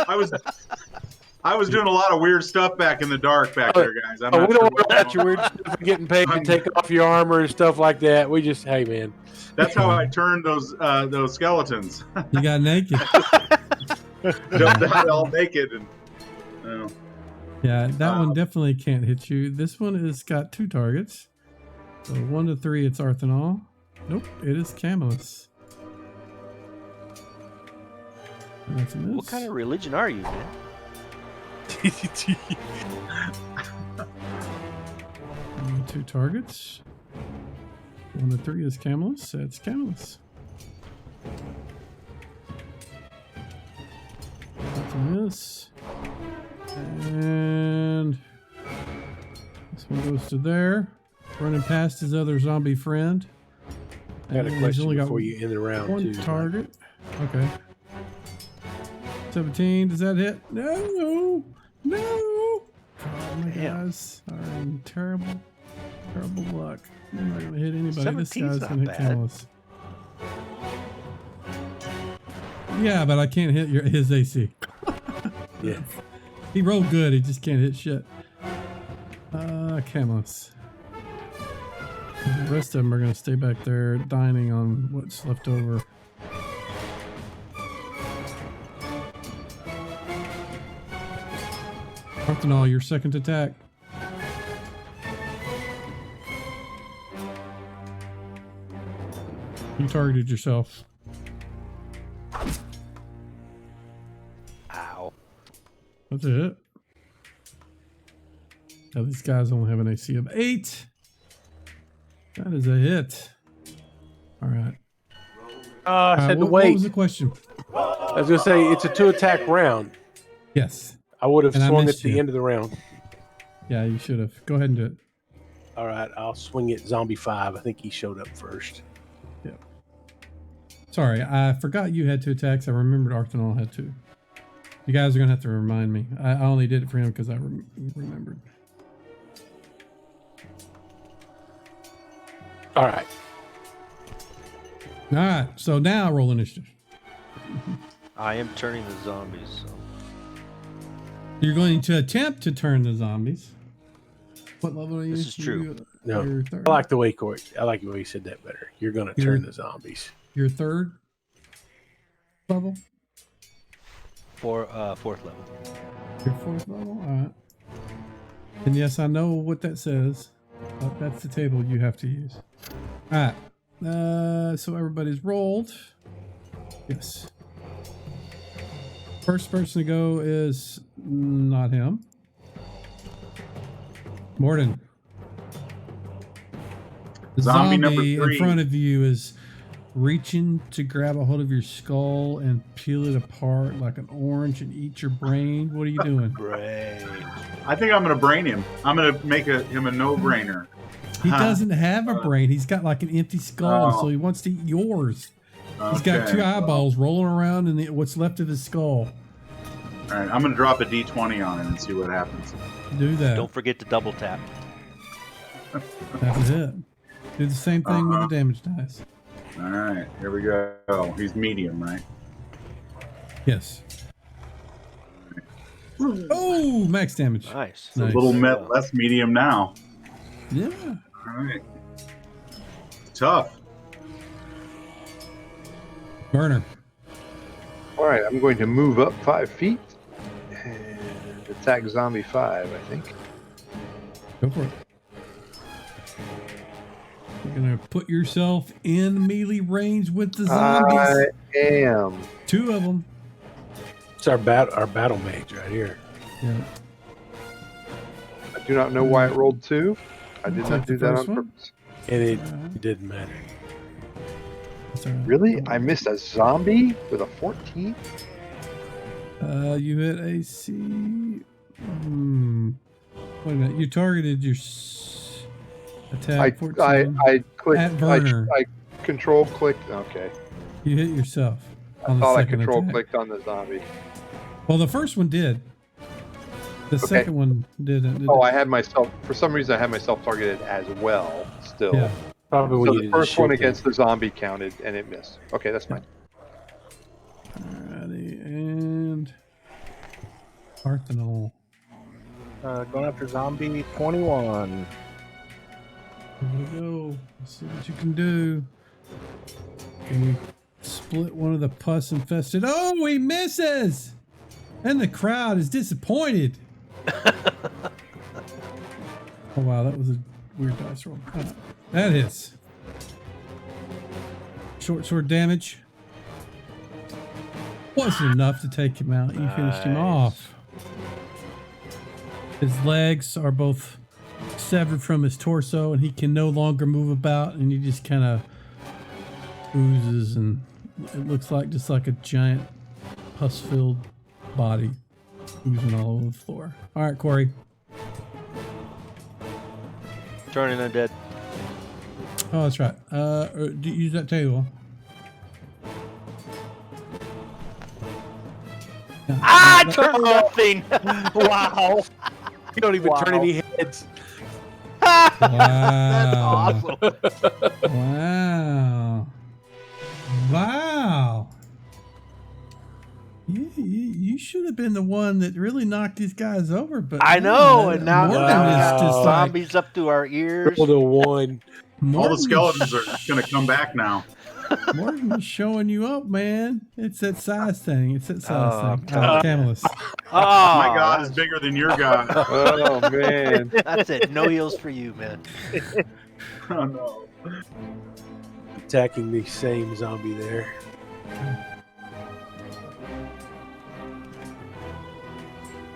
S5: I was doing a lot of weird stuff back in the dark back there, guys. I'm
S4: Oh,
S5: not
S4: we
S5: sure
S4: don't
S5: what's
S4: worry about
S5: going
S4: your
S5: on.
S4: weird stuff and getting paid to take off your armor and stuff like that. We just, hey, man.
S5: That's how I turned those skeletons.
S3: You got naked.
S5: Jumped out all naked and.
S3: Yeah, that one definitely can't hit you. This one has got 2 targets. So 1 to 3, it's Arthanol. Nope, it is Camillus. That's a miss.
S1: What kind of religion are you, man?
S3: 2 targets. 1 to 3 is Camillus. That's Camillus. That's a miss. And this one goes to there. Running past his other zombie friend.
S4: I got a
S3: And he's
S4: question
S3: only got
S4: before you end the round,
S3: one
S4: too.
S3: target. Okay. 17. Does that hit? No. No. God, my guys are in terrible luck. I'm not gonna hit anybody. This
S1: 17's
S3: guy's
S1: not
S3: gonna hit
S1: bad.
S3: Camillus. Yeah, but I can't hit his AC.
S4: Yeah.
S3: He rolled good. He just can't hit shit. Camillus. The rest of them are gonna stay back there dining on what's left over. Arthanol, your second attack. You targeted yourself.
S1: Ow.
S3: That's it. Now these guys only have an AC of 8. That is a hit. All right.
S4: I said to
S3: What
S4: wait.
S3: was the question?
S4: I was going to say it's a 2-attack round.
S3: Yes.
S4: I would have
S3: And I
S4: swung at
S3: missed
S4: the
S3: you.
S4: end of the round.
S3: Yeah, you should have. Go ahead and do it.
S4: All right, I'll swing at Zombie 5. I think he showed up first.
S3: Yep. Sorry, I forgot you had 2 attacks. I remembered Arthanol had 2. You guys are going to have to remind me. I only did it for him because I remembered.
S4: All right.
S3: All right, so now roll initiative.
S1: I am turning the zombies. So.
S3: You're going to attempt to turn the zombies. What level are you?
S1: This is true.
S4: No,
S3: You're third.
S4: I like the way you said that better. You're going to turn the zombies.
S3: Your third level?
S1: Fourth level.
S3: Your 4th level? All right. And yes, I know what that says. But that's the table you have to use. All right. So everybody's rolled. Yes. First person to go is not him. Morden. The
S5: Zombie number
S3: zombie in
S5: 3.
S3: front of you is reaching to grab a hold of your skull and peel it apart like an orange and eat your brain. What are you doing?
S1: Great.
S5: I think I'm going to brain him. I'm going to make him a no-brainer.
S3: He doesn't have a brain. He's got like an empty skull,
S5: Oh.
S3: so he wants to eat yours. He's got 2 eyeballs rolling around in what's left of his skull.
S5: All right, I'm going to drop a D20 on him and see what happens.
S3: Do that.
S1: Don't forget to double tap.
S3: That's it. Do the same thing with the damage dice.
S5: All right, here we go. He's medium, right?
S3: Yes. Oh, max damage.
S1: Nice.
S5: It's a little less medium now.
S3: Yeah.
S5: All right. Tough.
S3: Burner.
S6: All right, I'm going to move up 5 feet and attack Zombie 5, I think.
S3: Go for it. You're going to put yourself in melee range with the zombies.
S6: I am.
S3: 2 of them.
S4: It's our battle mage right here.
S3: Yeah.
S6: I do not know why it rolled 2. I did
S3: Take
S6: not
S3: the
S6: do that on
S3: first one.
S6: purpose.
S4: And it didn't matter.
S3: That's all right.
S6: Really? I missed a zombie with a 14?
S3: You hit AC. Wait a minute. You targeted your attack 14.
S6: I clicked.
S3: At Burner.
S6: I control clicked. Okay.
S3: You hit yourself.
S6: I
S3: On the
S6: thought I
S3: second
S6: control
S3: attack.
S6: clicked on the zombie.
S3: Well, the first one did. The second one didn't. Did
S6: Oh,
S3: it?
S6: I had myself, for some reason, I had myself targeted as well, still.
S3: Yeah.
S4: Probably when
S6: So
S4: you
S6: the
S4: did
S6: first one
S4: shift
S6: against the zombie counted, and it missed. Okay, that's fine.
S3: Alrighty, and Arthanol.
S2: Going after zombie 21.
S3: Here we go. Let's see what you can do. Can you split one of the pus infested? Oh, he misses! And the crowd is disappointed. Oh wow, that was a weird dice roll. That hits. Short sword damage. Wasn't enough to take him out. You finished him
S1: Nice.
S3: off. His legs are both severed from his torso, and he can no longer move about, and he just kind of oozes, and it looks like just like a giant pus-filled body oozing all over the floor. All right, Corey.
S1: Turning undead.
S3: Oh, that's right. Do you use that table? Yeah.
S1: Ah, turn nothing.
S4: Wow. You don't even turn
S6: Wow.
S4: any heads.
S1: That's
S3: Wow.
S1: awesome.
S3: Wow. Wow. You should have been the one that really knocked these guys over, but
S1: I know, and now
S3: Morgan
S4: now
S3: is just like
S1: zombies up to our ears.
S4: Roll to 1.
S5: All
S3: Morgan
S5: the skeletons are going to come back now.
S3: Morgan's showing you up, man. It's that size thing. It's that size
S1: Oh,
S3: thing. Camillus.
S1: Oh,
S5: My God is bigger than your God.
S6: Oh man.
S1: That's it. No heals for you, man.
S5: Oh, no.
S4: Attacking the same zombie there.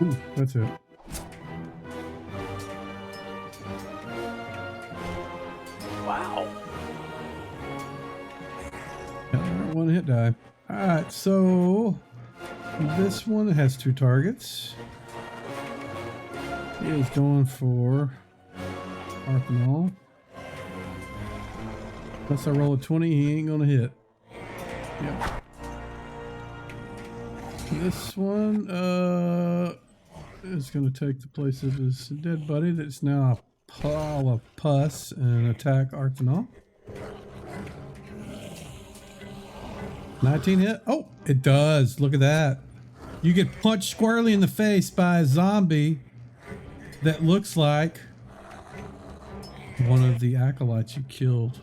S3: Ooh, that's it.
S4: Wow.
S3: One hit die. All right, so this one has 2 targets. He is going for Arthanol. Unless I roll a 20, he ain't gonna hit. Yep. This one is gonna take the place of his dead buddy that's now a pile of pus and attack Arthanol. 19 hit. Oh, it does. Look at that. You get punched squarely in the face by a zombie that looks like one of the acolytes you killed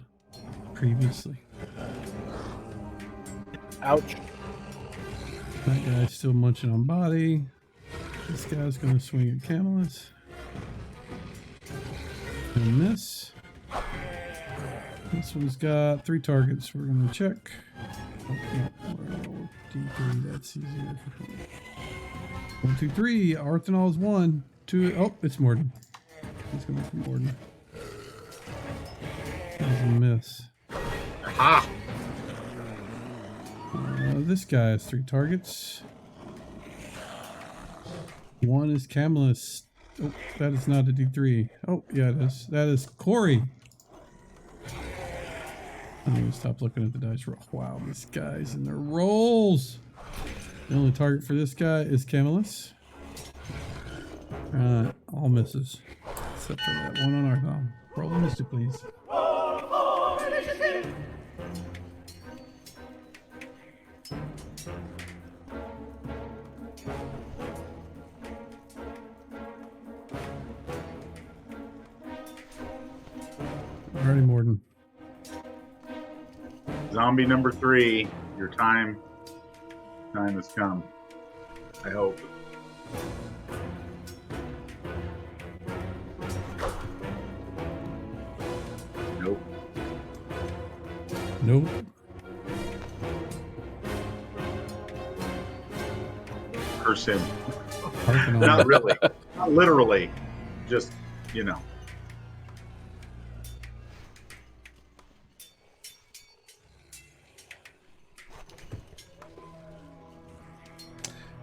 S3: previously.
S4: Ouch.
S3: That guy's still munching on body. This guy's going to swing at Camillus. And miss. This one's got 3 targets. We're going to check. Oh, no, D3, that's easier. 1, 2, 3. Arthanol's 1, 2. Oh, it's Morden. He's going to be Morden. That's a miss.
S5: Ah!
S3: This guy has 3 targets. 1 is Camillus. Oh, that is not a D3. Oh, yeah, it is. That is Corey. I'm going to stop looking at the dice roll. Wow, this guy's in their rolls. The only target for this guy is Camillus. All misses. Except for that one on our thumb. Roll the mystic, please. Alrighty, Morden.
S5: Zombie number 3, your time has come. I hope. Nope.
S3: Nope.
S5: Curse him.
S3: Arthanol.
S5: Not really. Not literally. Just, you know.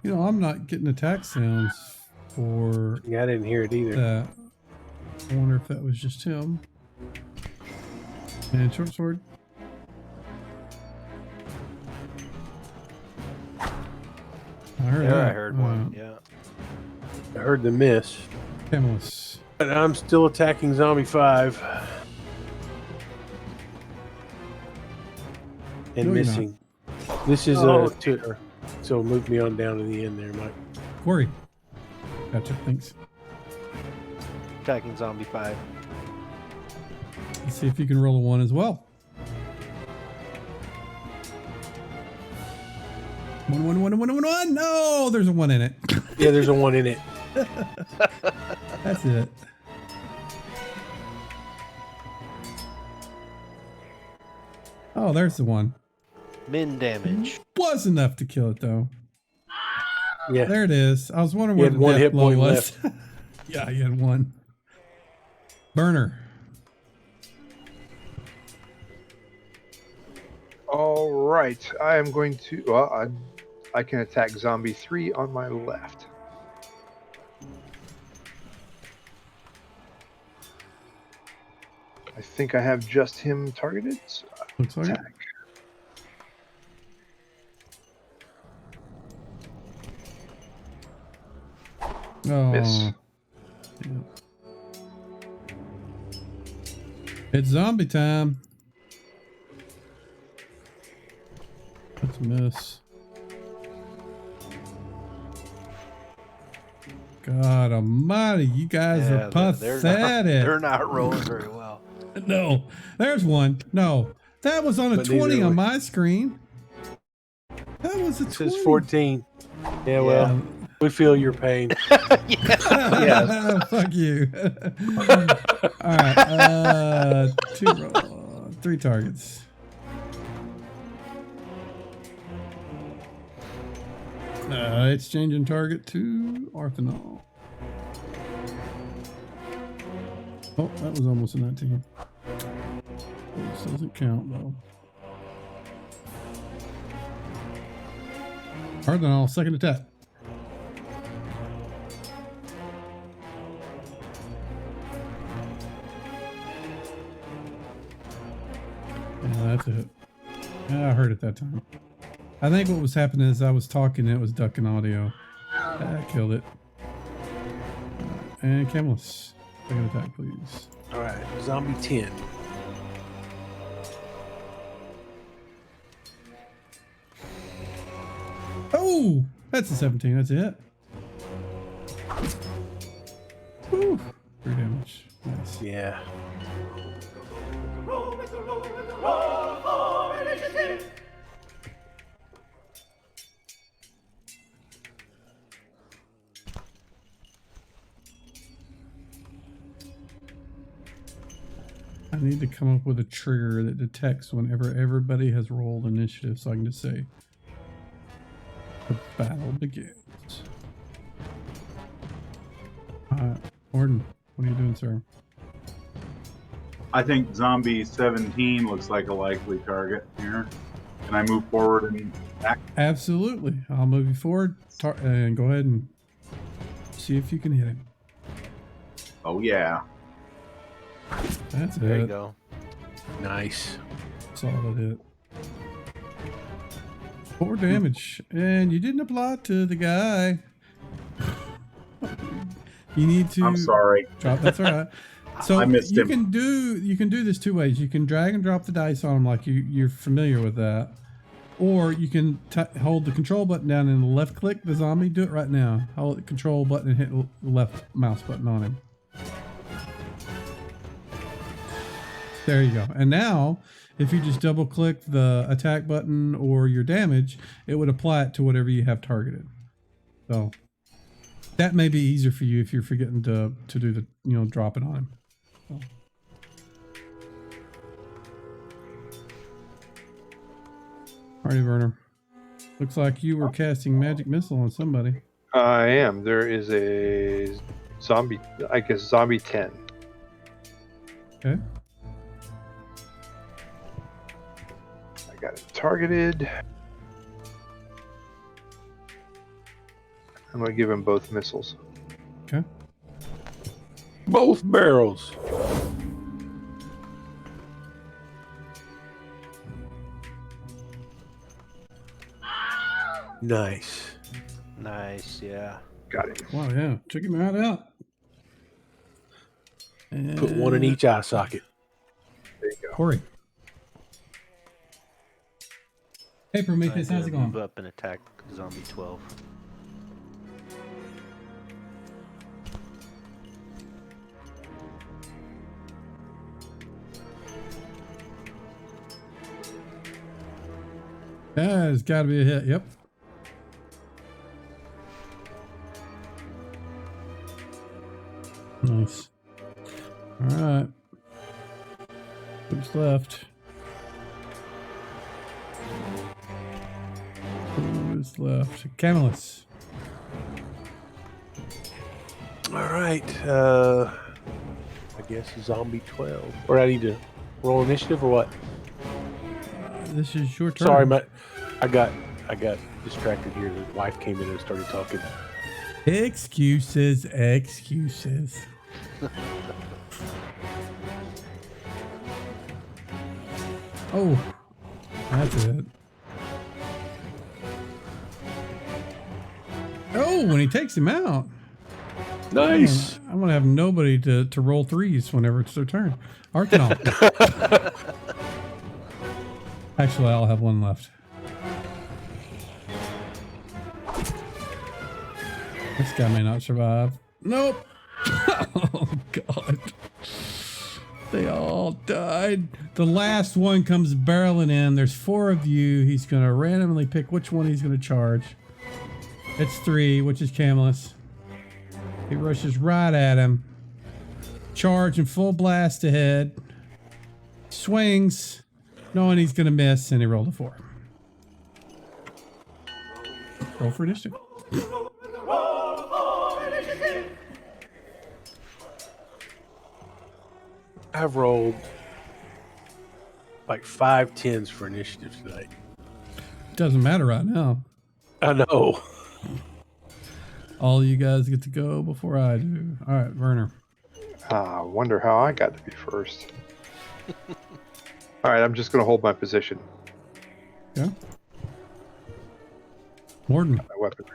S3: You know, I'm not getting attack sounds for
S4: Yeah, I didn't hear it either.
S3: that. I wonder if that was just him. And short sword. I heard that.
S1: I heard one. Yeah.
S4: I heard the miss.
S3: Camillus.
S4: But I'm still attacking zombie 5. And
S3: No, you're
S4: missing. This is
S5: Oh,
S4: a 2. So move me on down to the end there, Mike.
S3: Corey. Gotcha. Thanks.
S1: Attacking zombie 5.
S3: Let's see if you can roll a 1 as well. 1, 1, 1, 1, 1, 1. No, there's a 1 in it.
S4: Yeah, there's a 1 in it.
S3: That's it. Oh, there's the one.
S1: Min damage.
S3: Was enough to kill it though.
S4: Yeah.
S3: There it is. I was wondering
S4: You
S3: where
S4: had
S3: the
S4: one
S3: death
S4: hit
S3: blow
S4: point
S3: was. Yeah, you had one. Burner.
S6: All right, I am going to. Well, I can attack zombie 3 on my left. I think I have just him targeted. So
S3: Looks like it.
S6: attack.
S3: Oh,
S6: Miss.
S3: yeah. It's zombie time. That's a miss. God almighty, you guys are pathetic.
S1: They're not rolling very well.
S3: No, there's one. No, that was on a
S4: But neither
S3: 20
S4: are
S3: on
S4: we.
S3: my screen. That was a
S4: It
S3: 20.
S4: says 14. Yeah, well, we feel your pain.
S3: Yeah. Fuck you. All right. 3 targets. It's changing target to Arthanol. Oh, that was almost a 19. This doesn't count though. Arthanol, second attack. Yeah, that's it. Yeah, I heard it that time. I think what was happening is I was talking and it was ducking audio. That killed it. And Camelus, second attack, please.
S4: All right, zombie 10.
S3: Oh, that's a 17. That's it. Woo. 3 damage. Nice.
S4: Yeah.
S3: I need to come up with a trigger that detects whenever everybody has rolled initiative, so I can just say, the battle begins. Gordon, what are you doing, sir?
S5: I think zombie 17 looks like a likely target here. Can I move forward and act?
S3: Absolutely. I'll move you forward and go ahead and see if you can hit him.
S5: Oh, yeah.
S3: That's
S1: There
S3: it.
S1: you go.
S4: Nice.
S3: Solid hit. 4 damage. And you didn't apply to the guy. You need to
S5: I'm sorry.
S3: drop. That's all right. So
S5: I missed
S3: you
S5: him.
S3: can do this 2 ways. You can drag and drop the dice on him like you're familiar with that, or you can hold the control button down and left click the zombie. Do it right now. Hold the control button and hit the left mouse button on him. There you go. And now, if you just double click the attack button or your damage, it would apply it to whatever you have targeted. So that may be easier for you if you're forgetting to do the, drop it on him. So. Party burner. Looks like you were casting magic missile on somebody.
S6: I am. There is a zombie, I guess zombie 10.
S3: Okay.
S6: I got it targeted. I'm going to give him both missiles.
S3: Okay.
S4: Both barrels. Nice.
S1: Nice, yeah.
S6: Got it.
S3: Wow, yeah. Took him right out. And
S4: Put one in each eye socket.
S6: There you go.
S3: Corey. Hey, Prometheus,
S1: I'm
S3: how's it
S1: gonna move
S3: going?
S1: up and attack zombie 12.
S3: Yeah, it's got to be a hit. Yep. left? Who is left? Camillus.
S4: All right. I guess zombie 12. Or I need to roll initiative or what?
S3: This is your turn.
S4: Sorry, I got distracted here. The wife came in and started talking.
S3: Excuses. Oh, that's it. Oh, when he takes him out.
S4: Nice.
S3: I'm gonna have nobody to roll threes whenever it's their turn. Arcanal. Actually, I'll have one left. This guy may not survive. Nope. Oh God. They all died. The last one comes barreling in. There's 4 of you. He's gonna randomly pick which one he's gonna charge. It's 3, which is Camillus. He rushes right at him. Charge and full blast ahead. Swings, knowing he's going to miss, and he rolled a 4. Roll for initiative.
S4: I've rolled like 5 10s for initiative tonight.
S3: Doesn't matter right now.
S4: I know.
S3: All you guys get to go before I do. All right, Werner.
S6: I wonder how I got to be first. All right, I'm just going to hold my position.
S3: Yeah. Morden.
S6: My weapon.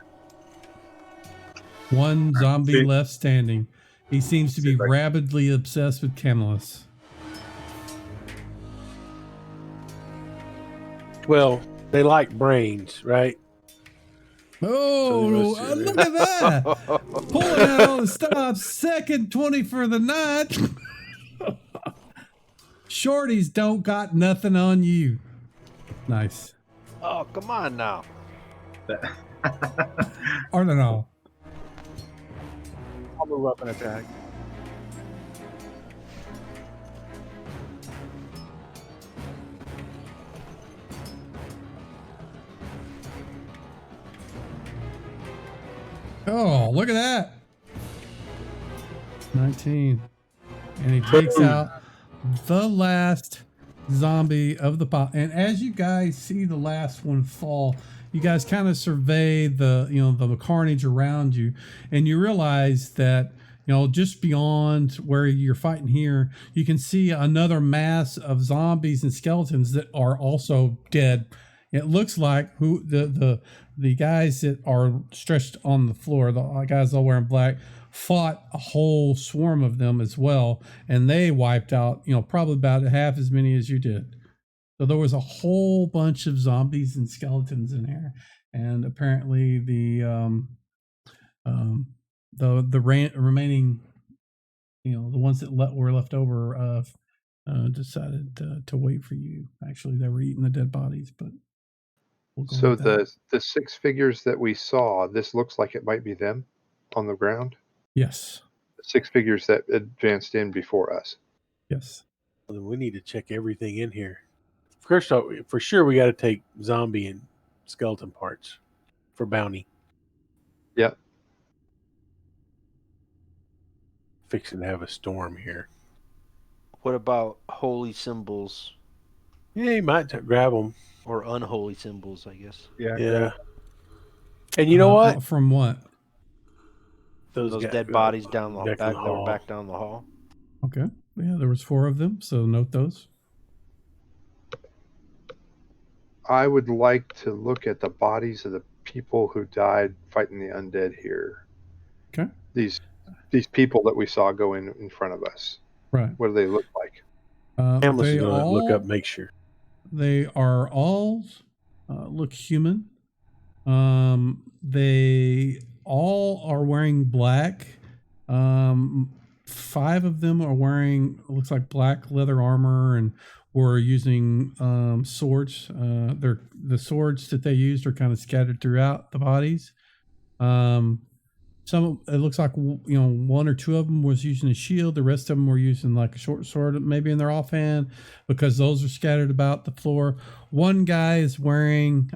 S3: One zombie
S5: See-
S3: left standing. He seems to be rabidly obsessed with Camillus.
S4: Well, they like brains, right?
S3: Oh,
S4: So
S3: look at that. Pulling out all the stops. Second 20 for the night. Shorties don't got nothing on you. Nice.
S1: Oh, come on now.
S3: Or no.
S2: I'll move up and attack.
S3: Oh, look at that. 19. And he takes out the last zombie of the pot. And as you guys see the last one fall, you guys kind of survey the carnage around you, and you realize that, just beyond where you're fighting here, you can see another mass of zombies and skeletons that are also dead. It looks like the guys that are stretched on the floor, the guys all wearing black, fought a whole swarm of them as well, and they wiped out, probably about half as many as you did. So there was a whole bunch of zombies and skeletons in here, and apparently the remaining, the ones that were left over, decided to wait for you. Actually, they were eating the dead bodies, but we'll go
S6: So
S3: with that.
S6: the 6 figures that we saw, this looks like it might be them on the ground.
S3: Yes,
S6: The 6 figures that advanced in before us.
S3: yes.
S4: Well, then we need to check everything in here. First off, for sure, we got to take zombie and skeleton parts for bounty.
S6: Yep.
S4: Fixing to have a storm here.
S1: What about holy symbols
S4: Yeah, you might grab them.
S1: or unholy symbols, I guess?
S4: Yeah. And you know what?
S3: From what?
S1: Those
S4: guys-
S1: dead bodies down the
S4: back in
S1: back
S4: the
S1: that were
S4: hall.
S1: back down the hall.
S3: Okay. Yeah, there was 4 of them, so note those.
S6: I would like to look at the bodies of the people who died fighting the undead here.
S3: Okay.
S6: These people that we saw go in front of us.
S3: Right.
S6: What do they look like?
S4: Hamlet's
S3: They
S4: going to look
S3: all-
S4: up, make sure.
S3: They are all look human. They all are wearing black. 5 of them are wearing, looks like, black leather armor, and were using swords. The swords that they used are kind of scattered throughout the bodies. Some, it looks like, one or two of them was using a shield. The rest of them were using like a short sword, maybe in their offhand, because those are scattered about the floor. One guy is wearing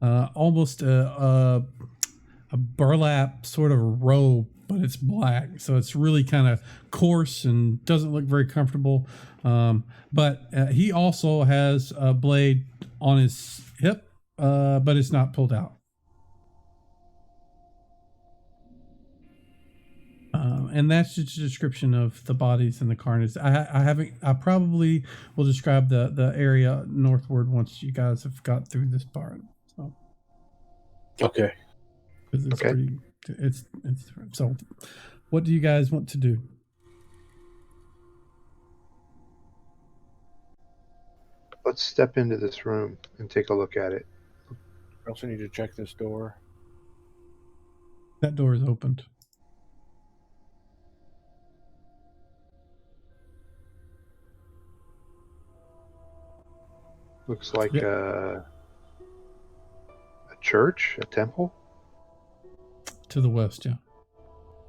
S3: almost a burlap sort of robe, but it's black, so it's really kind of coarse and doesn't look very comfortable. But he also has a blade on his hip, but it's not pulled out. And that's just a description of the bodies and the carnage. I probably will describe the area northward once you guys have got through this part. So,
S4: Okay.
S3: because it's
S6: Okay.
S3: pretty, it's so. What do you guys want to do?
S6: Let's step into this room and take a look at it.
S2: I also need to check this door.
S3: That door is opened.
S6: Looks like
S3: Yep.
S6: a church, a temple.
S3: To the west, yeah.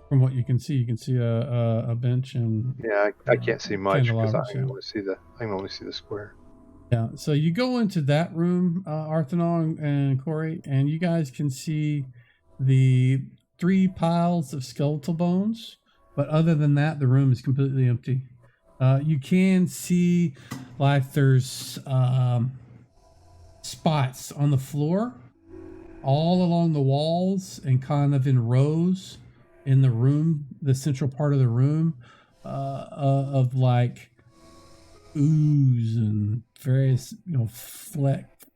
S3: From what you can see a bench and
S6: Yeah, I can't see much because I
S3: candelabras,
S6: can only see the square.
S3: yeah. So you go into that room, Arthanol and Corey, and you guys can see the 3 piles of skeletal bones. But other than that, the room is completely empty. You can see like there's spots on the floor, all along the walls, and kind of in rows in the room, the central part of the room, of like ooze and various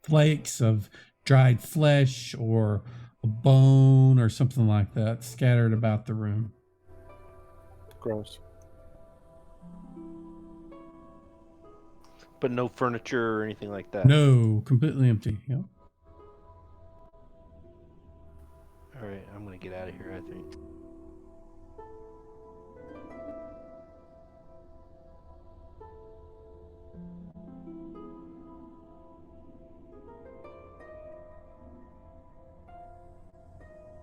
S3: flakes of dried flesh or a bone or something like that scattered about the room.
S2: Gross.
S1: But no furniture or anything like that.
S3: No, completely empty. Yep.
S1: All right, I'm gonna get out of here, I think.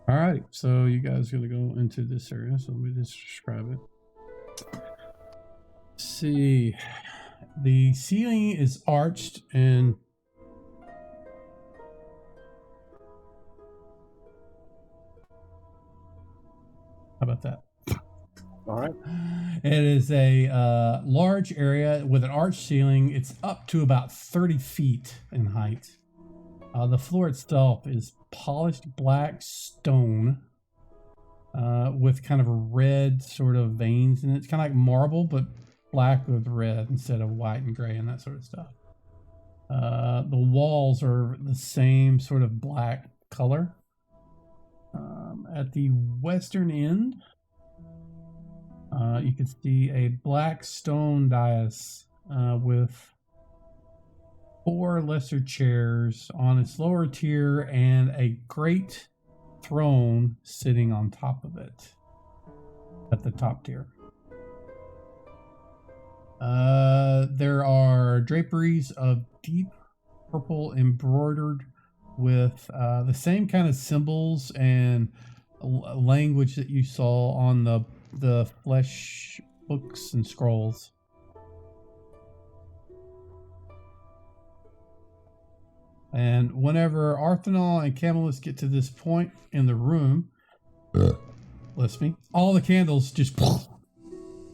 S3: All right, so you guys are gonna go into this area. So let me just describe it. Let's see, the ceiling is arched and how about that?
S2: All right.
S3: It is a large area with an arched ceiling. It's up to about 30 feet in height. The floor itself is polished black stone with kind of a red sort of veins in it. It's kind of like marble, but black with red instead of white and gray and that sort of stuff. The walls are the same sort of black color. At the western end, you can see a black stone dais with 4 lesser chairs on its lower tier and a great throne sitting on top of it at the top tier. There are draperies of deep purple embroidered with the same kind of symbols and language that you saw on the flesh books and scrolls. And whenever Arthanol and Camelus get to this point in the room, bless me, all the candles just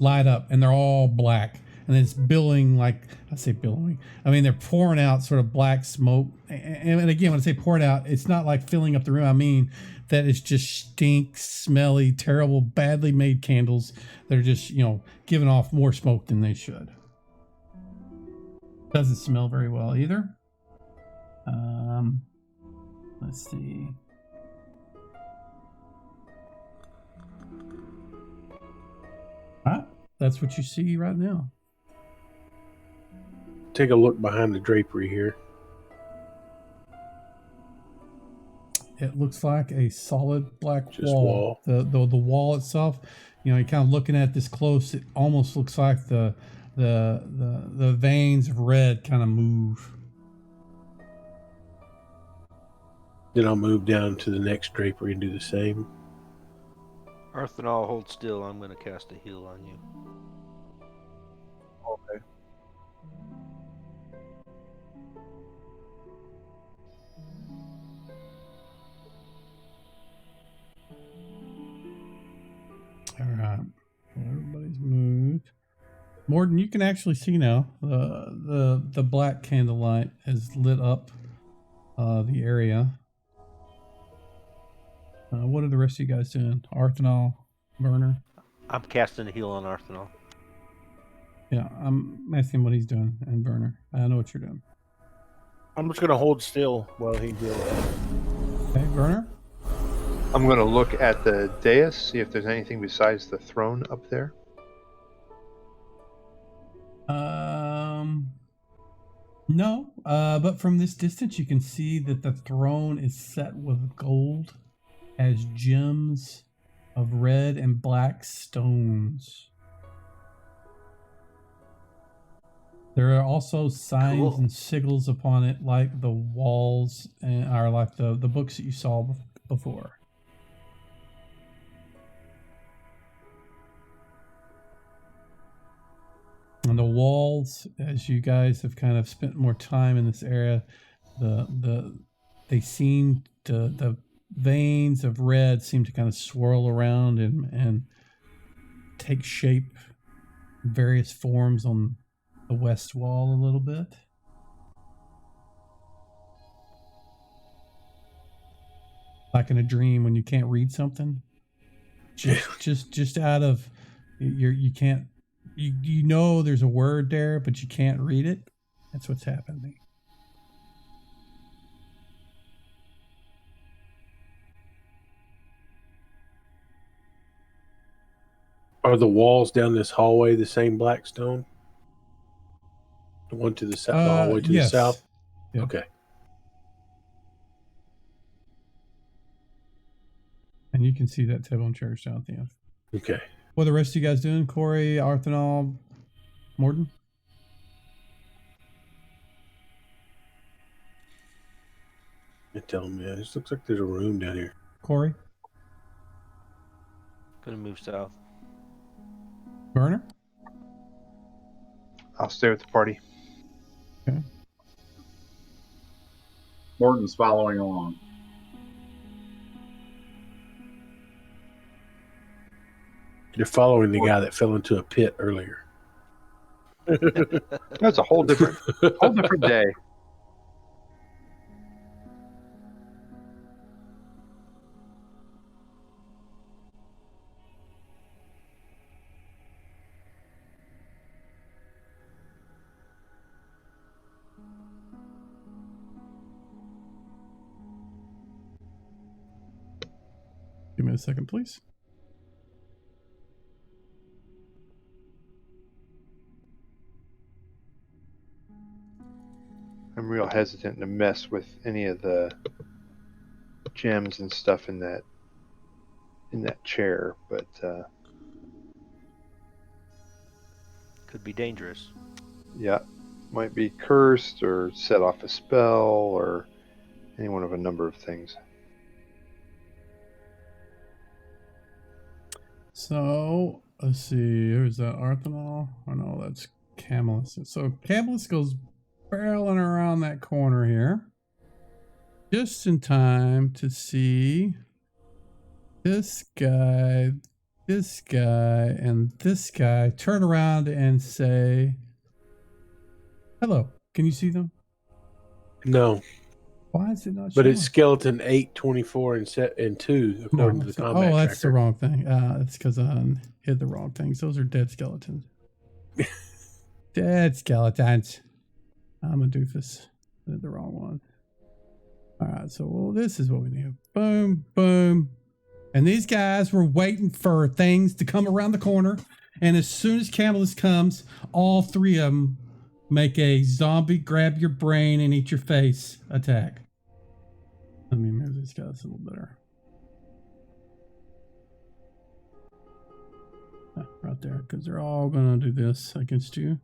S3: light up and they're all black. And it's billowing, like, I say billowing, I mean, they're pouring out sort of black smoke. And again, when I say poured out, it's not like filling up the room. I mean that it's just stink, smelly, terrible, badly made candles that are just, giving off more smoke than they should. Doesn't smell very well either. Let's see. That's what you see right now.
S4: Take a look behind the drapery here.
S3: It looks like a solid black
S4: Just
S3: wall. The wall itself, you're kind of looking at this close. It almost looks like the veins of red kind of move.
S4: Then I'll move down to the next drapery and do the same.
S1: Arthanol, hold still. I'm going to cast a heal on you.
S2: Okay.
S3: All right. Well, everybody's moved. Morton, you can actually see now. The black candlelight has lit up the area. What are the rest of you guys doing? Arthanol, Burner?
S1: I'm casting a heal on Arthanol.
S3: Yeah, I'm asking what he's doing, and Burner. I know what you're doing.
S2: I'm just gonna hold still while he heals.
S3: Okay, Burner?
S6: I'm going to look at the dais, see if there's anything besides the throne up there.
S3: No, but from this distance you can see that the throne is set with gold, has gems of red and black stones. There are also signs
S1: Cool.
S3: and sigils upon it, like the walls and are like the books that you saw before. And the walls, as you guys have kind of spent more time in this area, they seem to, the veins of red seem to kind of swirl around and take shape, various forms on the west wall a little bit. Like in a dream when you can't read something, just out of you can't. You know there's a word there, but you can't read it. That's what's happening.
S4: Are the walls down this hallway the same black stone? The one to the south, the hallway to
S3: Yes.
S4: the south?
S3: Yeah.
S4: Okay.
S3: And you can see that table and chairs down at the end.
S4: Okay.
S3: What are the rest of you guys doing? Corey, Arthanol, Morton?
S4: You tell me. This looks like there's a room down here.
S3: Corey?
S1: Gonna move south.
S3: Burner?
S6: I'll stay with the party.
S3: Okay.
S5: Morton's following along.
S4: You're following the guy that fell into a pit earlier.
S6: That's a whole different day.
S3: Give me a second, please.
S6: I'm real hesitant to mess with any of the gems and stuff in that chair, but
S1: Could be dangerous.
S6: yeah, might be cursed or set off a spell or any one of a number of things.
S3: So, let's see. Who's that? Arthanol? Oh, no, that's Camillus. So, Camillus goes barreling around that corner here. Just in time to see this guy, and this guy turn around and say, hello. Can you see them?
S4: No,
S3: Why is it not
S4: but
S3: showing?
S4: it's skeleton 8, 24, and 2 according to the combat
S3: that's the
S4: tracker.
S3: wrong thing. It's because I hit the wrong things. Those are dead skeletons. Dead skeletons. I'm a doofus. I did the wrong one. All right, so this is what we need. Boom, boom. And these guys were waiting for things to come around the corner. And as soon as Camillus comes, all three of them make a zombie grab your brain and eat your face attack. Let me move these guys a little better. Right there, because they're all going to do this against you.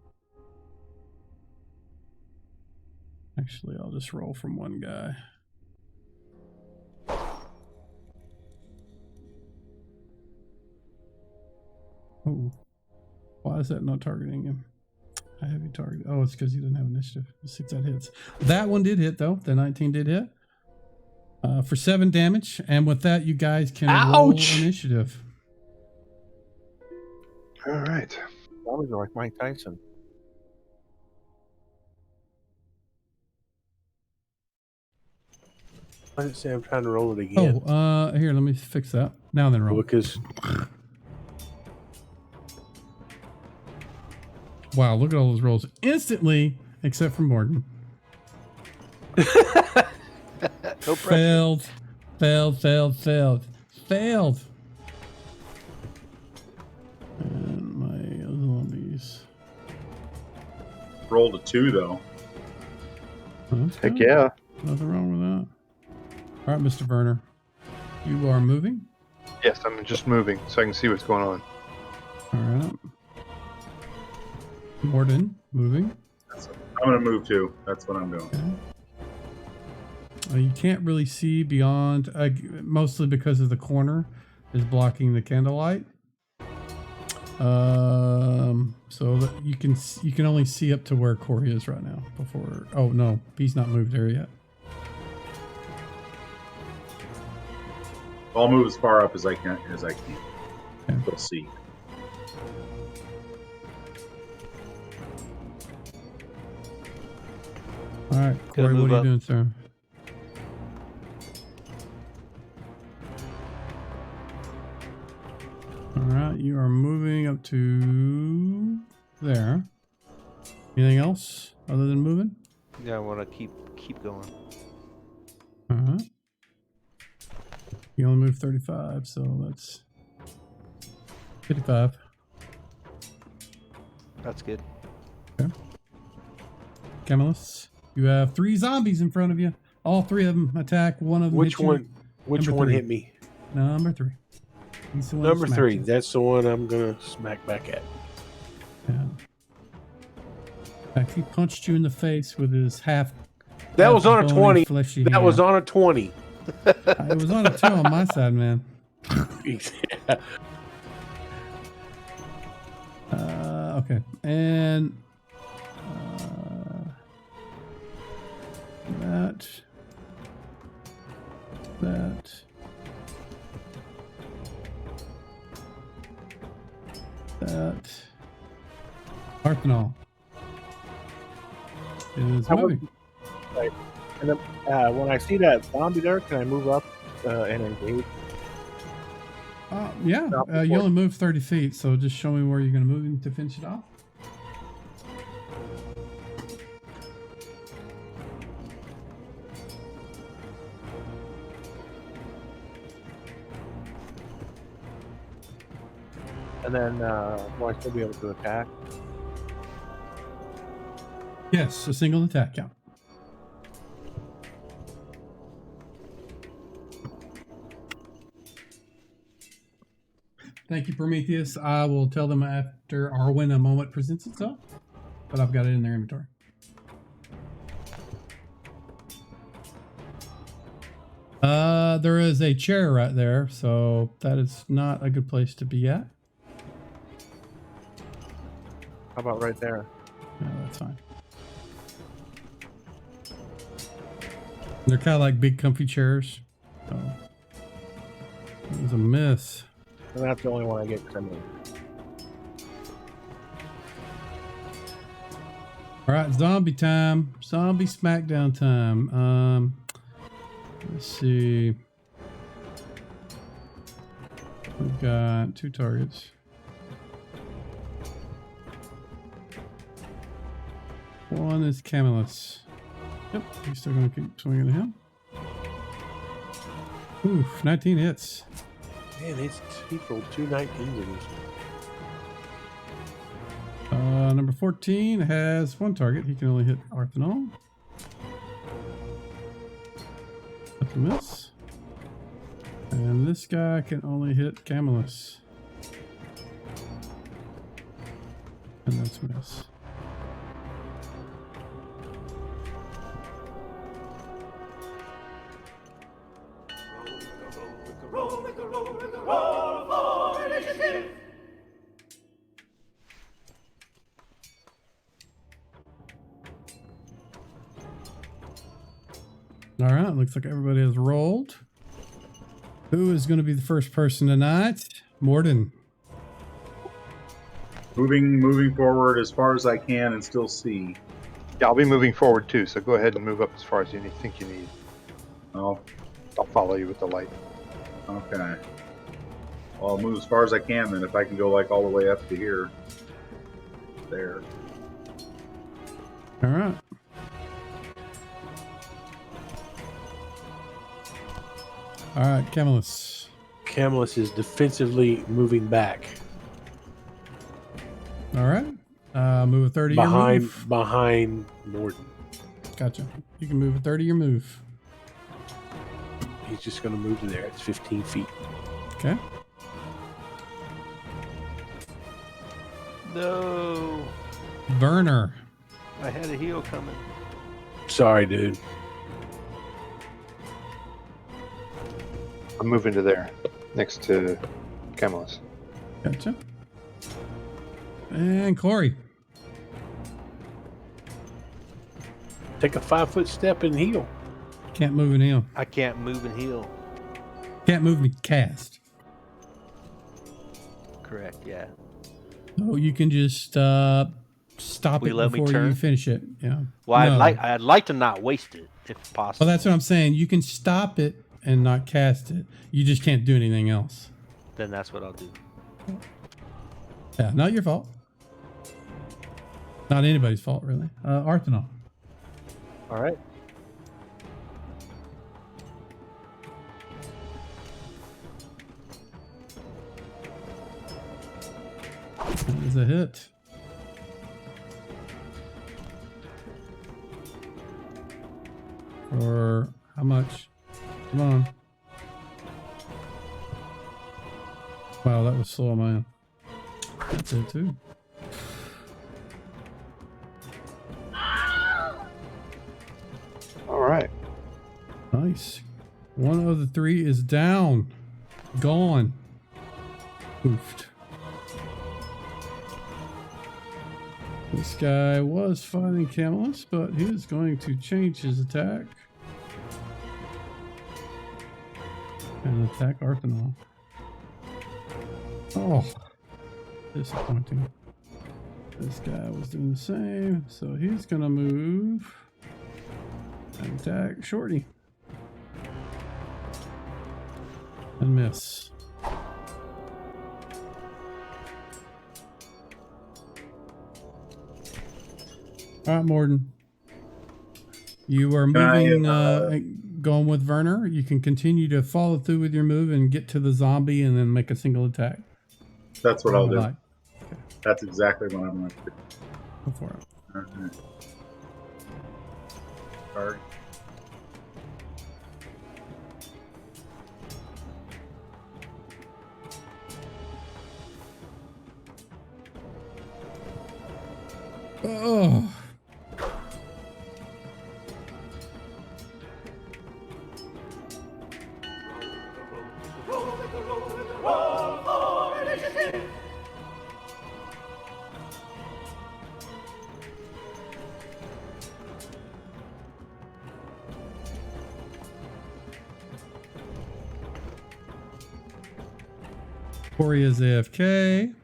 S3: Actually, I'll just roll from one guy. Oh, why is that not targeting him? I have you targeted. Oh, it's because he doesn't have initiative. Let's see if that hits. That one did hit, though. The 19 did hit. For 7 damage. And with that, you guys can roll
S4: Ouch!
S3: initiative.
S6: All right.
S2: Zombies are like Mike Tyson.
S4: Why did it say I'm trying to roll it again?
S3: Oh, here, let me fix that. Now then roll.
S4: Because
S3: Wow, look at all those rolls. Instantly, except for Morgan.
S1: No pressure.
S3: Failed. Failed. And my zombies.
S5: Rolled a 2 though.
S3: Oh, that's
S6: Heck
S3: good.
S6: yeah.
S3: Nothing wrong with that. All right, Mr. Werner. You are moving.
S6: Yes, I'm just moving so I can see what's going on.
S3: All right. Morden, moving.
S5: I'm gonna move too. That's what I'm doing.
S3: Okay. You can't really see beyond, mostly because of the corner is blocking the candlelight. So that you can only see up to where Corey is right now. Before, oh no, he's not moved there yet.
S5: I'll move as far up as I can.
S3: Okay.
S5: We'll see.
S3: All right, Corey,
S1: move
S3: what are you
S1: up.
S3: doing, sir? All right, you are moving up to there. Anything else other than moving?
S1: Yeah, I want to keep going.
S3: All right. You only move 35, so that's 55.
S1: That's good.
S3: Okay. Camillus, you have 3 zombies in front of you. All 3 of them attack. One of them
S4: which
S3: hit you.
S4: one? Which
S3: Number
S4: one
S3: 3.
S4: hit me?
S3: Number 3. He's the one
S4: Number
S3: that smacked
S4: 3.
S3: you.
S4: That's the one I'm gonna smack back at.
S3: Yeah. In fact, he punched you in the face with his half.
S4: That was on a
S3: bony,
S4: 20.
S3: fleshy
S4: That
S3: hand.
S4: was on a 20.
S3: It was on a 2 on my side, man. Okay. And that. Arthanol is moving.
S2: Right. And then when I see that zombie there, can I move up and engage?
S3: Yeah, you only move 30 feet, so just show me where you're going to move to finish it off.
S2: And then will I still be able to attack?
S3: Yes, a single attack count. Thank you, Prometheus. I will tell them after or when a moment presents itself, but I've got it in their inventory. There is a chair right there, so that is not a good place to be at.
S2: How about right there?
S3: No, that's fine. They're kind of like big comfy chairs. So it was a miss.
S2: And that's the only one I get because I'm in.
S3: All right, zombie time. Zombie smackdown time. Let's see. We've got 2 targets. One is Camillus. Yep, he's still going to keep swinging at him. Oof, 19 hits.
S4: Man, he rolled 2 19s in this.
S3: Number 14 has 1 target. He can only hit Arthanol. That's a miss. And this guy can only hit Camillus. And that's a miss. All right, looks like everybody has rolled. Who is going to be the first person tonight? Morden.
S5: Moving forward as far as I can and still see.
S6: Yeah, I'll be moving forward too. So go ahead and move up as far as you think you need.
S5: Oh,
S6: I'll follow you with the light.
S5: okay. Well, I'll move as far as I can then. If I can go like all the way up to here. There.
S3: All right. All right, Camillus.
S4: Camillus is defensively moving back
S3: All right. Move a 30 your move.
S4: behind Morden.
S3: Gotcha. You can move a 30 your move.
S4: He's just going to move to there. It's 15 feet.
S3: Okay.
S1: No.
S3: Werner.
S1: I had a heal coming.
S4: Sorry, dude.
S6: I'm moving to there, next to Camillus.
S3: Gotcha. And Corey.
S4: Take a 5-foot step and heal.
S3: Can't move and heal.
S1: I can't move and heal.
S3: Can't move and cast.
S1: Correct, yeah.
S3: So you can just stop
S1: Will
S3: it
S1: you let me
S3: before
S1: turn?
S3: you finish it. Yeah.
S1: Well,
S3: No.
S1: I'd like to not waste it if possible.
S3: Well, that's what I'm saying. You can stop it and not cast it. You just can't do anything else.
S1: Then that's what I'll do.
S3: Yeah, not your fault. Not anybody's fault, really. Arthanol.
S4: All right.
S3: That is a hit. For how much? Come on. Wow, that was slow, man. That's it too.
S6: All right.
S3: Nice. One of the three is down. Gone. Oofed. This guy was fighting Camillus, but he is going to change his attack. And attack Arthanol. Oh. Disappointing. This guy was doing the same, so he's gonna move and attack Shorty. And miss. Alright, Morden. You are moving, going with Werner. You can continue to follow through with your move and get to the zombie and then make a single attack.
S5: That's what I'll do.
S3: Okay.
S5: That's exactly what I'm going to do.
S3: Go for it.
S5: Okay. Sorry.
S3: Oh. Corey is AFK.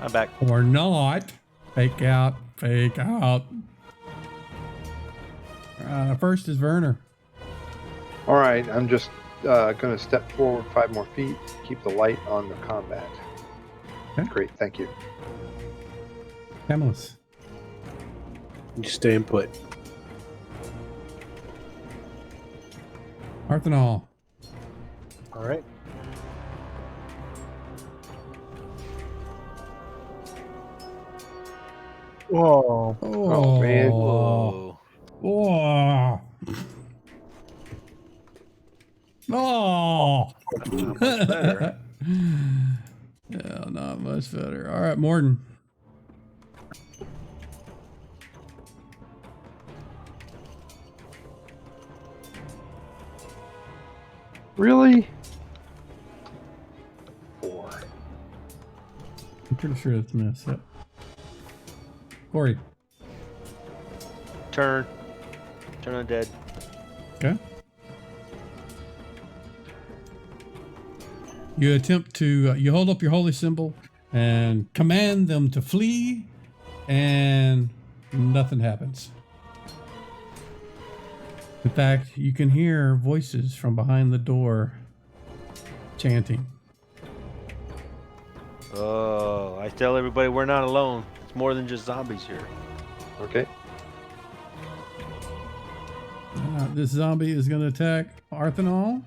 S1: I'm back.
S3: Or not. Fake out. Fake out. First is Werner.
S6: All right. I'm just going to step forward 5 more feet. Keep the light on the combat.
S3: Okay.
S6: Great. Thank you.
S3: Camillus.
S4: Just staying put.
S3: Arthanol.
S4: All right. Whoa.
S3: Oh,
S6: man.
S1: Whoa.
S3: Oh. Oh.
S1: Not much better.
S3: Yeah, not much better. All right, Morden.
S6: Really? 4.
S3: I'm pretty sure it's a miss. Yep. Corey.
S1: Turn. Turn undead.
S3: Okay. You attempt to, you hold up your holy symbol and command them to flee, and nothing happens. In fact, you can hear voices from behind the door chanting.
S1: Oh, I tell everybody we're not alone. It's more than just zombies here.
S6: Okay.
S3: This zombie is going to attack Arthanol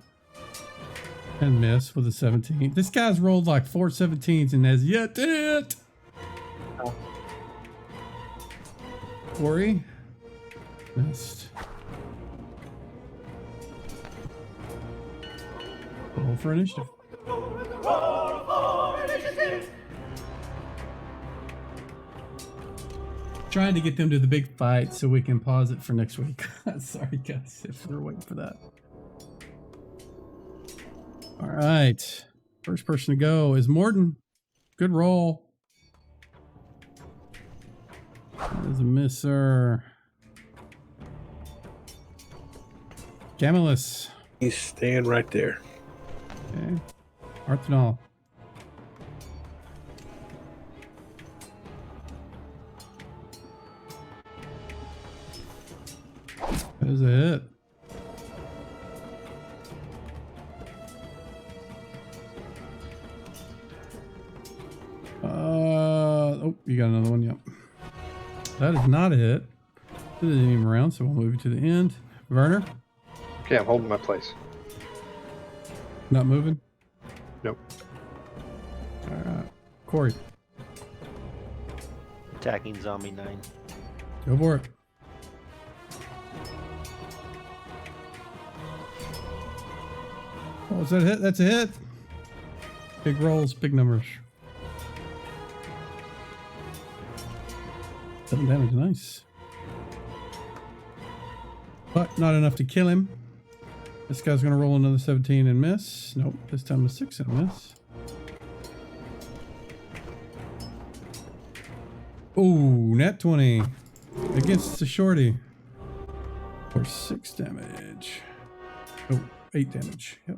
S3: and miss with a 17. This guy's rolled like 4 17s and has yet to hit. Corey missed. Roll for initiative. Trying to get them to the big fight so we can pause it for next week. Sorry guys if we're waiting for that. All right, first person to go is Morton. Good roll. That is a misser. Camillus.
S4: He's staying right there.
S3: Okay. Arthanol. That is a hit. Oh, you got another one. Yep. That is not a hit. This isn't even around, so we'll move you to the end. Werner,
S6: Okay, I'm holding my place.
S3: not moving.
S6: Nope.
S3: All right. Corey,
S1: Attacking zombie 9.
S3: go for it. Oh, is that a hit? That's a hit. Big rolls, big numbers. 7 damage, nice. But not enough to kill him. This guy's gonna roll another 17 and miss. Nope, this time a 6 and miss. Ooh, nat 20 against the shorty for 6 damage. Oh, 8 damage. Yep.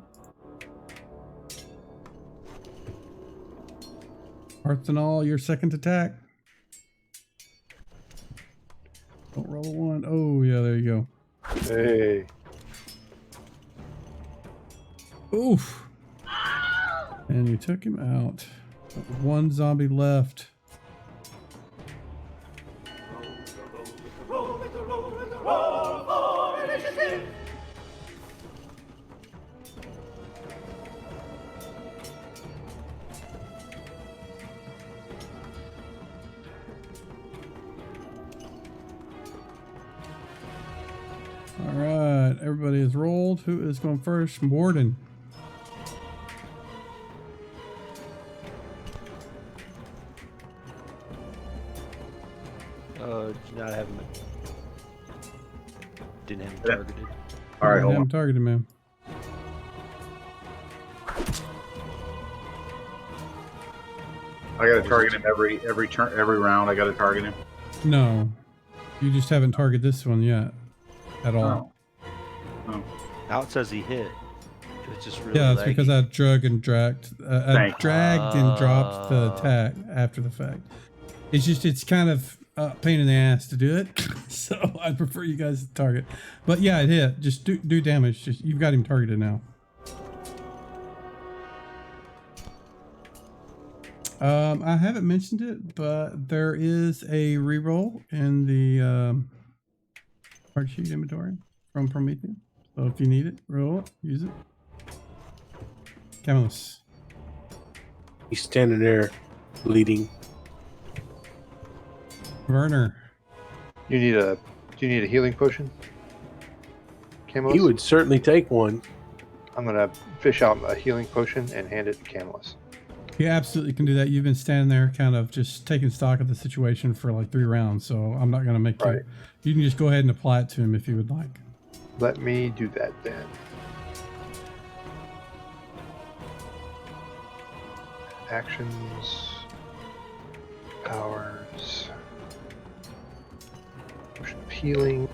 S3: Arthanol, your second attack. Don't roll a 1. Oh, yeah, there you go.
S6: Hey.
S3: Oof. And you took him out. One zombie left. All right, everybody is rolled. Who is going first? Morden.
S1: Did you not have him? Didn't have him targeted.
S5: All right, hold
S3: I'm
S5: on.
S3: targeted, man.
S5: I got to target him every turn, every round. I got to target him.
S3: No, you just haven't targeted this one yet at all.
S5: Oh.
S1: Now it says he hit. It's just really
S3: Yeah, it's
S1: laggy.
S3: because I dragged and dropped the attack after the fact. It's kind of a pain in the ass to do it, so I prefer you guys to target. But yeah, it hit. Just do damage. Just you've got him targeted now. I haven't mentioned it, but there is a reroll in the card sheet inventory from Prometheus. So if you need it, roll it, use it. Camillus.
S4: He's standing there, bleeding.
S3: Werner.
S6: Do you need a healing potion? Camillus?
S4: He would certainly take one.
S6: I'm gonna fish out a healing potion and hand it to Camillus.
S3: You absolutely can do that. You've been standing there kind of just taking stock of the situation for like 3 rounds, so I'm not going to make
S6: Right.
S3: you can just go ahead and apply it to him if you would like.
S6: Let me do that then. Actions, powers, potion of healing.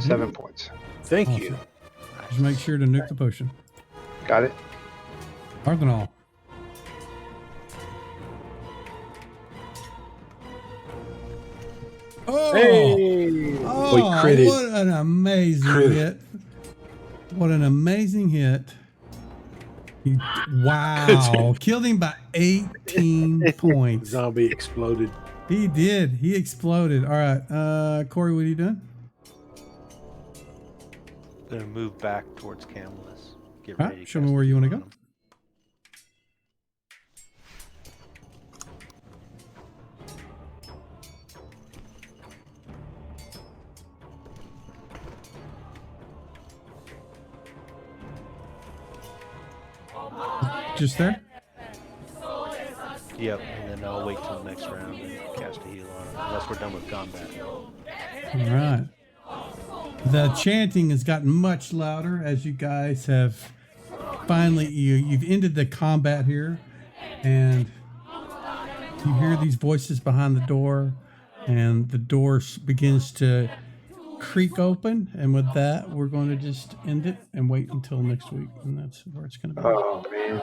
S6: 7 points.
S4: Thank
S3: Awesome.
S4: you.
S3: Just make sure to nuke the potion.
S6: Got it.
S3: Arthanol. Oh,
S4: Hey!
S3: oh,
S4: We critted.
S3: what an amazing
S4: Critted.
S3: hit. What an amazing hit. Wow. Killed him by 18 points.
S4: Zombie exploded.
S3: He did. He exploded. All right. Corey, what are you doing?
S1: Gonna move back towards Camillus. Get
S3: All
S1: ready.
S3: right.
S1: to
S3: Show me
S1: cast
S3: where you want to
S1: heal
S3: go.
S1: on him.
S3: Just there?
S1: Yep, and then I'll wait till the next round and cast a heal on him, unless we're done with combat.
S3: All right. The chanting has gotten much louder as you guys have finally you've ended the combat here, and you hear these voices behind the door, and the door begins to creak open. And with that, we're going to just end it and wait until next week, and that's where it's going to be.
S6: Oh man.